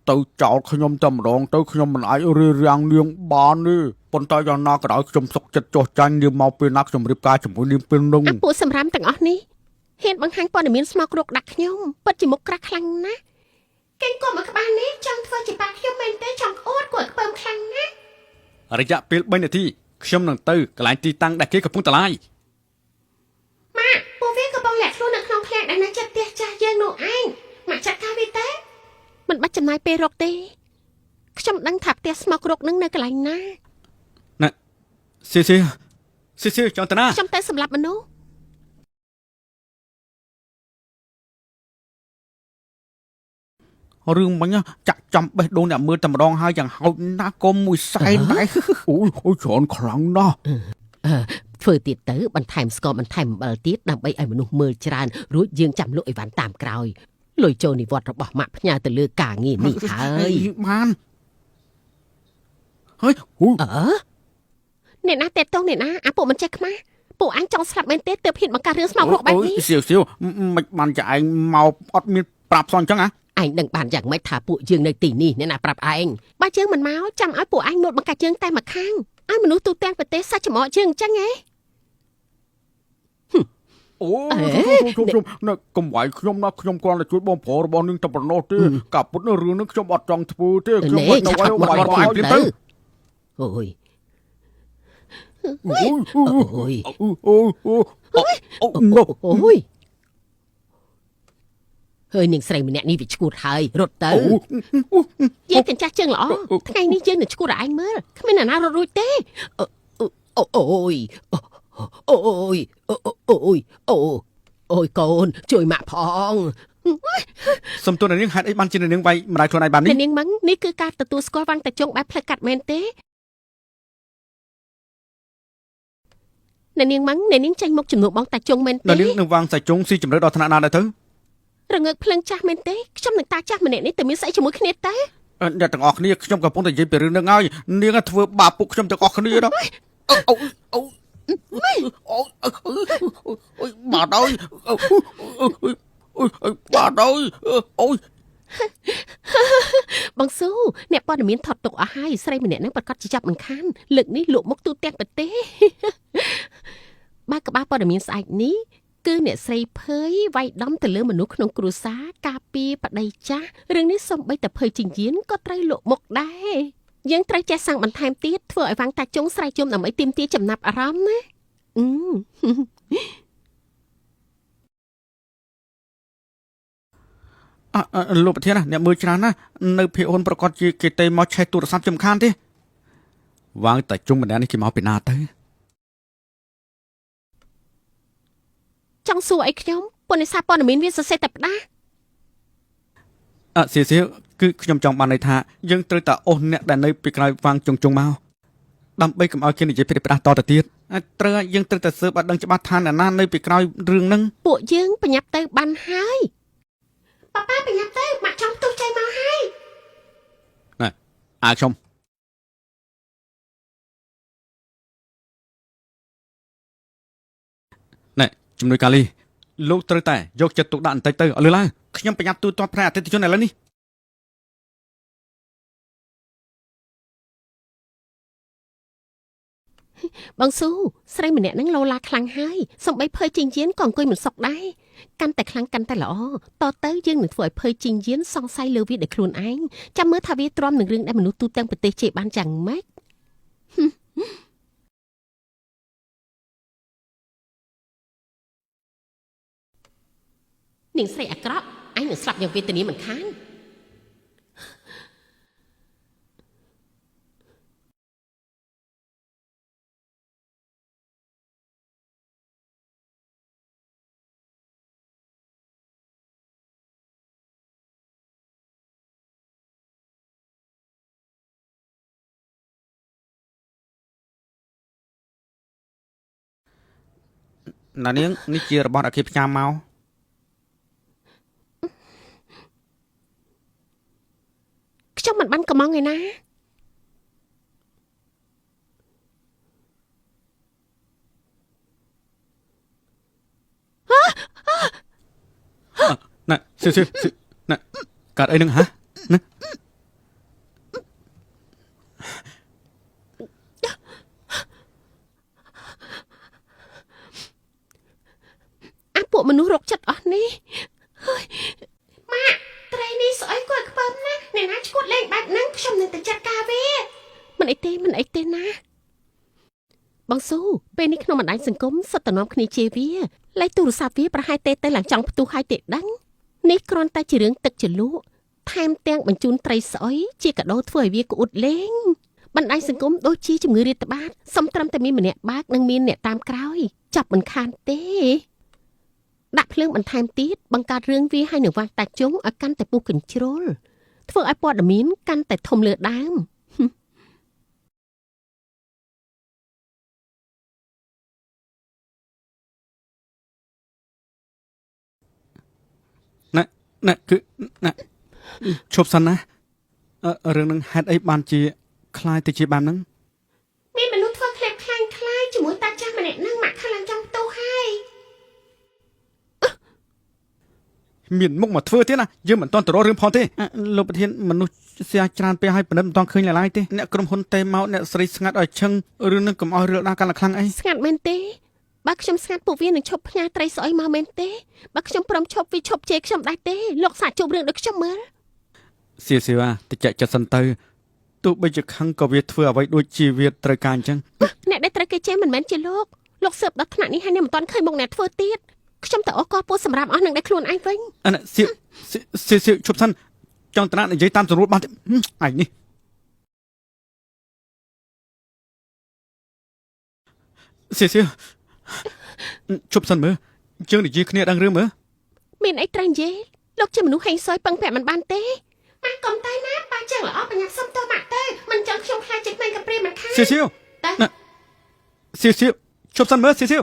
ទៅចោលខ្ញុំតែម្ដងទៅខ្ញុំមិនអាចរារាំងនាងបានទេប៉ុន្តែយ៉ាងណាក៏ដោយខ្ញុំសុខចិត្តចោះចាញ់នាងមកពេលណាខ្ញុំរៀបការជាមួយនាងពេលនោះ អាពួកសម្រាមទាំងអស់នេះហ៊ានបង្ហាញព័ត៌មានស្មោកគ្រោកដាក់ខ្ញុំពិតជាមុខក្រាស់ខ្លាំងណាស់ គេកុំមកក្បាលនេះចង់ធ្វើជាប៉ាខ្ញុំមែនទេចង់អួតគាត់ខ្ពើមខ្លាំងណាស់ រយៈពេល3នាទីខ្ញុំនឹងទៅកន្លែងទីតាំងដែលគេកំពុងតឡាយ ម៉ាក់ពួកវាកំពុងលាក់ខ្លួននៅក្នុងផ្ទះដែលនៅជិតផ្ទះចាស់យើងនោះឯងម៉ាក់ចាត់ការវាទេ មិនបាច់ចំណាយពេលរកទេខ្ញុំដឹងថាផ្ទះស្មោករកនឹងនៅកន្លែងណា ណាសៀចង់ទៅណា ខ្ញុំតែសម្លាប់មនុស្ស រឿងមិញចាក់ចំបេះដូងអ្នកមើលតែម្ដងហើយយ៉ាងហោចណាស់ក៏មួយសែនដែរអូយច្រើនខ្លាំងណាស់ ធ្វើទៀតទៅបន្ថែមស្ករបន្ថែមអំបិលទៀតដើម្បីឲ្យមនុស្សមើលច្រើនរួចយើងចាំលក់អីវ៉ាន់តាមក្រោយលុយចូលនិវត្តន៍របស់ម៉ាក់ផ្ញើទៅលើការងារនេះហើយ បានហើយអ្នកណាតេតតងអ្នកណាអាពួកមិនចេះខ្មាស់ពួកអញចង់ស្លាប់មែនទេទើបហ៊ានបង្កើតរឿងស្មោករកបែបនេះ សៀវមិនបានចាឯងមកអត់មានប្រាប់សោះអញ្ចឹងហ៎ ឯងដឹងបានយ៉ាងម៉េចថាពួកយើងនៅទីនេះអ្នកណាប្រាប់ឯងបើយើងមិនមកចាំឲ្យពួកឯងមកបង្កាច់យើងតែម្ខាងឲ្យមនុស្សទូទាំងប្រទេសសាច់ច្មោកយើងអញ្ចឹងហ៎ អូខ្ញុំកុំវាយខ្ញុំណាខ្ញុំគ្រាន់តែជួយបងប្រុសរបស់នាងតែប៉ុណ្ណោះទេកាប់ពុតនៅរឿងនេះខ្ញុំអត់ចង់ធ្វើទេខ្ញុំមិនទៅវាយទៅអូយ ហើយនាងស្រីម្នាក់នេះវាឈួតហើយរត់ទៅយាយកញ្ចាស់ជើងល្អថ្ងៃនេះយើងនឹងឈួតឲ្យឯងមើលគ្មានអ្នកណារត់រួចទេអូយកូនជួយម៉ាក់ផង សំទោសនាងហេតុអីបានជានាងវាយម្ដាយខ្លួនឯងបាននេះ នាងម៉ឹងនេះគឺការទទួលស្គាល់វាំងតាជងបែបផ្លូវកាត់មែនទេនាងម៉ឹងនាងចាញ់មុខជំនួសបងតាជងមែនទេ នាងនឹងវាងសាច់ជងស៊ីជំរឿដល់ថ្នាក់ណាដែរទៅ រងើកភ្លើងចាស់មែនទេខ្ញុំនឹងតាចាស់ម្នាក់នេះតែមានស្អីជាមួយគ្នាទេ អ្នកទាំងអស់គ្នាខ្ញុំកំពុងតែនិយាយពីរឿងហ្នឹងហើយនាងធ្វើបាបពួកខ្ញុំទាំងអស់គ្នាណាបាទអើយបាទអើយអូយ បងស៊ូអ្នកព័ត៌មានថតទុកអស់ហើយស្រីម្នាក់ហ្នឹងប្រកាសជាចាប់មិនខានលើកនេះលក់មុខទូទាំងប្រទេសបើក្បាលព័ត៌មានស្អែកនេះគឺអ្នកស្រីភើយវាយដំទៅលើមនុស្សក្នុងគ្រួសារការពារបដីចាស់រឿងនេះសំបីតែភើយជីងយានក៏ត្រូវលក់មុខដែរយើងត្រូវចេះសាំងបន្ថែមទៀតធ្វើឲ្យវាំងតាជុងស្រែកជុំដើម្បីទាមទារចំណាប់អារម្មណ៍ណា លោកប្រធានណាអ្នកមើលច្រើនណានៅភីអូនប្រកាសជាគេទៅមកឆេះទូរស័ព្ទចំខានទេវ៉ាងតែជុំម្នាក់នេះគេមកពីណាទៅ ចង់សួរអីខ្ញុំប៉ុន្តែសារព័ត៌មានវាសរសេរតែផ្ដាស់ សៀសៀគឺខ្ញុំចង់បានន័យថាយើងត្រូវតែអូសអ្នកដែលនៅពីក្រោយវ៉ាងជុងមកដើម្បីកុំឲ្យគេនិយាយពីផ្ដាស់តទៅទៀតត្រូវយើងត្រូវតែស៊ើបឲ្យដឹងច្បាស់ថាអ្នកណានៅពីក្រោយរឿងហ្នឹង ពួកយើងប្រញាប់ទៅបានហើយ ប៉ាប៉ាប្រញាប់ទៅម៉ាក់ចង់ទុះចៃមកហើយ ខ្ញុំណែជំនួយកាលីលោកត្រូវតែយកចិត្តទុកដាក់បន្តិចទៅឲ្យលឺឡើងខ្ញុំប្រញាប់ទូទាត់ផ្នែកអតិថិជនឥឡូវនេះ បងស៊ូស្រីម្នាក់ហ្នឹងលោឡាខ្លាំងហើយសំបីភើជីងយានក៏អង្គុយមិនសុខដែរកាន់តែខ្លាំងកាន់តែល្អតទៅយើងនឹងធ្វើឲ្យភើជីងយានសង្ស័យលើវាដោយខ្លួនឯងចាំមើលថាវាទ្រាំនឹងរឿងដែលមនុស្សទូទាំងប្រទេសជេរបានយ៉ាងម៉េចនាងស្រីអាក្រក់អញនឹងស្លាប់យ៉ាងវេទនាមិនខាន ណានាងនេះជារបស់អគិផ្ញើមក ខ្ញុំមិនបានកំងឯណា ណែសៀសៀណែកាត់អីហ្នឹងហ៎ណា អាពួកមនុស្សរកចិត្តអស់នេះ ម៉ាក់ត្រីនេះស្អុយគាត់ខ្ពើមណាស់អ្នកណាឈួតលេងបែបហ្នឹងខ្ញុំនឹងទៅចាត់ការវា មិនអីទេមិនអីទេណាបងស៊ូពេលនេះក្នុងបណ្ដាញសង្គមសិតតនាំគ្នាជេរវាលេខទូរស័ព្ទវាប្រហែលទេទៅឡើងចង់ផ្ទុះឲ្យទេដឹងនេះគ្រាន់តែជារឿងទឹកជ្រលក់ថែមទាំងបញ្ជូនត្រីស្អុយជាកាដូធ្វើឲ្យវាក្អួតលេងបណ្ដាញសង្គមដូចជាជំងឺរាតត្បាតសំត្រឹមតែមានម្នាក់បើកនិងមានអ្នកតាមក្រោយចាប់មិនខានទេដាក់ភ្លើងបន្ថែមទៀតបង្កើតរឿងវាឲ្យនឹងវាស់តាជុងឲ្យកាន់តែពុះកញ្ជ្រោលធ្វើឲ្យព័ត៌មានកាន់តែធំលើដើម ណែគឺណែឈប់សិនណារឿងហ្នឹងហេតុអីបានជាคล้ายទៅជាបែបហ្នឹង មានមនុស្សធ្វើក្លែបខ្លាំងខ្លាយជាមួយតាចាស់ម្នាក់ហ្នឹងម៉ាក់ខ្លាំងចង់ទុះហើយ មានមុខមកធ្វើទៀតណាយើងមិនតន់ទៅរករឿងផងទេលោកប្រធានមនុស្សស្អាច្រើនពេកឲ្យបណ្ឌិតមិនតន់ឃើញឡើយទេអ្នកក្រុមហ៊ុនទេមកអ្នកស្រីស្ងាត់ឲ្យឈឹងរឿងហ្នឹងកុំឲ្យរឿងដាស់កាន់តែខ្លាំងអី ស្ងាត់មែនទេបើខ្ញុំស្ងាត់ពួកវានឹងឈប់ផ្ញើត្រីស្អុយមកមែនទេបើខ្ញុំព្រមឈប់វាឈប់ជេរខ្ញុំដែរទេលោកសាកជួបរឿងដូចខ្ញុំមើល សៀសៀតិចចិត្តសិនទៅទោះបីជាខឹងក៏វាធ្វើអ្វីដូចជាវាត្រូវការអញ្ចឹង អ្នកដែលត្រូវគេជេរមិនមែនជាលោកស៊ើបដល់ថ្នាក់នេះហើយអ្នកមិនទាន់ឃើញមុខអ្នកធ្វើទៀតខ្ញុំទៅអកពោះសម្រាប់អស់នឹងដែលខ្លួនឯងវិញ អានេះសៀឈប់សិនចង់តណានិយាយតាមស្រួលបានទេឯងនេះសៀឈប់សិនមើលយើងនិយាយគ្នាដឹងរឿងមើល មានអីត្រូវនិយាយលោកជាមនុស្សហេងសយពឹងពាក់មិនបានទេ ម៉ាក់កុំទៅណាប៉ាចឹងល្អប្រញាប់សុំទោសម៉ាក់ទៅមិនចឹងខ្ញុំខ្លាចចិត្តមិនកំព្រាមិនខាន សៀឈប់សិនមើលសៀ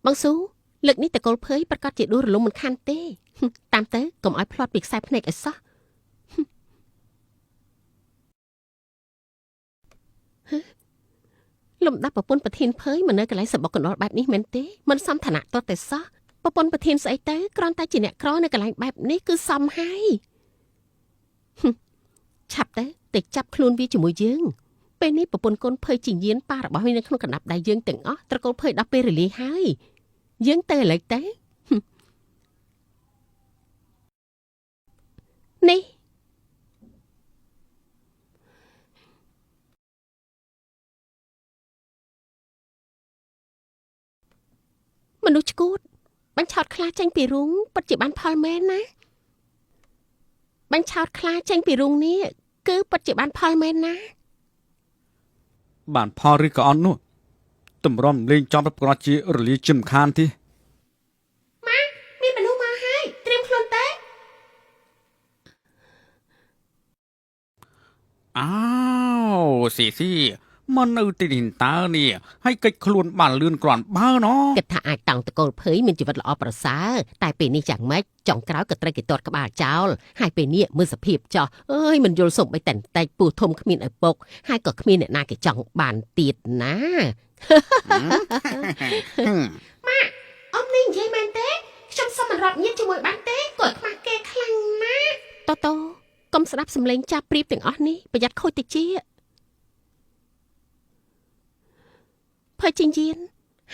បងស៊ូលើកនេះតកូលភើយប្រកាសជាដួលរលំមិនខានទេតាមទៅកុំឲ្យផ្លាត់ពីខ្សែភ្នែកឲ្យសោះលំដាប់ប្រពន្ធប្រធានភើយមកនៅកន្លែងសបុកកណ្ដោលបែបនេះមែនទេមិនសមឋានៈតតែសោះប្រពន្ធប្រធានស្អីទៅគ្រាន់តែជាអ្នកក្រនៅកន្លែងបែបនេះគឺសមហើយឆាប់ទៅចាប់ខ្លួនវាជាមួយយើងពេលនេះប្រពន្ធកូនភើយជាញៀនប៉ារបស់វានៅក្នុងកណ្ដាប់ដៃយើងទាំងអស់ត្រកូលភើយដល់ពេលរលាយហើយយើងទៅឥឡូវទៅនេះមនុស្សឈួត បាញ់ឆោតខ្លាចេញពីរូងពិតជាបានផលមែនណាបាញ់ឆោតខ្លាចេញពីរូងនេះគឺពិតជាបានផលមែនណា បានផលឬក៏អត់នោះតម្រាំលេងចំប្រកាសជារលាជំខានទី មានមនុស្សមកហើយត្រៀមខ្លួនទៅ อ้าวស៊ីមកនៅទីនេះតើនេះឲ្យកិច្ចខ្លួនបានលឿនគ្រាន់បើណោះ គិតថាអាចតង់តកូលភ័យមានជីវិតល្អប្រសើរតែពេលនេះយ៉ាងម៉េចចុងក្រោយក៏ត្រូវគេទាត់ក្បាលចោលហើយពេលនេះមើលសភាពចោះអើយមិនយល់សុំបីតែបន្តិចពូធំគ្មានឪពុកហើយក៏គ្មានអ្នកណាគេចង់បានទៀតណា អ៊ំនេះនិយាយមែនទេខ្ញុំសុំមិនរត់ញៀនជាមួយបានទេគាត់ខ្មាស់គេខ្លាំងណាស់ តោកុំស្ដាប់សម្លេងចាប់ព្រៀបទាំងអស់នេះប្រយ័ត្នខូចតិចជាភ័យជីងយាន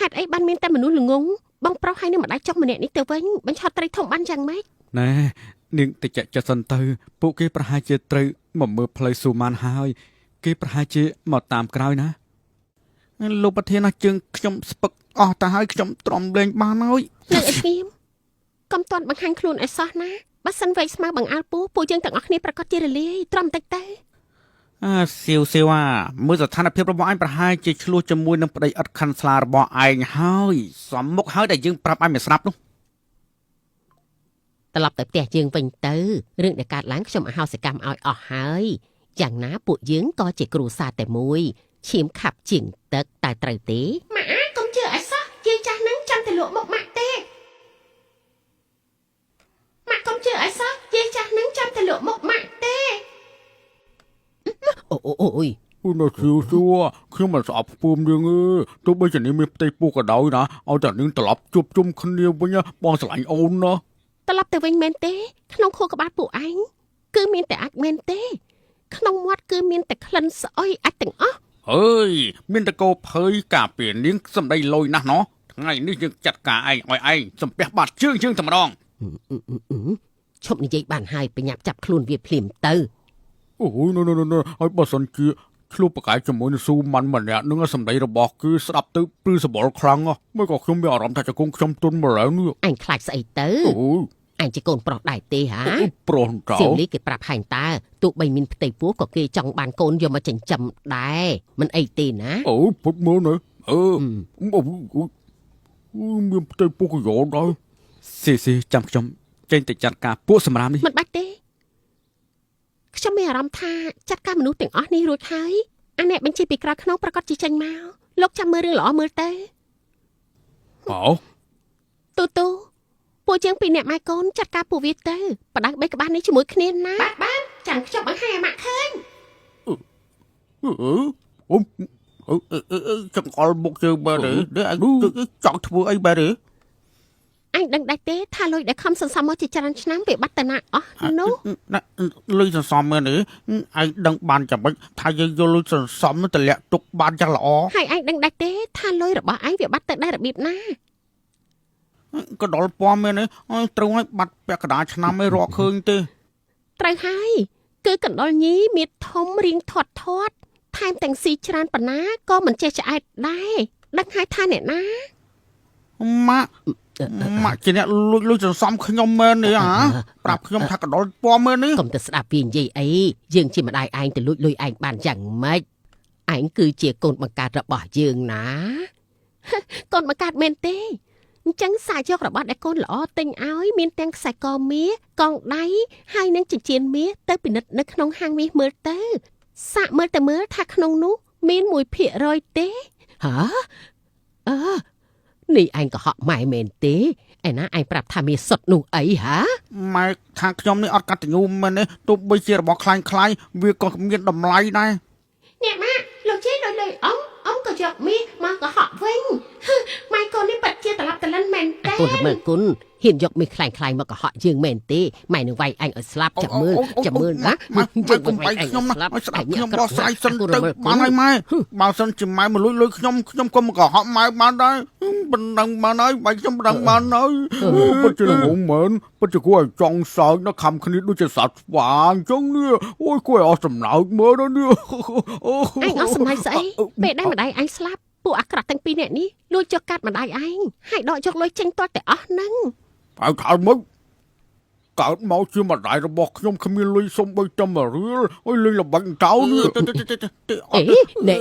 ហេតុអីបានមានតែមនុស្សល្ងងបងប្រុសហើយនឹងម្ដាយចុកម្នាក់នេះទៅវិញបញ្ឆោតត្រីធំបានយ៉ាងម៉េច ណែនាងតិចចិត្តសិនទៅពួកគេប្រហែលជាត្រូវមកមើលផ្លូវស៊ូម៉ានហើយគេប្រហែលជាមកតាមក្រោយណាលោកប្រធានណាជើងខ្ញុំស្ពឹកអស់ទៅហើយខ្ញុំទ្រាំលេងបានហើយ នៅឲ្យស្ងៀមកុំតន់បង្ហាញខ្លួនឲ្យសោះណាបើសិនវែកស្មៅបង្អើលពួកយើងទាំងអស់គ្នាប្រកាសជារលាយទ្រាំតិចទៅ សៀវមើលស្ថានភាពរបស់ឯងប្រហែលជាឆ្លោះជាមួយនឹងប្តីឥតខាន់ស្លារបស់ឯងហើយសំមុខហើយដែលយើងប្រាប់ឯងមិនស្ដាប់នោះ ត្រឡប់ទៅផ្ទះយើងវិញទៅរឿងដែលកើតឡើងខ្ញុំអហោសិកម្មឲ្យអស់ហើយយ៉ាងណាពួកយើងក៏ជាគ្រួសារតែមួយឈាមខាប់ជាងទឹកតែត្រូវទេ ម៉ាក់កុំជឿឲ្យសោះយាយចាស់នឹងចាំតែលក់មកម៉ាក់ទេម៉ាក់កុំជឿឲ្យសោះយាយចាស់នឹងចាំតែលក់មកម៉ាក់ទេ អូយ អូនសៀវខ្ញុំមិនស្អប់ពុំយើងទេទោះបីជានេះមានផ្ទៃពោះក៏ដោយណាឲ្យតែនឹងត្រឡប់ជួបជុំគ្នាវិញបងស្រឡាញ់អូនណា ត្រឡប់ទៅវិញមែនទេក្នុងខួរក្បាលពួកឯងគឺមានតែអាចមែនទេក្នុងមាត់គឺមានតែក្លិនស្អុយអាចទាំងអស់ អើយមានតកោភើយការពារនាងសំដីលយណាស់ណោះថ្ងៃនេះយើងចាត់ការឯងឲ្យឯងសំពះបាត់ជើងយើងតែម្ដង ឈប់និយាយបានហើយបញ្ញាប់ចាប់ខ្លួនវាភ្លាមទៅ អូយណូឲ្យបើសិនជាឆ្លោះប្រកែកជាមួយនឹងស៊ូម៉ាន់ម្នាក់នឹងសំដីរបស់គឺស្ដាប់ទៅព្រឺសបល់ខ្លាំងមិនក៏ខ្ញុំមានអារម្មណ៍ថាចង្គង់ខ្ញុំទុនម្ល៉េះនេះ អញខ្លាចស្អីទៅ អូយ អញជាកូនប្រុសដែរទេហា ប្រុសកោ សៀវលីគេប្រាប់ហែងតើទោះបីមានផ្ទៃពោះក៏គេចង់បានកូនយកមកចិញ្ចឹមដែរមិនអីទេណា អូពុតមើលណាមានផ្ទៃពោះក៏យកដែរ ស៊ីចាំខ្ញុំចេញទៅចាត់ការពួកសម្រាមនេះ មិនបាច់ទេខ្ញុំមានអារម្មណ៍ថាចាត់ការមនុស្សទាំងអស់នេះរួចហើយអាអ្នកបញ្ជាពីក្រៅក្នុងប្រកាសជាចេញមកលោកចាំមើលរឿងល្អមើលទៅ អូ ទូពួកយើងពីរអ្នកម៉ែកូនចាត់ការពួកវាទៅបដៅបីក្បាលនេះជាមួយគ្នាណា បានចាំខ្ញុំបង្ហាញឲ្យម៉ាក់ឃើញ ចង្អល់មុខជើងបើទេអញចង់ធ្វើអីបែរទេ អញដឹងដែរទេថាលុយដែលខំសន្សំមកជាច្រើនឆ្នាំវាបាត់ទៅណាអស់នោះ លុយសន្សំមើលនេះឯងដឹងបានចាំមិនថាយើងយកលុយសន្សំទៅលាក់ទុកបានយ៉ាងល្អ ហើយឯងដឹងដែរទេថាលុយរបស់ឯងវាបាត់ទៅដែររបៀបណា ក៏ដល់ពណ៌មែនទេត្រូវឲ្យបាត់ពាក់កណ្ដាលឆ្នាំឯងរកឃើញទេ ត្រូវហើយគឺកណ្ដុរញីមានធំរៀងធាត់ថែមទាំងស៊ីច្រើនប៉ុណ្ណាក៏មិនចេះឆ្អែតដែរដឹងហើយថាអ្នកណា ម៉ាក់ជាអ្នកលុយសន្សំខ្ញុំមែនទេប្រាប់ខ្ញុំថាកណ្ដុរពណ៌មែនទេ កុំទៅស្ដាប់វានិយាយអីយើងជាម្ដាយឯងទៅលួចលុយឯងបានយ៉ាងម៉េចឯងគឺជាកូនបង្កើតរបស់យើងណា កូនបង្កើតមែនទេអញ្ចឹងសាកយករបស់ដែលកូនល្អទិញឲ្យមានទាំងខ្សែកមាសកងដៃហើយនឹងចិញ្ចៀនមាសទៅពិនិត្យនៅក្នុងហាងមាសមើលទៅសាកមើលថាក្នុងនោះមាន 1% ទេហ៎នេះឯងក៏ហក់ម៉ែមែនទេឯណាឯងប្រាប់ថាមានសុទ្ធនោះអីហ៎ ម៉ែថាខ្ញុំនេះអត់កតញ្ញូមែនទេទោះបីជារបស់ខ្លាញ់វាក៏មានតម្លៃដែរ អ្នកម៉ាក់លោកជិះលុយអ៊ំក៏យកមាសមកក៏ហក់វិញម៉ែកូននេះពិតជាត្រឡប់ត្រលិនមែនទេ កូនល្មើគុណហ៊ានយកមាសខ្លាញ់មកកុហកយើងមែនទេម៉ែនឹងវាយឯងឲ្យស្លាប់ចាំមើលណា ម៉ែកុំបាយខ្ញុំណាឲ្យស្ដាប់ខ្ញុំបោះស្រាយសិនទៅបានហើយម៉ែបើសិនជាម៉ែមកលុយខ្ញុំក៏មកកុហកម៉ែបានដែរបណ្ដឹងបានហើយបាយខ្ញុំបណ្ដឹងបានហើយពិតជាងងមែនពិតជាគួរឲ្យចង់សើចណាខំគ្នាដូចជាសត្វស្វាអញ្ចឹងនេះអូយគួរឲ្យអស់សំណើចមើលណានេះ ឯងអស់សំណើចស្អីពេលដែលម្ដាយឯងស្លាប់ ពួកអាក្រក់ទាំងពីរនាក់នេះលួចយកកាត់ម្ដាយឯងហើយដកយកលុយចេញទាល់តែអស់ហ្នឹង ហើយកើតមកកើតមកជាម្ដាយរបស់ខ្ញុំគ្មានលុយសុំបីតែមួយរៀលអើយលេងល្បាញ់ចោលនេះ អេណែ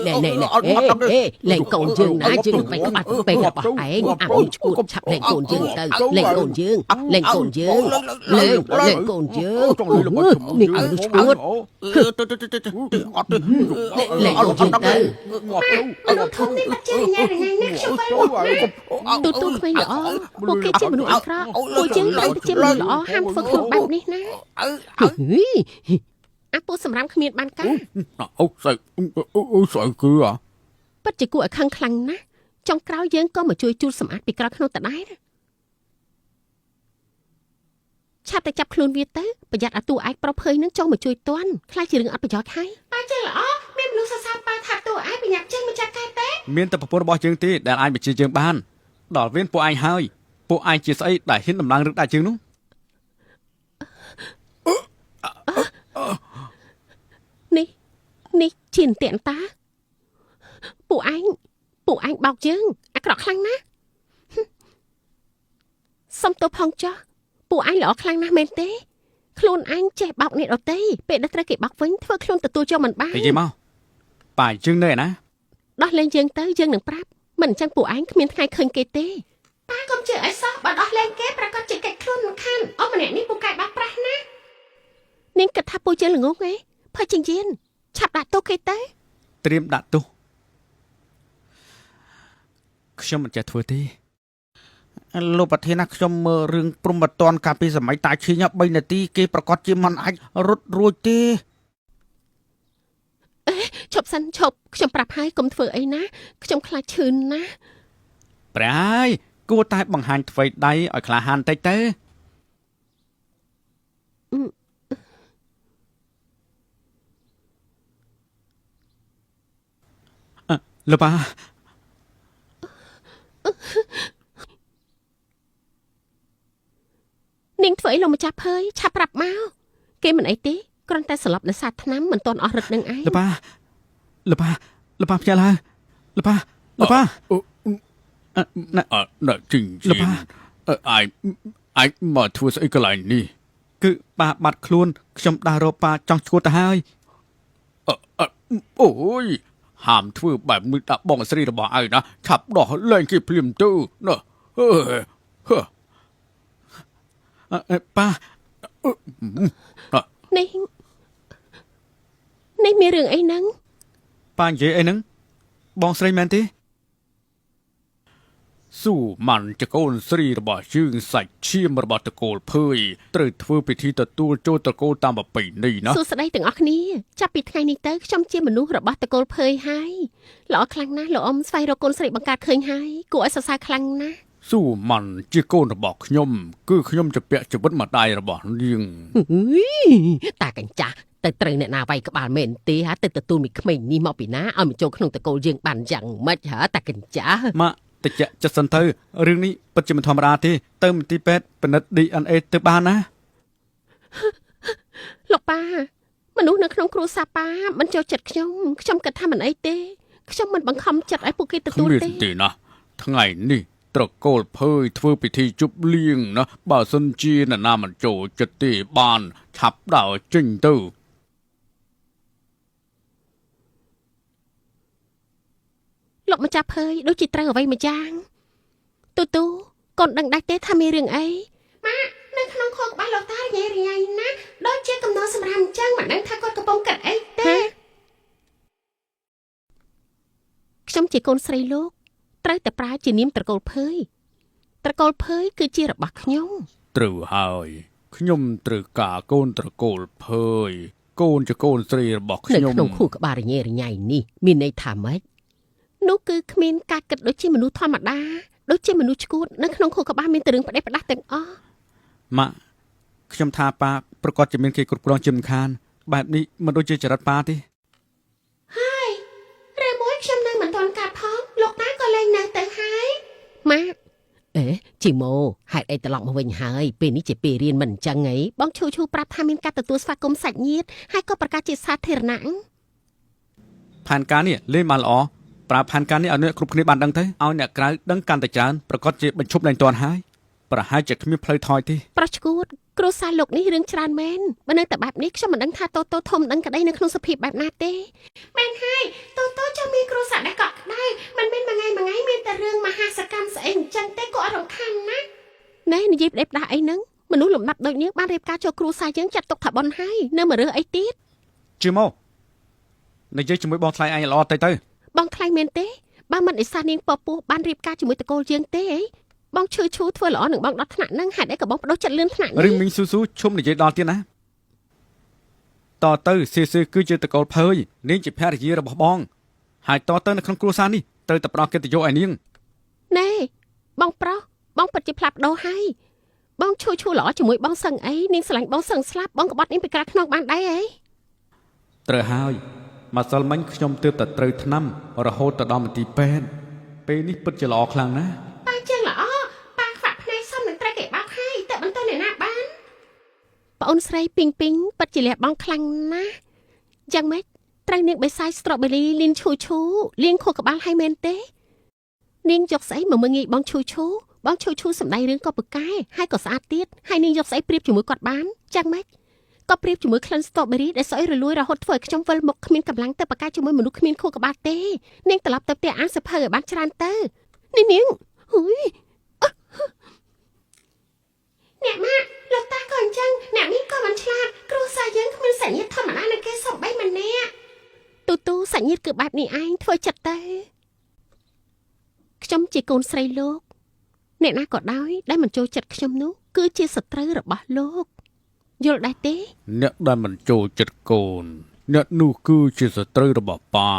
លេងកូនយើងណាយើងមិនក្បាត់ពេករបស់ឯងអាមួយឈួតឆាប់លេងកូនយើងទៅលេងកូនយើងលេងកូនយើងលេងកូនយើង ចង់លេងល្បាញជាមួយ នេះអាឈួត អត់ទេ លេងកូនយើងទៅ មនុស្សធំនេះបាត់ជារញ៉ៃរញ៉ៃណាស់ខ្ញុំទៅ ទូក្មេងល្អពួកគេជាមនុស្សអាក្រក់ពួកយើងតែជាមនុស្សល្អហាមធ្វើខ្លួនបែបនេះណាអាពួកសម្រាប់គ្មានបានការ អូស្អីស្អីគឺអ្ហ៎ ពិតជាគួរឲ្យខឹងខ្លាំងណាស់ចុងក្រោយយើងក៏មកជួយជូតសម្អាតពីក្រោយក្នុងតដែរឆាប់តែចាប់ខ្លួនវាទៅប្រយ័ត្នអាតួឯកប្រុសភ័យនឹងចង់មកជួយតន់ខ្លាចជារឿងអត់ប្រយោជន៍ហើយ ប៉ាចេះល្អមានមនុស្សសរសើរប៉ាថាតួឯងបញ្ញាប់ចេញមកចាត់កែទេ មានតែប្រពន្ធរបស់យើងទេដែលអាចបញ្ជាយើងបានដល់វេនពួកឯងហើយពួកឯងជាស្អីដែលហ៊ានដំឡើងរឹកដាក់យើងនោះ នេះជាអន្ទាក់តាពួកឯងបោកយើងអាក្រក់ខ្លាំងណាស់សុំទោសផងចុះពួកឯងល្អខ្លាំងណាស់មែនទេខ្លួនឯងចេះបោកអ្នកដទៃពេលដែលត្រូវគេបោកវិញធ្វើខ្លួនទទួលយកមិនបាន និយាយមកប៉ាយើងនៅឯណា ដោះលែងយើងទៅយើងនឹងប្រាប់មិនអញ្ចឹងពួកឯងគ្មានថ្ងៃឃើញគេទេ ប៉ាកុំជឿឲ្យសោះបើដោះលែងគេប្រកាសជាកិច្ចខ្លួនមិនខានអូម្នាក់នេះពូកែបាក់ប្រាស់ណា នាងគិតថាពួកយើងល្ងងឯងភ័យជាងយៀនឆាប់ដាក់ទោសគេទៅ ត្រៀមដាក់ទោសខ្ញុំមិនចេះធ្វើទេ លោកប្រធានណាខ្ញុំមើលរឿងព្រំបតនកាលពីសម័យតាឈីញ3នាទីគេប្រកាសជាមិនអាចរត់រួចទេ ឈប់សិនឈប់ខ្ញុំប្រាប់ហើយកុំធ្វើអីណាខ្ញុំខ្លាចឈឺណា ព្រះហើយគួរតែបង្ហាញថ្វីដៃឲ្យក្លាហានតិចទៅលោកប៉ា នាងធ្វើអីលោកម្ចាស់ភើយឆាប់ប្រាប់មកគេមិនអីទេគ្រាន់តែស្លាប់ដោយសារថ្នាំមិនទាន់អស់រឹតនឹងឯង លោកប៉ាផ្ញើឡើងលោកប៉ា ណាជីង លោកប៉ា អាចមកធ្វើស្អីកន្លែងនេះ គឺប៉ាបាត់ខ្លួនខ្ញុំដើររកប៉ាចង់ឈួតទៅហើយ អូយហាមធ្វើបែបនេះដាក់បងស្រីរបស់ឯងណាឆាប់ដោះលែងគេភ្លាមទៅណាអឺ ប៉ា នេះមានរឿងអីហ្នឹង ប៉ានិយាយអីហ្នឹងបងស្រីមែនទេ ស៊ូម៉ាន់ចកូនស្រីរបស់យើងសាច់ឈាមរបស់តកូលភើយត្រូវធ្វើពិធីទទួលចូលតកូលតាមប្រពៃណីណា សួស្តីទាំងអស់គ្នាចាប់ពីថ្ងៃនេះទៅខ្ញុំជាមនុស្សរបស់តកូលភើយហើយល្អខ្លាំងណាស់លោកអ៊ំស្វែងរកកូនស្រីបង្កើតឃើញហើយគួរឲ្យសរសើរខ្លាំងណាស់ ស៊ូម៉ាន់ជាកូនរបស់ខ្ញុំគឺខ្ញុំជាពាក់ជីវិតម្ដាយរបស់នាង តាកញ្ចាស់តែត្រូវអ្នកណាវាយក្បាលមែនទេហ่าទៅទទួលមីក្មេងនេះមកពីណាឲ្យមកចូលក្នុងតកូលយើងបានយ៉ាងម៉េចហ่าតាកញ្ចាស់ ម៉ាក់តិចចិត្តសិនទៅរឿងនេះពិតជាមិនធម្មតាទេទៅមន្ទីរពេទ្យពិនិត្យ DNA ទៅបានណា លោកប៉ាមនុស្សនៅក្នុងគ្រួសារប៉ាមិនចូលចិត្តខ្ញុំគិតថាមិនអីទេខ្ញុំមិនបង្ខំចិត្តឲ្យពួកគេទទួល គ្មាន ទេ ទេណាថ្ងៃនេះត្រកូលភើយធ្វើពិធីជប់លៀងណាបើសិនជានរណាមិនចូលចិត្តទេបានឆាប់ដើរចេញទៅ លោកម្ចាស់ភើយដូចជាត្រូវអ្វីមួយយ៉ាងទូកូនដឹងដាច់ទេថាមានរឿងអី ម៉ាក់នៅក្នុងខោក្បាលលោកតារញ៉ៃរញ៉ៃណាស់ដូចជាកំណត់សម្រាប់អញ្ចឹងមិនដឹងថាគាត់កំពុងកាត់អីទេ ខ្ញុំជាកូនស្រីលោកត្រូវតែប្រើជានាមត្រកូលភើយគឺជារបស់ខ្ញុំ ត្រូវហើយខ្ញុំត្រូវការកូនត្រកូលភើយកូនជាកូនស្រីរបស់ នៅ ខ្ញុំ ក្នុងខួរក្បាលរញ៉េរញ៉ៃនេះមានន័យថាម៉េចនោះគឺគ្មានការគិតដូចជាមនុស្សធម្មតាដូចជាមនុស្សឈួតនៅក្នុងខួរក្បាលមានតែរឿងផ្ដេសផ្ដាស់ទាំងអស់ ម៉ាក់ខ្ញុំថាប៉ាប្រកាសជាមានគេគ្រប់គ្រងជាមិនខានបែបនេះមិនដូចជាចរិតប៉ាទេ ហើយឬមួយខ្ញុំនៅមិនទាន់កាត់ផងលោកតាក៏លែងនៅទៅហើយ ម៉ាក់អេជីម៉ូហេតុអីត្រឡប់មកវិញហើយពេលនេះជាពេលរៀនមិនអញ្ចឹងហីបងឈូប្រាប់ថាមានការទទួលស្វាគមន៍សាច់ញាតិហើយក៏ប្រកាសជាសាធារណៈ ផែនការនេះលេងបានល្អ ប្រើផែនការនេះឲ្យអ្នកគ្រប់គ្នាបានដឹងទៅឲ្យអ្នកក្រៅដឹងកាន់តែច្រើនប្រកាសជាបញ្ឈប់លែងទាន់ហើយប្រហែលជាគ្មានផ្លូវថយទេ ប្រុសឈួតគ្រួសារលោកនេះរឿងច្រើនមែនបើនៅតែបែបនេះខ្ញុំមិនដឹងថាតូតូធំដឹងក្តីនៅក្នុងសភាពបែបណាទេមែនហើយតូតូចាំមានគ្រួសារដែលកក់ក្ដៅមិនមែនមួយថ្ងៃមានតែរឿងមហាសកម្មស្អីអញ្ចឹងទេក៏អត់រំខានណាណែនិយាយផ្ដេសផ្ដាស់អីហ្នឹងមនុស្សលំដាប់ដូចនេះបានរៀបការចូលគ្រួសារយើងចាត់ទុកថាបនហើយនៅមករើសអីទៀត ជឿមកនិយាយជាមួយបងថ្លៃឯងល្អទៅបងថ្លៃមែនទេបើមិនអិសានាងពពោះបានរៀបការជាមួយតកូលយើងទេអីបងឈឺឈូធ្វើល្អនឹងបងដល់ថ្នាក់ហ្នឹងហេតុអីក៏បងបដូរចិត្តលឿនថ្នាក់នេះ រឿងមីងស៊ូស៊ូឈុំនិយាយដល់ទៀតណាតទៅស៊ីគឺជាតកូលភើយនាងជាភរិយារបស់បងហើយតទៅនៅក្នុងគ្រួសារនេះត្រូវតែផ្ដល់កិត្តិយសឲ្យនាង ណែបងប្រុសបងពិតជាផ្លាស់ប្ដូរហើយបងឈូល្អជាមួយបងសឹងអីនាងស្រឡាញ់បងសឹងស្លាប់បងក្បត់នាងពីក្រៅខ្នងបានដែរអី ត្រូវហើយម្សិលមិញខ្ញុំទើបតែត្រូវថ្នាំរហូតទៅដល់មន្ទីរពេទ្យពេលនេះពិតជាល្អខ្លាំងណាស់ ប៉ាជាងល្អប៉ាខ្វាក់ភ្នែកសំនឹងត្រូវគេបោកហើយតែបន្តអ្នកណាបានប្អូនស្រីពីងពីងពិតជាលះបងខ្លាំងណាស់យ៉ាងម៉េចត្រូវនាងបេសាយស្ទ្រ៉ូបេរីលីនឈូលៀងខួរក្បាលឲ្យមែនទេនាងយកស្អីមកមើងងាយបងឈូបងឈូសំដែងរឿងក៏ពូកែហើយក៏ស្អាតទៀតហើយនាងយកស្អីប្រៀបជាមួយគាត់បានយ៉ាងម៉េចក៏ប្រៀបជាមួយក្លិនស្ទ្រ៉ូបេរីដែលស្អុយរលួយរហូតធ្វើឲ្យខ្ញុំវិលមុខគ្មានកម្លាំងទៅប្រកាសជាមួយមនុស្សគ្មានខួរក្បាលទេនាងត្រឡប់ទៅផ្ទះអានសភៅឲ្យបានច្រើនទៅនាងហ៊ុយអ្នកម៉ាក់លោកតាក៏អញ្ចឹងអ្នកនេះក៏មិនឆ្លាតគ្រួសារយើងគ្មានសញ្ញាធម្មតានឹងគេសំបីម្នាក់ទូសញ្ញាគឺបែបនេះឯងធ្វើចិត្តទៅខ្ញុំជាកូនស្រីលោកអ្នកណាក៏ដោយដែលមិនចូលចិត្តខ្ញុំនោះគឺជាសត្រូវរបស់លោកយល់ដែរទេ អ្នកដែលមិនចូលចិត្តកូនអ្នកនោះគឺជាសត្រូវរបស់ប៉ា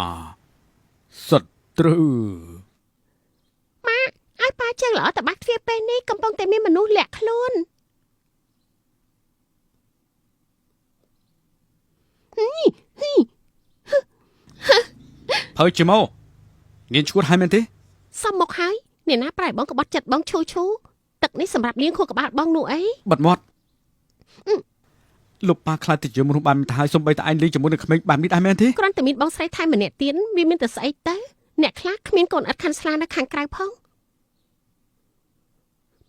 សត្រូវ ម៉ាក់ឲ្យប៉ាជើងល្អតបាក់ទ្វារពេលនេះកំពុងតែមានមនុស្សលាក់ខ្លួនហ៊ី ហើយជាមកនាងឈួតហើយមែនទេ សំមកហើយអ្នកណាប្រែបងក្បត់ចិត្តបងឈូទឹកនេះសម្រាប់នាងខួរក្បាលបងនោះអី បាត់មាត់លោកប៉ាខ្លាចទៅជាមនុស្សបានទៅហើយសំបីតែឯងលេងជាមួយនឹងក្មេងបាននេះដែរមែនទេ គ្រាន់តែមានបងស្រីថែមម្នាក់ទៀតវាមានតែស្អីទៅអ្នកខ្លះគ្មានកូនឥតខាន់ស្លានៅខាងក្រៅផង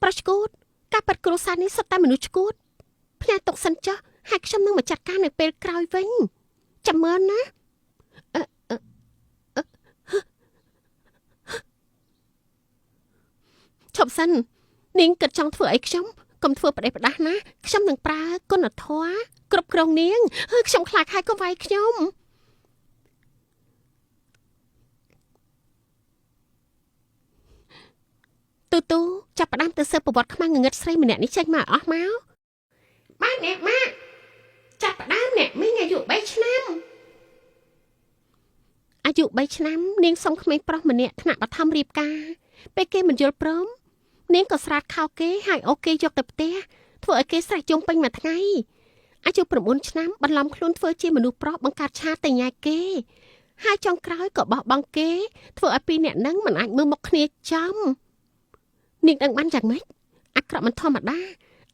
ប្រុសឈួតការប៉ັດគ្រួសារនេះសុទ្ធតែមនុស្សឈួតផ្ញើទុកសិនចុះហើយខ្ញុំនឹងមកចាត់ការនៅពេលក្រោយវិញចាំមើលណាឈប់សិននាងគិតចង់ធ្វើអីខ្ញុំកុំធ្វើផ្ដេសផ្ដាស់ណាខ្ញុំនឹងប្រើគុណធម៌គ្រប់គ្រងនាងខ្ញុំខ្លាចហើយកុំវាយខ្ញុំទូចាប់ផ្ដើមទៅសើប្រវត្តិខ្មាំងងងឹតស្រីម្នាក់នេះចេញមកអស់មកបាទអ្នកម៉ាក់ចាប់ផ្ដើមអ្នកមីងអាយុ3ឆ្នាំអាយុ3ឆ្នាំនាងសុំក្មេងប្រុសម្នាក់ថ្នាក់បឋមរៀបការពេលគេមិនយល់ព្រមនាងក៏ស្រាតខោគេហើយអូគេយកទៅផ្ទះធ្វើឲ្យគេស្រេចជុំពេញមួយថ្ងៃអាយុ9ឆ្នាំបន្លំខ្លួនធ្វើជាមនុស្សប្រុសបង្កើតឆាតតែញ៉ែគេហើយចុងក្រោយក៏បោះបង់គេធ្វើឲ្យពីរអ្នកនឹងមិនអាចមើលមុខគ្នាចំនាងដឹងបានយ៉ាងម៉េចអាក្រក់មិនធម្មតា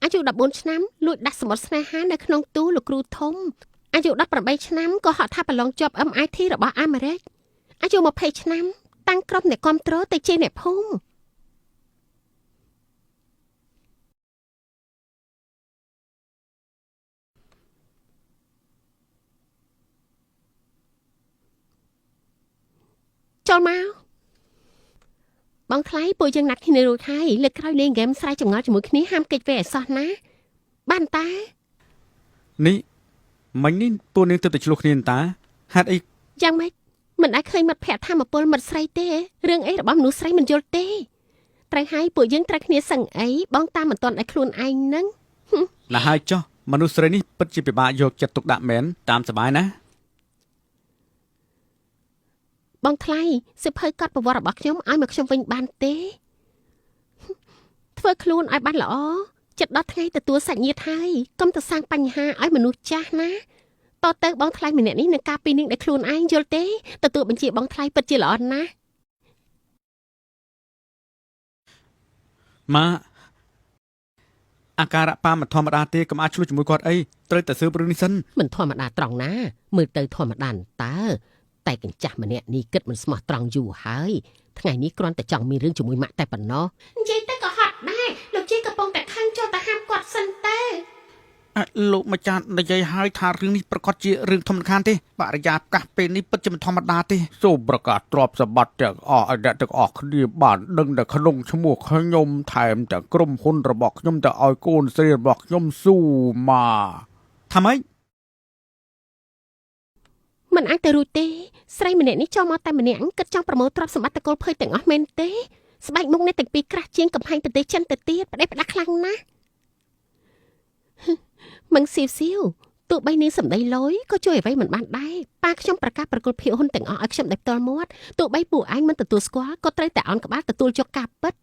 អាយុ14ឆ្នាំលួចដាក់សម្បត្តិស្នេហានៅក្នុងទូលោកគ្រូធំអាយុ18ឆ្នាំក៏ហៅថាប្រឡងជាប់ MIT របស់អាមេរិកអាយុ20ឆ្នាំតាំងក្រុមអ្នកគ្រប់គ្រងទៅជាអ្នកភូមិចូលមកបងថ្លៃពួកយើងណាត់គ្នារួចហើយលើកក្រោយលេងហ្គេមស្រ័យចម្ងល់ជាមួយគ្នាហាមកិច្ចវេអសោះណាបានតា នេះមិញនេះពួកនាងទៅតែឆ្លោះគ្នាតាហេតុអី យ៉ាងម៉េចមិនអាចឃើញមិត្តភក្តិធម្មពលមិត្តស្រីទេរឿងអីរបស់មនុស្សស្រីមិនយល់ទេត្រូវហើយពួកយើងត្រូវគ្នាសឹងអីបងតាមមិនទាន់ឲ្យខ្លួនឯងនឹង ណាស់ហើយចុះមនុស្សស្រីនេះពិតជាពិបាកយកចិត្តទុកដាក់មែនតាមសប្បាយណា បងថ្លៃសិភៅកត់ប្រវត្តិរបស់ខ្ញុំឲ្យមកខ្ញុំវិញបានទេធ្វើខ្លួនឲ្យបានល្អចិត្តដល់ថ្ងៃទទួលសាច់ញាតិហើយកុំទៅសាងបញ្ហាឲ្យមនុស្សចាស់ណាតទៅបងថ្លៃម្នាក់នេះនឹងការពីនឹងដែលខ្លួនឯងយល់ទេទទួលបញ្ជាបងថ្លៃពិតជាល្អណាស់ម៉ាអាការៈប៉ាមិនធម្មតាទេកុំអាចឆ្លោះជាមួយគាត់អីត្រូវតែស៊ើបរឿងនេះសិន មិនធម្មតាត្រង់ណាមើលទៅធម្មតាតើ តែកញ្ចាស់ម្នាក់នេះគិតមិនស្មោះត្រង់យូរហើយថ្ងៃនេះគ្រាន់តែចង់មានរឿងជាមួយម៉ាក់តែប៉ុណ្ណោះ និយាយទៅក៏ហត់ដែរលោកជាកំពុងតែខឹងចូលទៅហាមគាត់សិនទៅ លោកម្ចាស់និយាយឲ្យថារឿងនេះប្រកាសជារឿងធម្មតាទេបរិយាកាសពេលនេះពិតជាមិនធម្មតាទេ សូមប្រកាសទ្រព្យសម្បត្តិទាំងអស់ឲ្យអ្នកទាំងអស់គ្នាបានដឹងនៅក្នុងឈ្មោះខ្ញុំថែមទាំងក្រុមហ៊ុនរបស់ខ្ញុំទៅឲ្យកូនស្រីរបស់ខ្ញុំស៊ូម៉ា ថាម៉េច มันអាចទៅរួចទេស្រីម្នាក់នេះចូលមកតែម្នាក់គិតចង់ប្រមូលទ្រព្យសម្បត្តិតកូលភើយទាំងអស់មែនទេស្បែកមុខនេះទាំងពីរក្រាស់ជាងកំផែងប្រទេសចិនទៅទៀតផ្ដេសផ្ដាស់ខ្លាំងណាស់មឹងស៊ីវស៊ីវទោះបីនាងសម្ដីលយក៏ជួយអ្វីមិនបានដែរប៉ាខ្ញុំប្រកាសប្រគល់ភាគហ៊ុនទាំងអស់ឲ្យខ្ញុំដោយផ្ទាល់មាត់ទោះបីពួកឯងមិនទទួលស្គាល់ក៏ត្រូវតែអោនក្បាលទទួលយកការពិត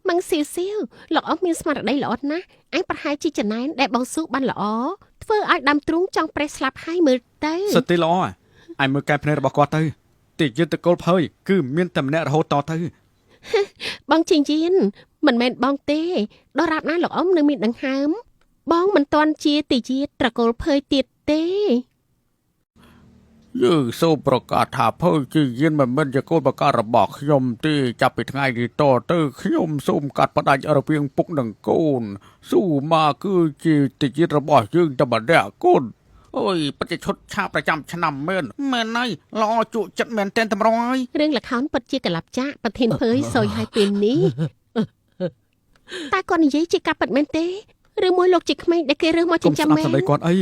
មឹងស៊ីវស៊ីវលោកអស់មានស្មារតីល្អណាស់ឯងប្រហែលជាចំណែនដែលបងស៊ូបានល្អធ្វើឲ្យដើមទ្រូងចង់ប្រេះស្លាប់ហើយមើលទៅ សិតទេល្អឯងមើលកែភ្នែករបស់គាត់ទៅទីយុទ្ធកុលភើយគឺមានតែម្នាក់រហូតតទៅ បងជីងជីនមិនមែនបងទេដរាបណាលោកអ៊ំនៅមានដង្ហើមបងមិនទាន់ជាទីជាត្រកូលភើយទៀតទេ យើងសូមប្រកាសថាភើជាយានមិនមែនជាកូនបការបស់ខ្ញុំទេចាប់ពីថ្ងៃនេះតទៅខ្ញុំសូមកាត់ផ្ដាច់រវាងពុកនិងកូនស៊ូម៉ាគឺជាទីជាតិរបស់យើងតែម្នាក់កូនអូយបច្ចុប្បន្នឆាប្រចាំឆ្នាំមែនហើយល្អជក់ចិត្តមែនតែនតម្រងហើយ រឿងល្ខោនពិតជាកលាប់ចាក់ប្រធានភើយសយឲ្យពេលនេះតែគាត់និយាយជាការពិតមែនទេឬមួយលោកជាក្មេងដែលគេរើសមកចិញ្ចឹមមែន សម្ដីគាត់អី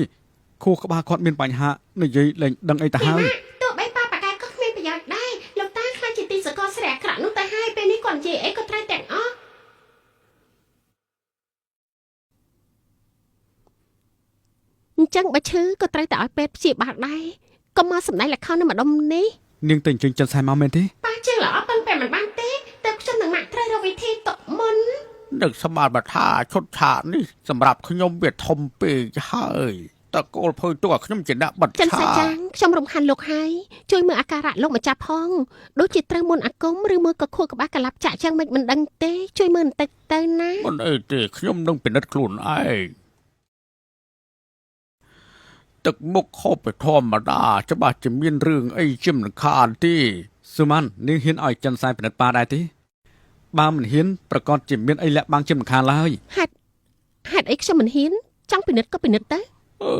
ខួរក្បាលគាត់មានបញ្ហានិយាយលែងដឹងអីទៅហើយ ទោះបីប៉ាប៉ាកែក៏គ្មានប្រយោជន៍ដែរលោកតាខ្លាចជាទីសកលស្រីអាក្រក់នោះទៅហើយពេលនេះគាត់និយាយអីក៏ត្រូវទាំងអស់ អញ្ចឹងបើឈឺក៏ត្រូវតែឲ្យពេទ្យព្យាបាលដែរកុំមកសម្ដែងល្ខោននៅម្ដុំនេះ នាងទៅអញ្ជើញចិនសែមកមែនទេ ប៉ាជើងល្អប៉ឹងតែមិនបានទេតែខ្ញុំនឹងម៉ាក់ត្រូវរកវិធីតកមុន នឹកសម្បត្តិថាឈុតឆាកនេះសម្រាប់ខ្ញុំវាធំពេកហើយតកូលភើទុកឲ្យខ្ញុំជាអ្នកបិទ ចិន ឆា សាចាងខ្ញុំរំខានលោកហើយជួយមើលអាការៈលោកម្ចាស់ផងដូចជាត្រូវមុនអាគមឬមើលក៏ខួរក្បាលកលាប់ចាក់ចឹងមិនដឹងទេជួយមើលបន្តិចទៅណា មិនអីទេខ្ញុំនឹងពិនិត្យខ្លួនឯងទឹកមុខហូបไปធម្មតាច្បាស់ជាមានរឿងអីជាមិនខានទេ ស៊ូម៉ាន់នាងហ៊ានឲ្យចិនសែពិនិត្យប៉ាដែរទេបើមិនហ៊ានប្រកាសជាមានអីលាក់បាំងជាមិនខានឡើយ ហេតុអីខ្ញុំមិនហ៊ានចង់ពិនិត្យក៏ពិនិត្យទៅ អឺ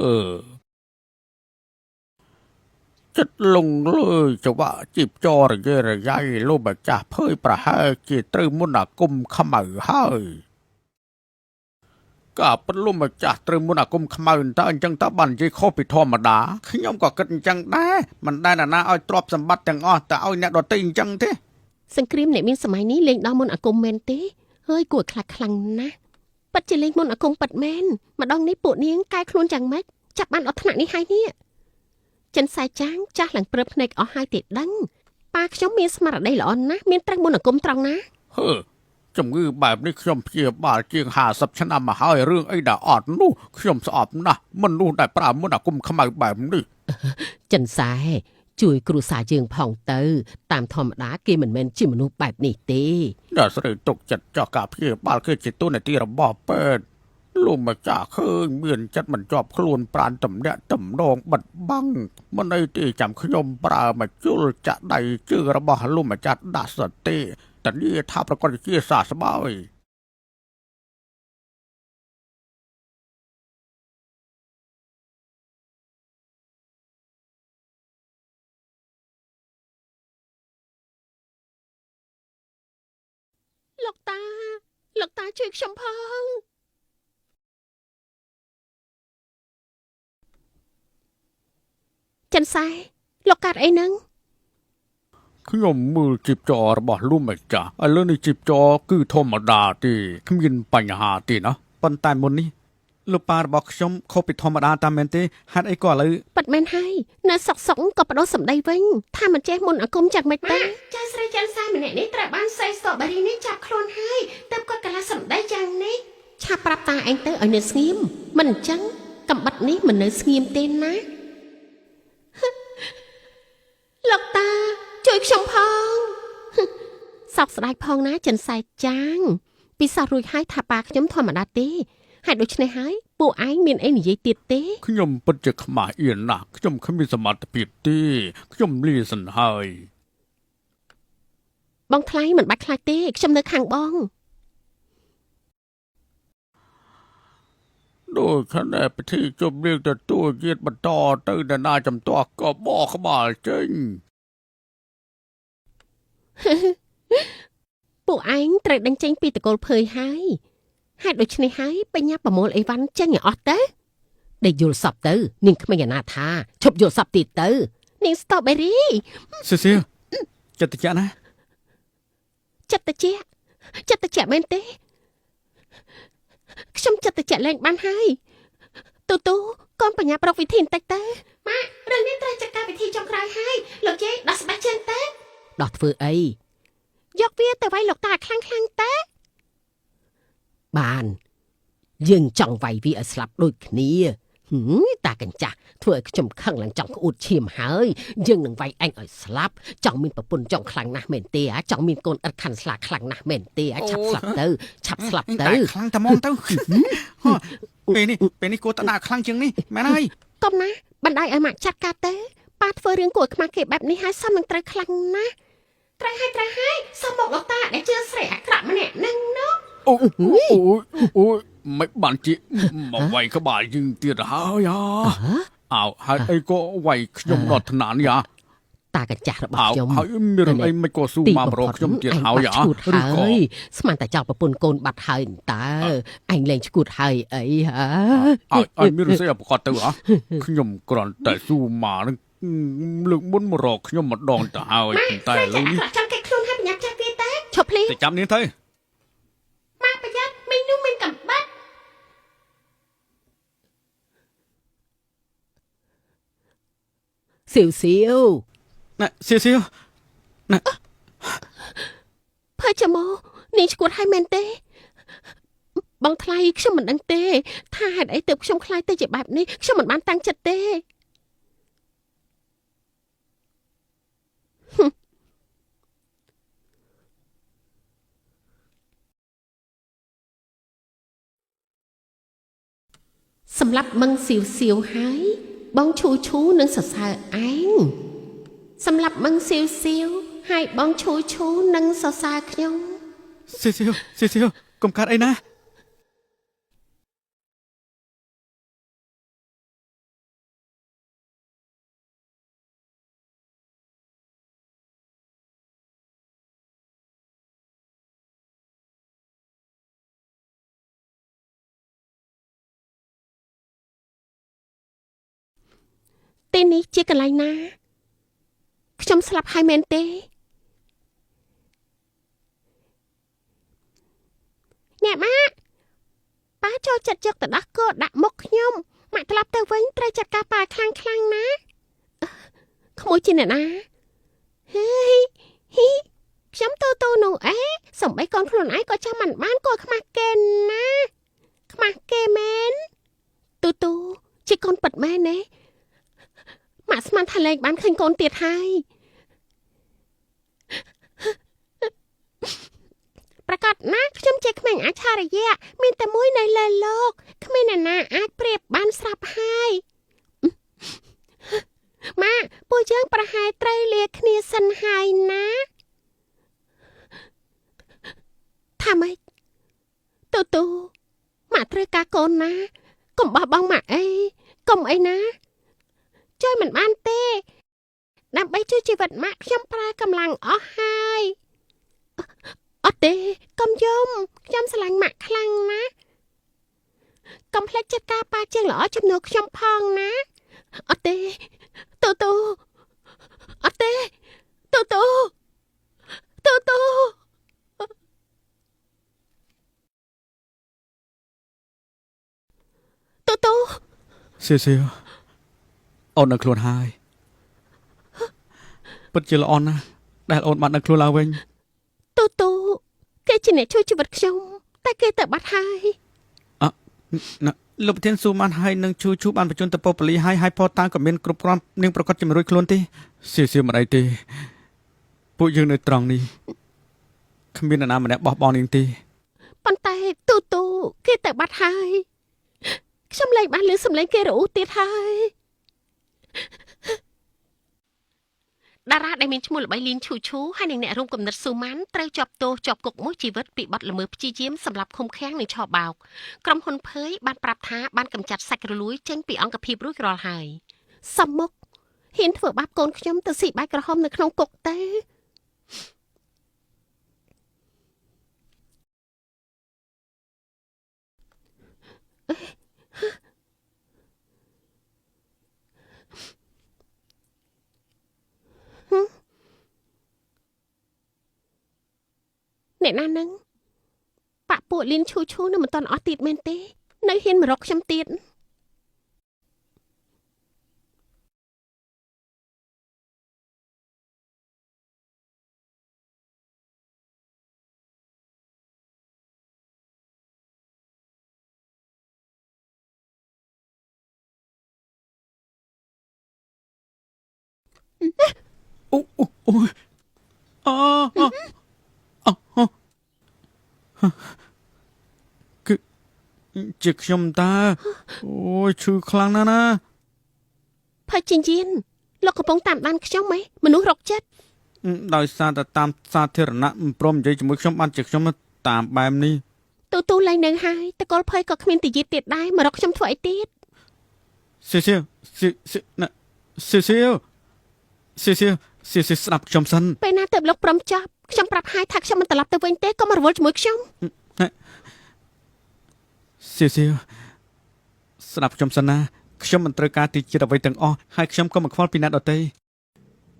ចិត្តលងលើចង្វាក់ជីបចររយៈរយៃលោកម្ចាស់ភើយប្រហែលជាត្រូវមុនអាគមខ្មៅហើយក៏ប៉ុន្តែលោកម្ចាស់ត្រូវមុនអាគមខ្មៅតើអញ្ចឹងតើបាននិយាយខុសពីធម្មតាខ្ញុំក៏គិតអញ្ចឹងដែរមិនដែលណាឲ្យទ្រព្យសម្បត្តិទាំងអស់ទៅឲ្យអ្នកដទៃអញ្ចឹងទេស ង្គ្រាមអ្នកមានសម័យនេះលេងដល់មុនអាគមមែនទេហើយគួរខ្លាចខ្លាំងណាស់ប៉ិតជាលេងមុនអាគមប៉ិតមែនម្ដងនេះពួកនាងកែខ្លួនយ៉ាងម៉េចចាប់បានអត់ថ្នាក់នេះហើយនេះចិនសែចាងចាស់ឡើងព្រឹបភ្នែកអស់ហើយទេដឹងប៉ាខ្ញុំមានស្មារតីល្អណាស់មានត្រឹមមុនអាគមត្រង់ណា ហឺជំងឺបែបនេះខ្ញុំព្យាបាលជាង50ឆ្នាំមកហើយរឿងអីដែលអត់នោះខ្ញុំស្អប់ណាស់មនុស្សដែលប្រើមុនអាគមខ្មៅបែបនេះ ចិនសែជួយគ្រួសារយើងផងទៅតាមធម្មតាគេមិនមែនជាមនុស្សបែបនេះទេ អ្នកស្រីទុកចិត្តចោះការព្យាបាលគឺជាទូនាទីរបស់ពេទ្យលោកម្ចាស់ឃើញមានចិត្តមិនជាប់ខ្លួនប្រានតំណាក់តំណងបិទបាំងមិនអីទេចាំខ្ញុំប្រើមកជុលចាក់ដៃជើងរបស់លោកម្ចាស់ដាក់សតិតនីថាប្រកបជាសះស្បើយ លោកតាជួយខ្ញុំផងចិនសែលោកកាត់អីហ្នឹង ខ្ញុំមើលជីបចររបស់លោកម្ចាស់ឥឡូវនេះជីបចរគឺធម្មតាទេគ្មានបញ្ហាទេណា ប៉ុន្តែមុននេះលោកប៉ារបស់ខ្ញុំខុសពីធម្មតាតាមមែនទេហេតុអីក៏ឥឡូវ ប៉ិតមែនហើយនៅសុកក៏បដូរសម្ដីវិញថាមិនចេះមុនអាគមចាក់មិនទៅ ចាស្រីចិនសែម្នាក់នេះត្រូវបានសេស្តបេរីនេះចាប់ខ្លួនហើយតែគាត់កលាសម្ដីយ៉ាងនេះ ឆាប់ប្រាប់តាឯងទៅឲ្យនៅស្ងៀមមិនអញ្ចឹងកំបិតនេះមិននៅស្ងៀមទេណាលោកតាជួយខ្ញុំផងសោកស្ដាយផងណាចិនសែចាងពិសោធន៍រួចហើយថាប៉ាខ្ញុំធម្មតាទេ ហេតុដូច្នេះហើយពួកឯងមានអីនិយាយទៀតទេ ខ្ញុំពិតជាខ្មាស់អៀនណាស់ខ្ញុំគ្មានសមត្ថភាពទេខ្ញុំលាសិនហើយ បងថ្លៃមិនបាច់ខ្លាចទេខ្ញុំនៅខាងបង ដោយខណៈពិធីជប់លៀងទទួលយាតបន្តទៅដល់ណាចំទាស់ក៏បកក្បាលចេញ ពួកឯងត្រូវដេញចេញពីតកូលភើយហើយហេតុដូច្នេះហើយបញ្ញាប្រមូលអីវ៉ាន់ចេញឲ្យអស់ទៅដែលយល់សពទៅនាងគ្មានអាណាថាឈប់យល់សពទៀតទៅនាងស្តបេរី ស៊ីសៀលចិត្តតិចណា ចិត្តតិចមែនទេខ្ញុំចិត្តតិចលែងបានហើយទូកូនបញ្ញាប្រកវិធីបន្តិចទៅ ម៉ាក់រឿងនេះត្រូវចាត់ការពិធីចុងក្រោយហើយលោកយាយដោះស្បែកជើងទៅ ដោះធ្វើអីយកវាទៅវាយលោកតាខ្លាំងទៅបានយើងចង់វាយវាឲ្យស្លាប់ដូចគ្នាតាកញ្ចាស់ធ្វើឲ្យខ្ញុំខឹងឡើងចង់ក្អួតឈាមហើយយើងនឹងវាយឯងឲ្យស្លាប់ចង់មានប្រពន្ធចង់ខ្លាំងណាស់មែនទេចង់មានកូនឥតខាន់ស្លាខ្លាំងណាស់មែនទេឆាប់ស្លាប់ទៅ តែខ្លាំងតែមកទៅ ពេលនេះគួរតដាក់ខ្លាំងជាងនេះមែនហើយក ុំណាបណ្ដៃឲ្យម៉ាក់ចាត់ការទៅប៉ាធ្វើរឿងគួរឲ្យខ្មាស់គេបែបនេះហើយសមនឹងត្រូវខ្លាំងណាស់ ត្រូវហើយសុំមកលោកតាដែលជឿស្រីអាក្រក់ម្នាក់នឹងនោះ អូយមិនបានជាមកវាយក្បាលយើងទៀតហើយអោហើយអីក៏វាយខ្ញុំដល់ថ្នាក់នេះ តាកញ្ចាស់របស់ខ្ញុំ ហើយមានរឿងអីមិនក៏ស៊ូមកម្រកខ្ញុំទៀតហើយឬក៏ ស្មានតែចោលប្រពន្ធកូនបាត់ហើយតើអញលែងឈួតហើយអីហ៎ ឲ្យមានរឿងស្អីប្រកាសទៅខ្ញុំគ្រាន់តែស៊ូមកនឹងលើកមុនមករកខ្ញុំម្ដងទៅហើយតែឥឡូវនេះ ចាំគេខ្លួនហើយបញ្ញាចាស់វាទៅ ឈប់ភ្លេង ទៅចាំនាងទៅ ម៉ាក់ប្រយ័ត្នមីងនោះមានកំបាត់ សៀវ ណាសៀលណា ភើចាំមកនាងឈួតហើយមែនទេបងថ្លៃខ្ញុំមិនដឹងទេថាហេតុអីទើបខ្ញុំខ្លាចទៅជាបែបនេះខ្ញុំមិនបានតាំងចិត្តទេ សម្រាប់មឹងសៀវហើយបងឈូនឹងសរសើរឯងសម្រាប់មឹងសៀវហើយបងឈូនឹងសរសើរខ្ញុំ សៀលកុំកាត់អីណា ទីនេះជាកន្លែងណាខ្ញុំស្លាប់ហើយមែនទេអ្នកម៉ាក់ប៉ាចូលចិត្តយកទៅដោះគោដាក់មុខខ្ញុំម៉ាក់ត្រឡប់ទៅវិញត្រូវចាត់ការប៉ាខ្លាំងណាក្មួយជាអ្នកណាហេហ៊ីខ្ញុំទូនោះអេសំបីកូនខ្លួនឯងក៏ចាំមិនបានក៏ខ្មាស់គេណាខ្មាស់គេមែនទូជាកូនពិតមែនទេម៉ាក់ស្មានថាលែងបានឃើញកូនទៀតហើយប្រកាសណាខ្ញុំជាក្មេងអច្ឆរិយៈមានតែមួយនៅលើលោកគ្មានអ្នកណាអាចប្រៀបបានស្រាប់ហើយម៉ាក់ពួកយើងប្រហែលត្រូវលាគ្នាសិនហើយណាថាម៉េចទូម៉ាក់ត្រូវការកូនណាកុំបោះបង់ម៉ាក់អីកុំអីណាជួយមិនបានទេដើម្បីជួយជីវិតម៉ាក់ខ្ញុំប្រើកម្លាំងអស់ហើយអត់ទេកុំយំខ្ញុំស្រឡាញ់ម៉ាក់ខ្លាំងណាស់កុំភ្លេចចិត្តការប៉ាជាងល្អជំនួសខ្ញុំផងណាអត់ទេទូអត់ទេទូសៀលអូននៅខ្លួនហើយពិតជាល្អណាស់ដែលអូនបាននៅខ្លួនឡើងវិញ ទូគេជាអ្នកជួយជីវិតខ្ញុំតែគេទៅបាត់ហើយ ណាលោកប្រធានស៊ូម៉ាន់ហើយនឹងជួបានបញ្ជូនទៅប៉ូប៉ូលីហើយផតតាក៏មានគ្រប់គ្រាន់នឹងប្រកាសជំរុញខ្លួនទេសៀលមិនអីទេពួកយើងនៅត្រង់នេះគ្មាននរណាម្នាក់បោះបង់នាងទេ ប៉ុន្តែទូគេទៅបាត់ហើយ ខ្ញុំលែងបានឮសំឡេងគេរអ៊ូទៀតហើយតារាដែលមានឈ្មោះល្បីលីនឈូឈូហើយនិងអ្នករួមគំនិតស៊ូម៉ាន់ត្រូវជាប់ទោសជាប់គុកមួយជីវិតពីបទល្មើសព្យាយាមសម្លាប់ឃុំឃាំងនិងឆបោកក្រុមហ៊ុនភើយបានប្រាប់ថាបានកម្ចាត់សាច់រលួយចេញពីអង្គភាពរួចរាល់ហើយសំមុខហ៊ានធ្វើបាបកូនខ្ញុំទៅស៊ីបាយក្រហមនៅក្នុងគុកទៅអ្នកណានឹងបាក់ពួកលៀនឈូឈូនៅមិនតាន់អស់ទៀតមែនទេនៅហ៊ានមករកខ្ញុំទៀតអូអូគឺជាខ្ញុំតាអូយឈឺខ្លាំងណាស់ណា ផើជីងជីនលោកកំពុងតាមដានខ្ញុំហ៎មនុស្សរកចិត្ត ដោយសារតែតាមសាធារណៈមិនព្រមនិយាយជាមួយខ្ញុំបានជាខ្ញុំតាមបែបនេះ ទូឡើងនៅហើយតកលភ័យក៏គ្មានទីយីទៀតដែរមករកខ្ញុំធ្វើអីទៀត សៀស្ដាប់ខ្ញុំសិន ពេលណាទៅលោកព្រមចាប់ខ្ញុំប្រាប់ហើយថាខ្ញុំមិនត្រឡប់ទៅវិញទេក៏មករវល់ជាមួយខ្ញុំ សៀស្ដាប់ខ្ញុំសិនណាខ្ញុំមិនត្រូវការទីជាតិអ្វីទាំងអស់ហើយខ្ញុំក៏មិនខ្វល់ពីអ្នកដទៃ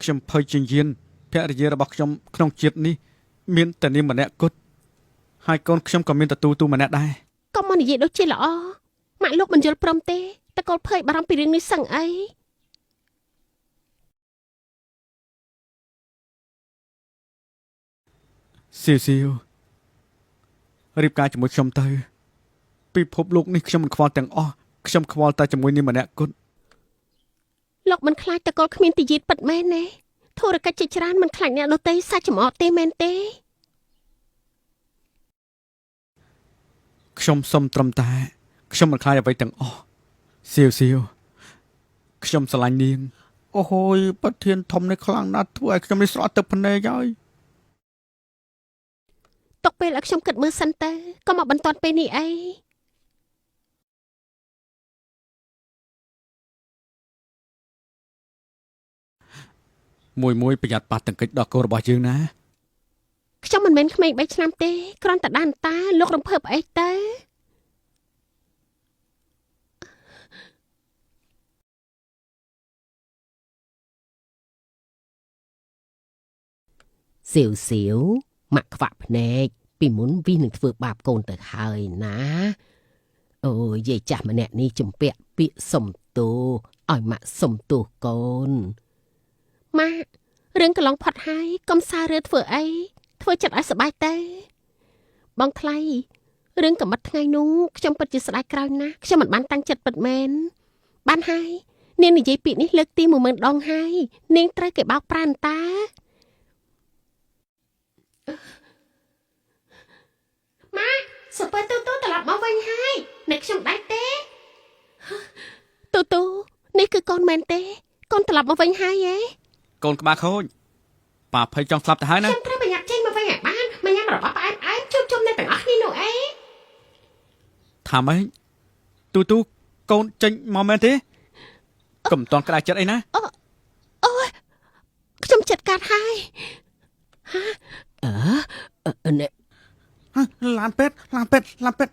ខ្ញុំភ័យជាងយានភរិយារបស់ខ្ញុំក្នុងជាតិនេះមានតែនាងម្នាក់គត់ហើយកូនខ្ញុំក៏មានតែទូម្នាក់ដែរ ក៏មកនិយាយដូចជាល្អម៉ាក់លោកមិនយល់ព្រមទេតកលភ័យបារម្ភពីរឿងនេះសឹងអី សៀរៀបការជាមួយខ្ញុំទៅពិភពលោកនេះខ្ញុំមិនខ្វល់ទាំងអស់ខ្ញុំខ្វល់តែជាមួយនាងម្នាក់គត់ លោកមិនខ្លាចតកលគ្មានទីយីពិតមែនទេធុរកិច្ចជាច្រើនមិនខ្លាចអ្នកដទៃសាច់ចំអកទេមែនទេ ខ្ញុំសុំត្រឹមតែខ្ញុំមិនខ្លាចអ្វីទាំងអស់សៀវខ្ញុំស្រឡាញ់នាងអូហូយប្រធានធំនេះខ្លាំងណាស់ធ្វើឲ្យខ្ញុំនេះស្រក់ទឹកភ្នែកហើយ ទុកពេលឲ្យខ្ញុំគិតមើលសិនទៅក៏មកបន្តពេលនេះអី មួយប្រយ័ត្នប៉ះទង្គិចដល់កូនរបស់យើងណា ខ្ញុំមិនមែនក្មេង3ឆ្នាំទេគ្រាន់តែដានតាលោករំភើបអីទៅ សៀវម៉ាក់ខ្វាក់ភ្នែកពីមុនវានឹងធ្វើបាបកូនទៅហើយណាអូយាយចាស់ម្នាក់នេះជំពាក់ពាក្យសុំទោសឲ្យម៉ាក់សុំទោសកូនម៉ាក់រឿងកន្លងផុតហើយកុំសើរើធ្វើអីធ្វើចិត្តឲ្យសប្បាយទៅបងថ្លៃរឿងកំបិតថ្ងៃនោះខ្ញុំពិតជាស្ដាយក្រោយណាស់ខ្ញុំមិនបានតាំងចិត្តពិតមែនបានហើយនាងនិយាយពាក្យនេះលើកទី10000ដងហើយនាងត្រូវគេបោកប្រានតា ម៉ាក់សុពើទូត្រឡប់មកវិញហើយអ្នកខ្ញុំដាច់ទេទូនេះគឺកូនមែនទេកូនត្រឡប់មកវិញហើយហ៎ កូនក្បាលខូចប៉ាភ័យចង់ស្លាប់ទៅហើយណា ខ្ញុំត្រូវប្រញាប់ចេញមកវិញឲ្យបានមកញ៉ាំរបស់ផ្អែមជួបជុំអ្នកទាំងអស់គ្នានោះអី ថាម៉េចទូកូនចេញមកមែនទេកុំតន់ក្តៅចិត្តអីណា អូយខ្ញុំចិត្តកាត់ហើយនេះ ឡានពេទ្យឡានពេទ្យឡានប្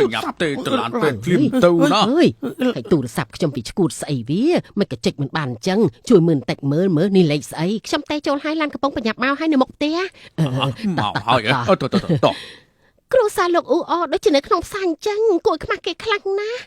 រញាប់ទេទៅឡានពេទ្យភ្លាមទៅណា អើយហើយទូរស័ព្ទខ្ញុំពីឈួតស្អីវាមិនក៏ចុចមិនបានអញ្ចឹងជួយមើលបន្តិចមើលនេះលេខស្អីខ្ញុំតែចូលហើយឡានកំពុងប្រញាប់មកហើយនៅមុខផ្ទះ មកហើយទៅ គ្រូសាលោកអ៊ូអដូចជានៅក្នុងផ្សារអញ្ចឹងគួរខ្មាស់គេខ្លាំងណាស់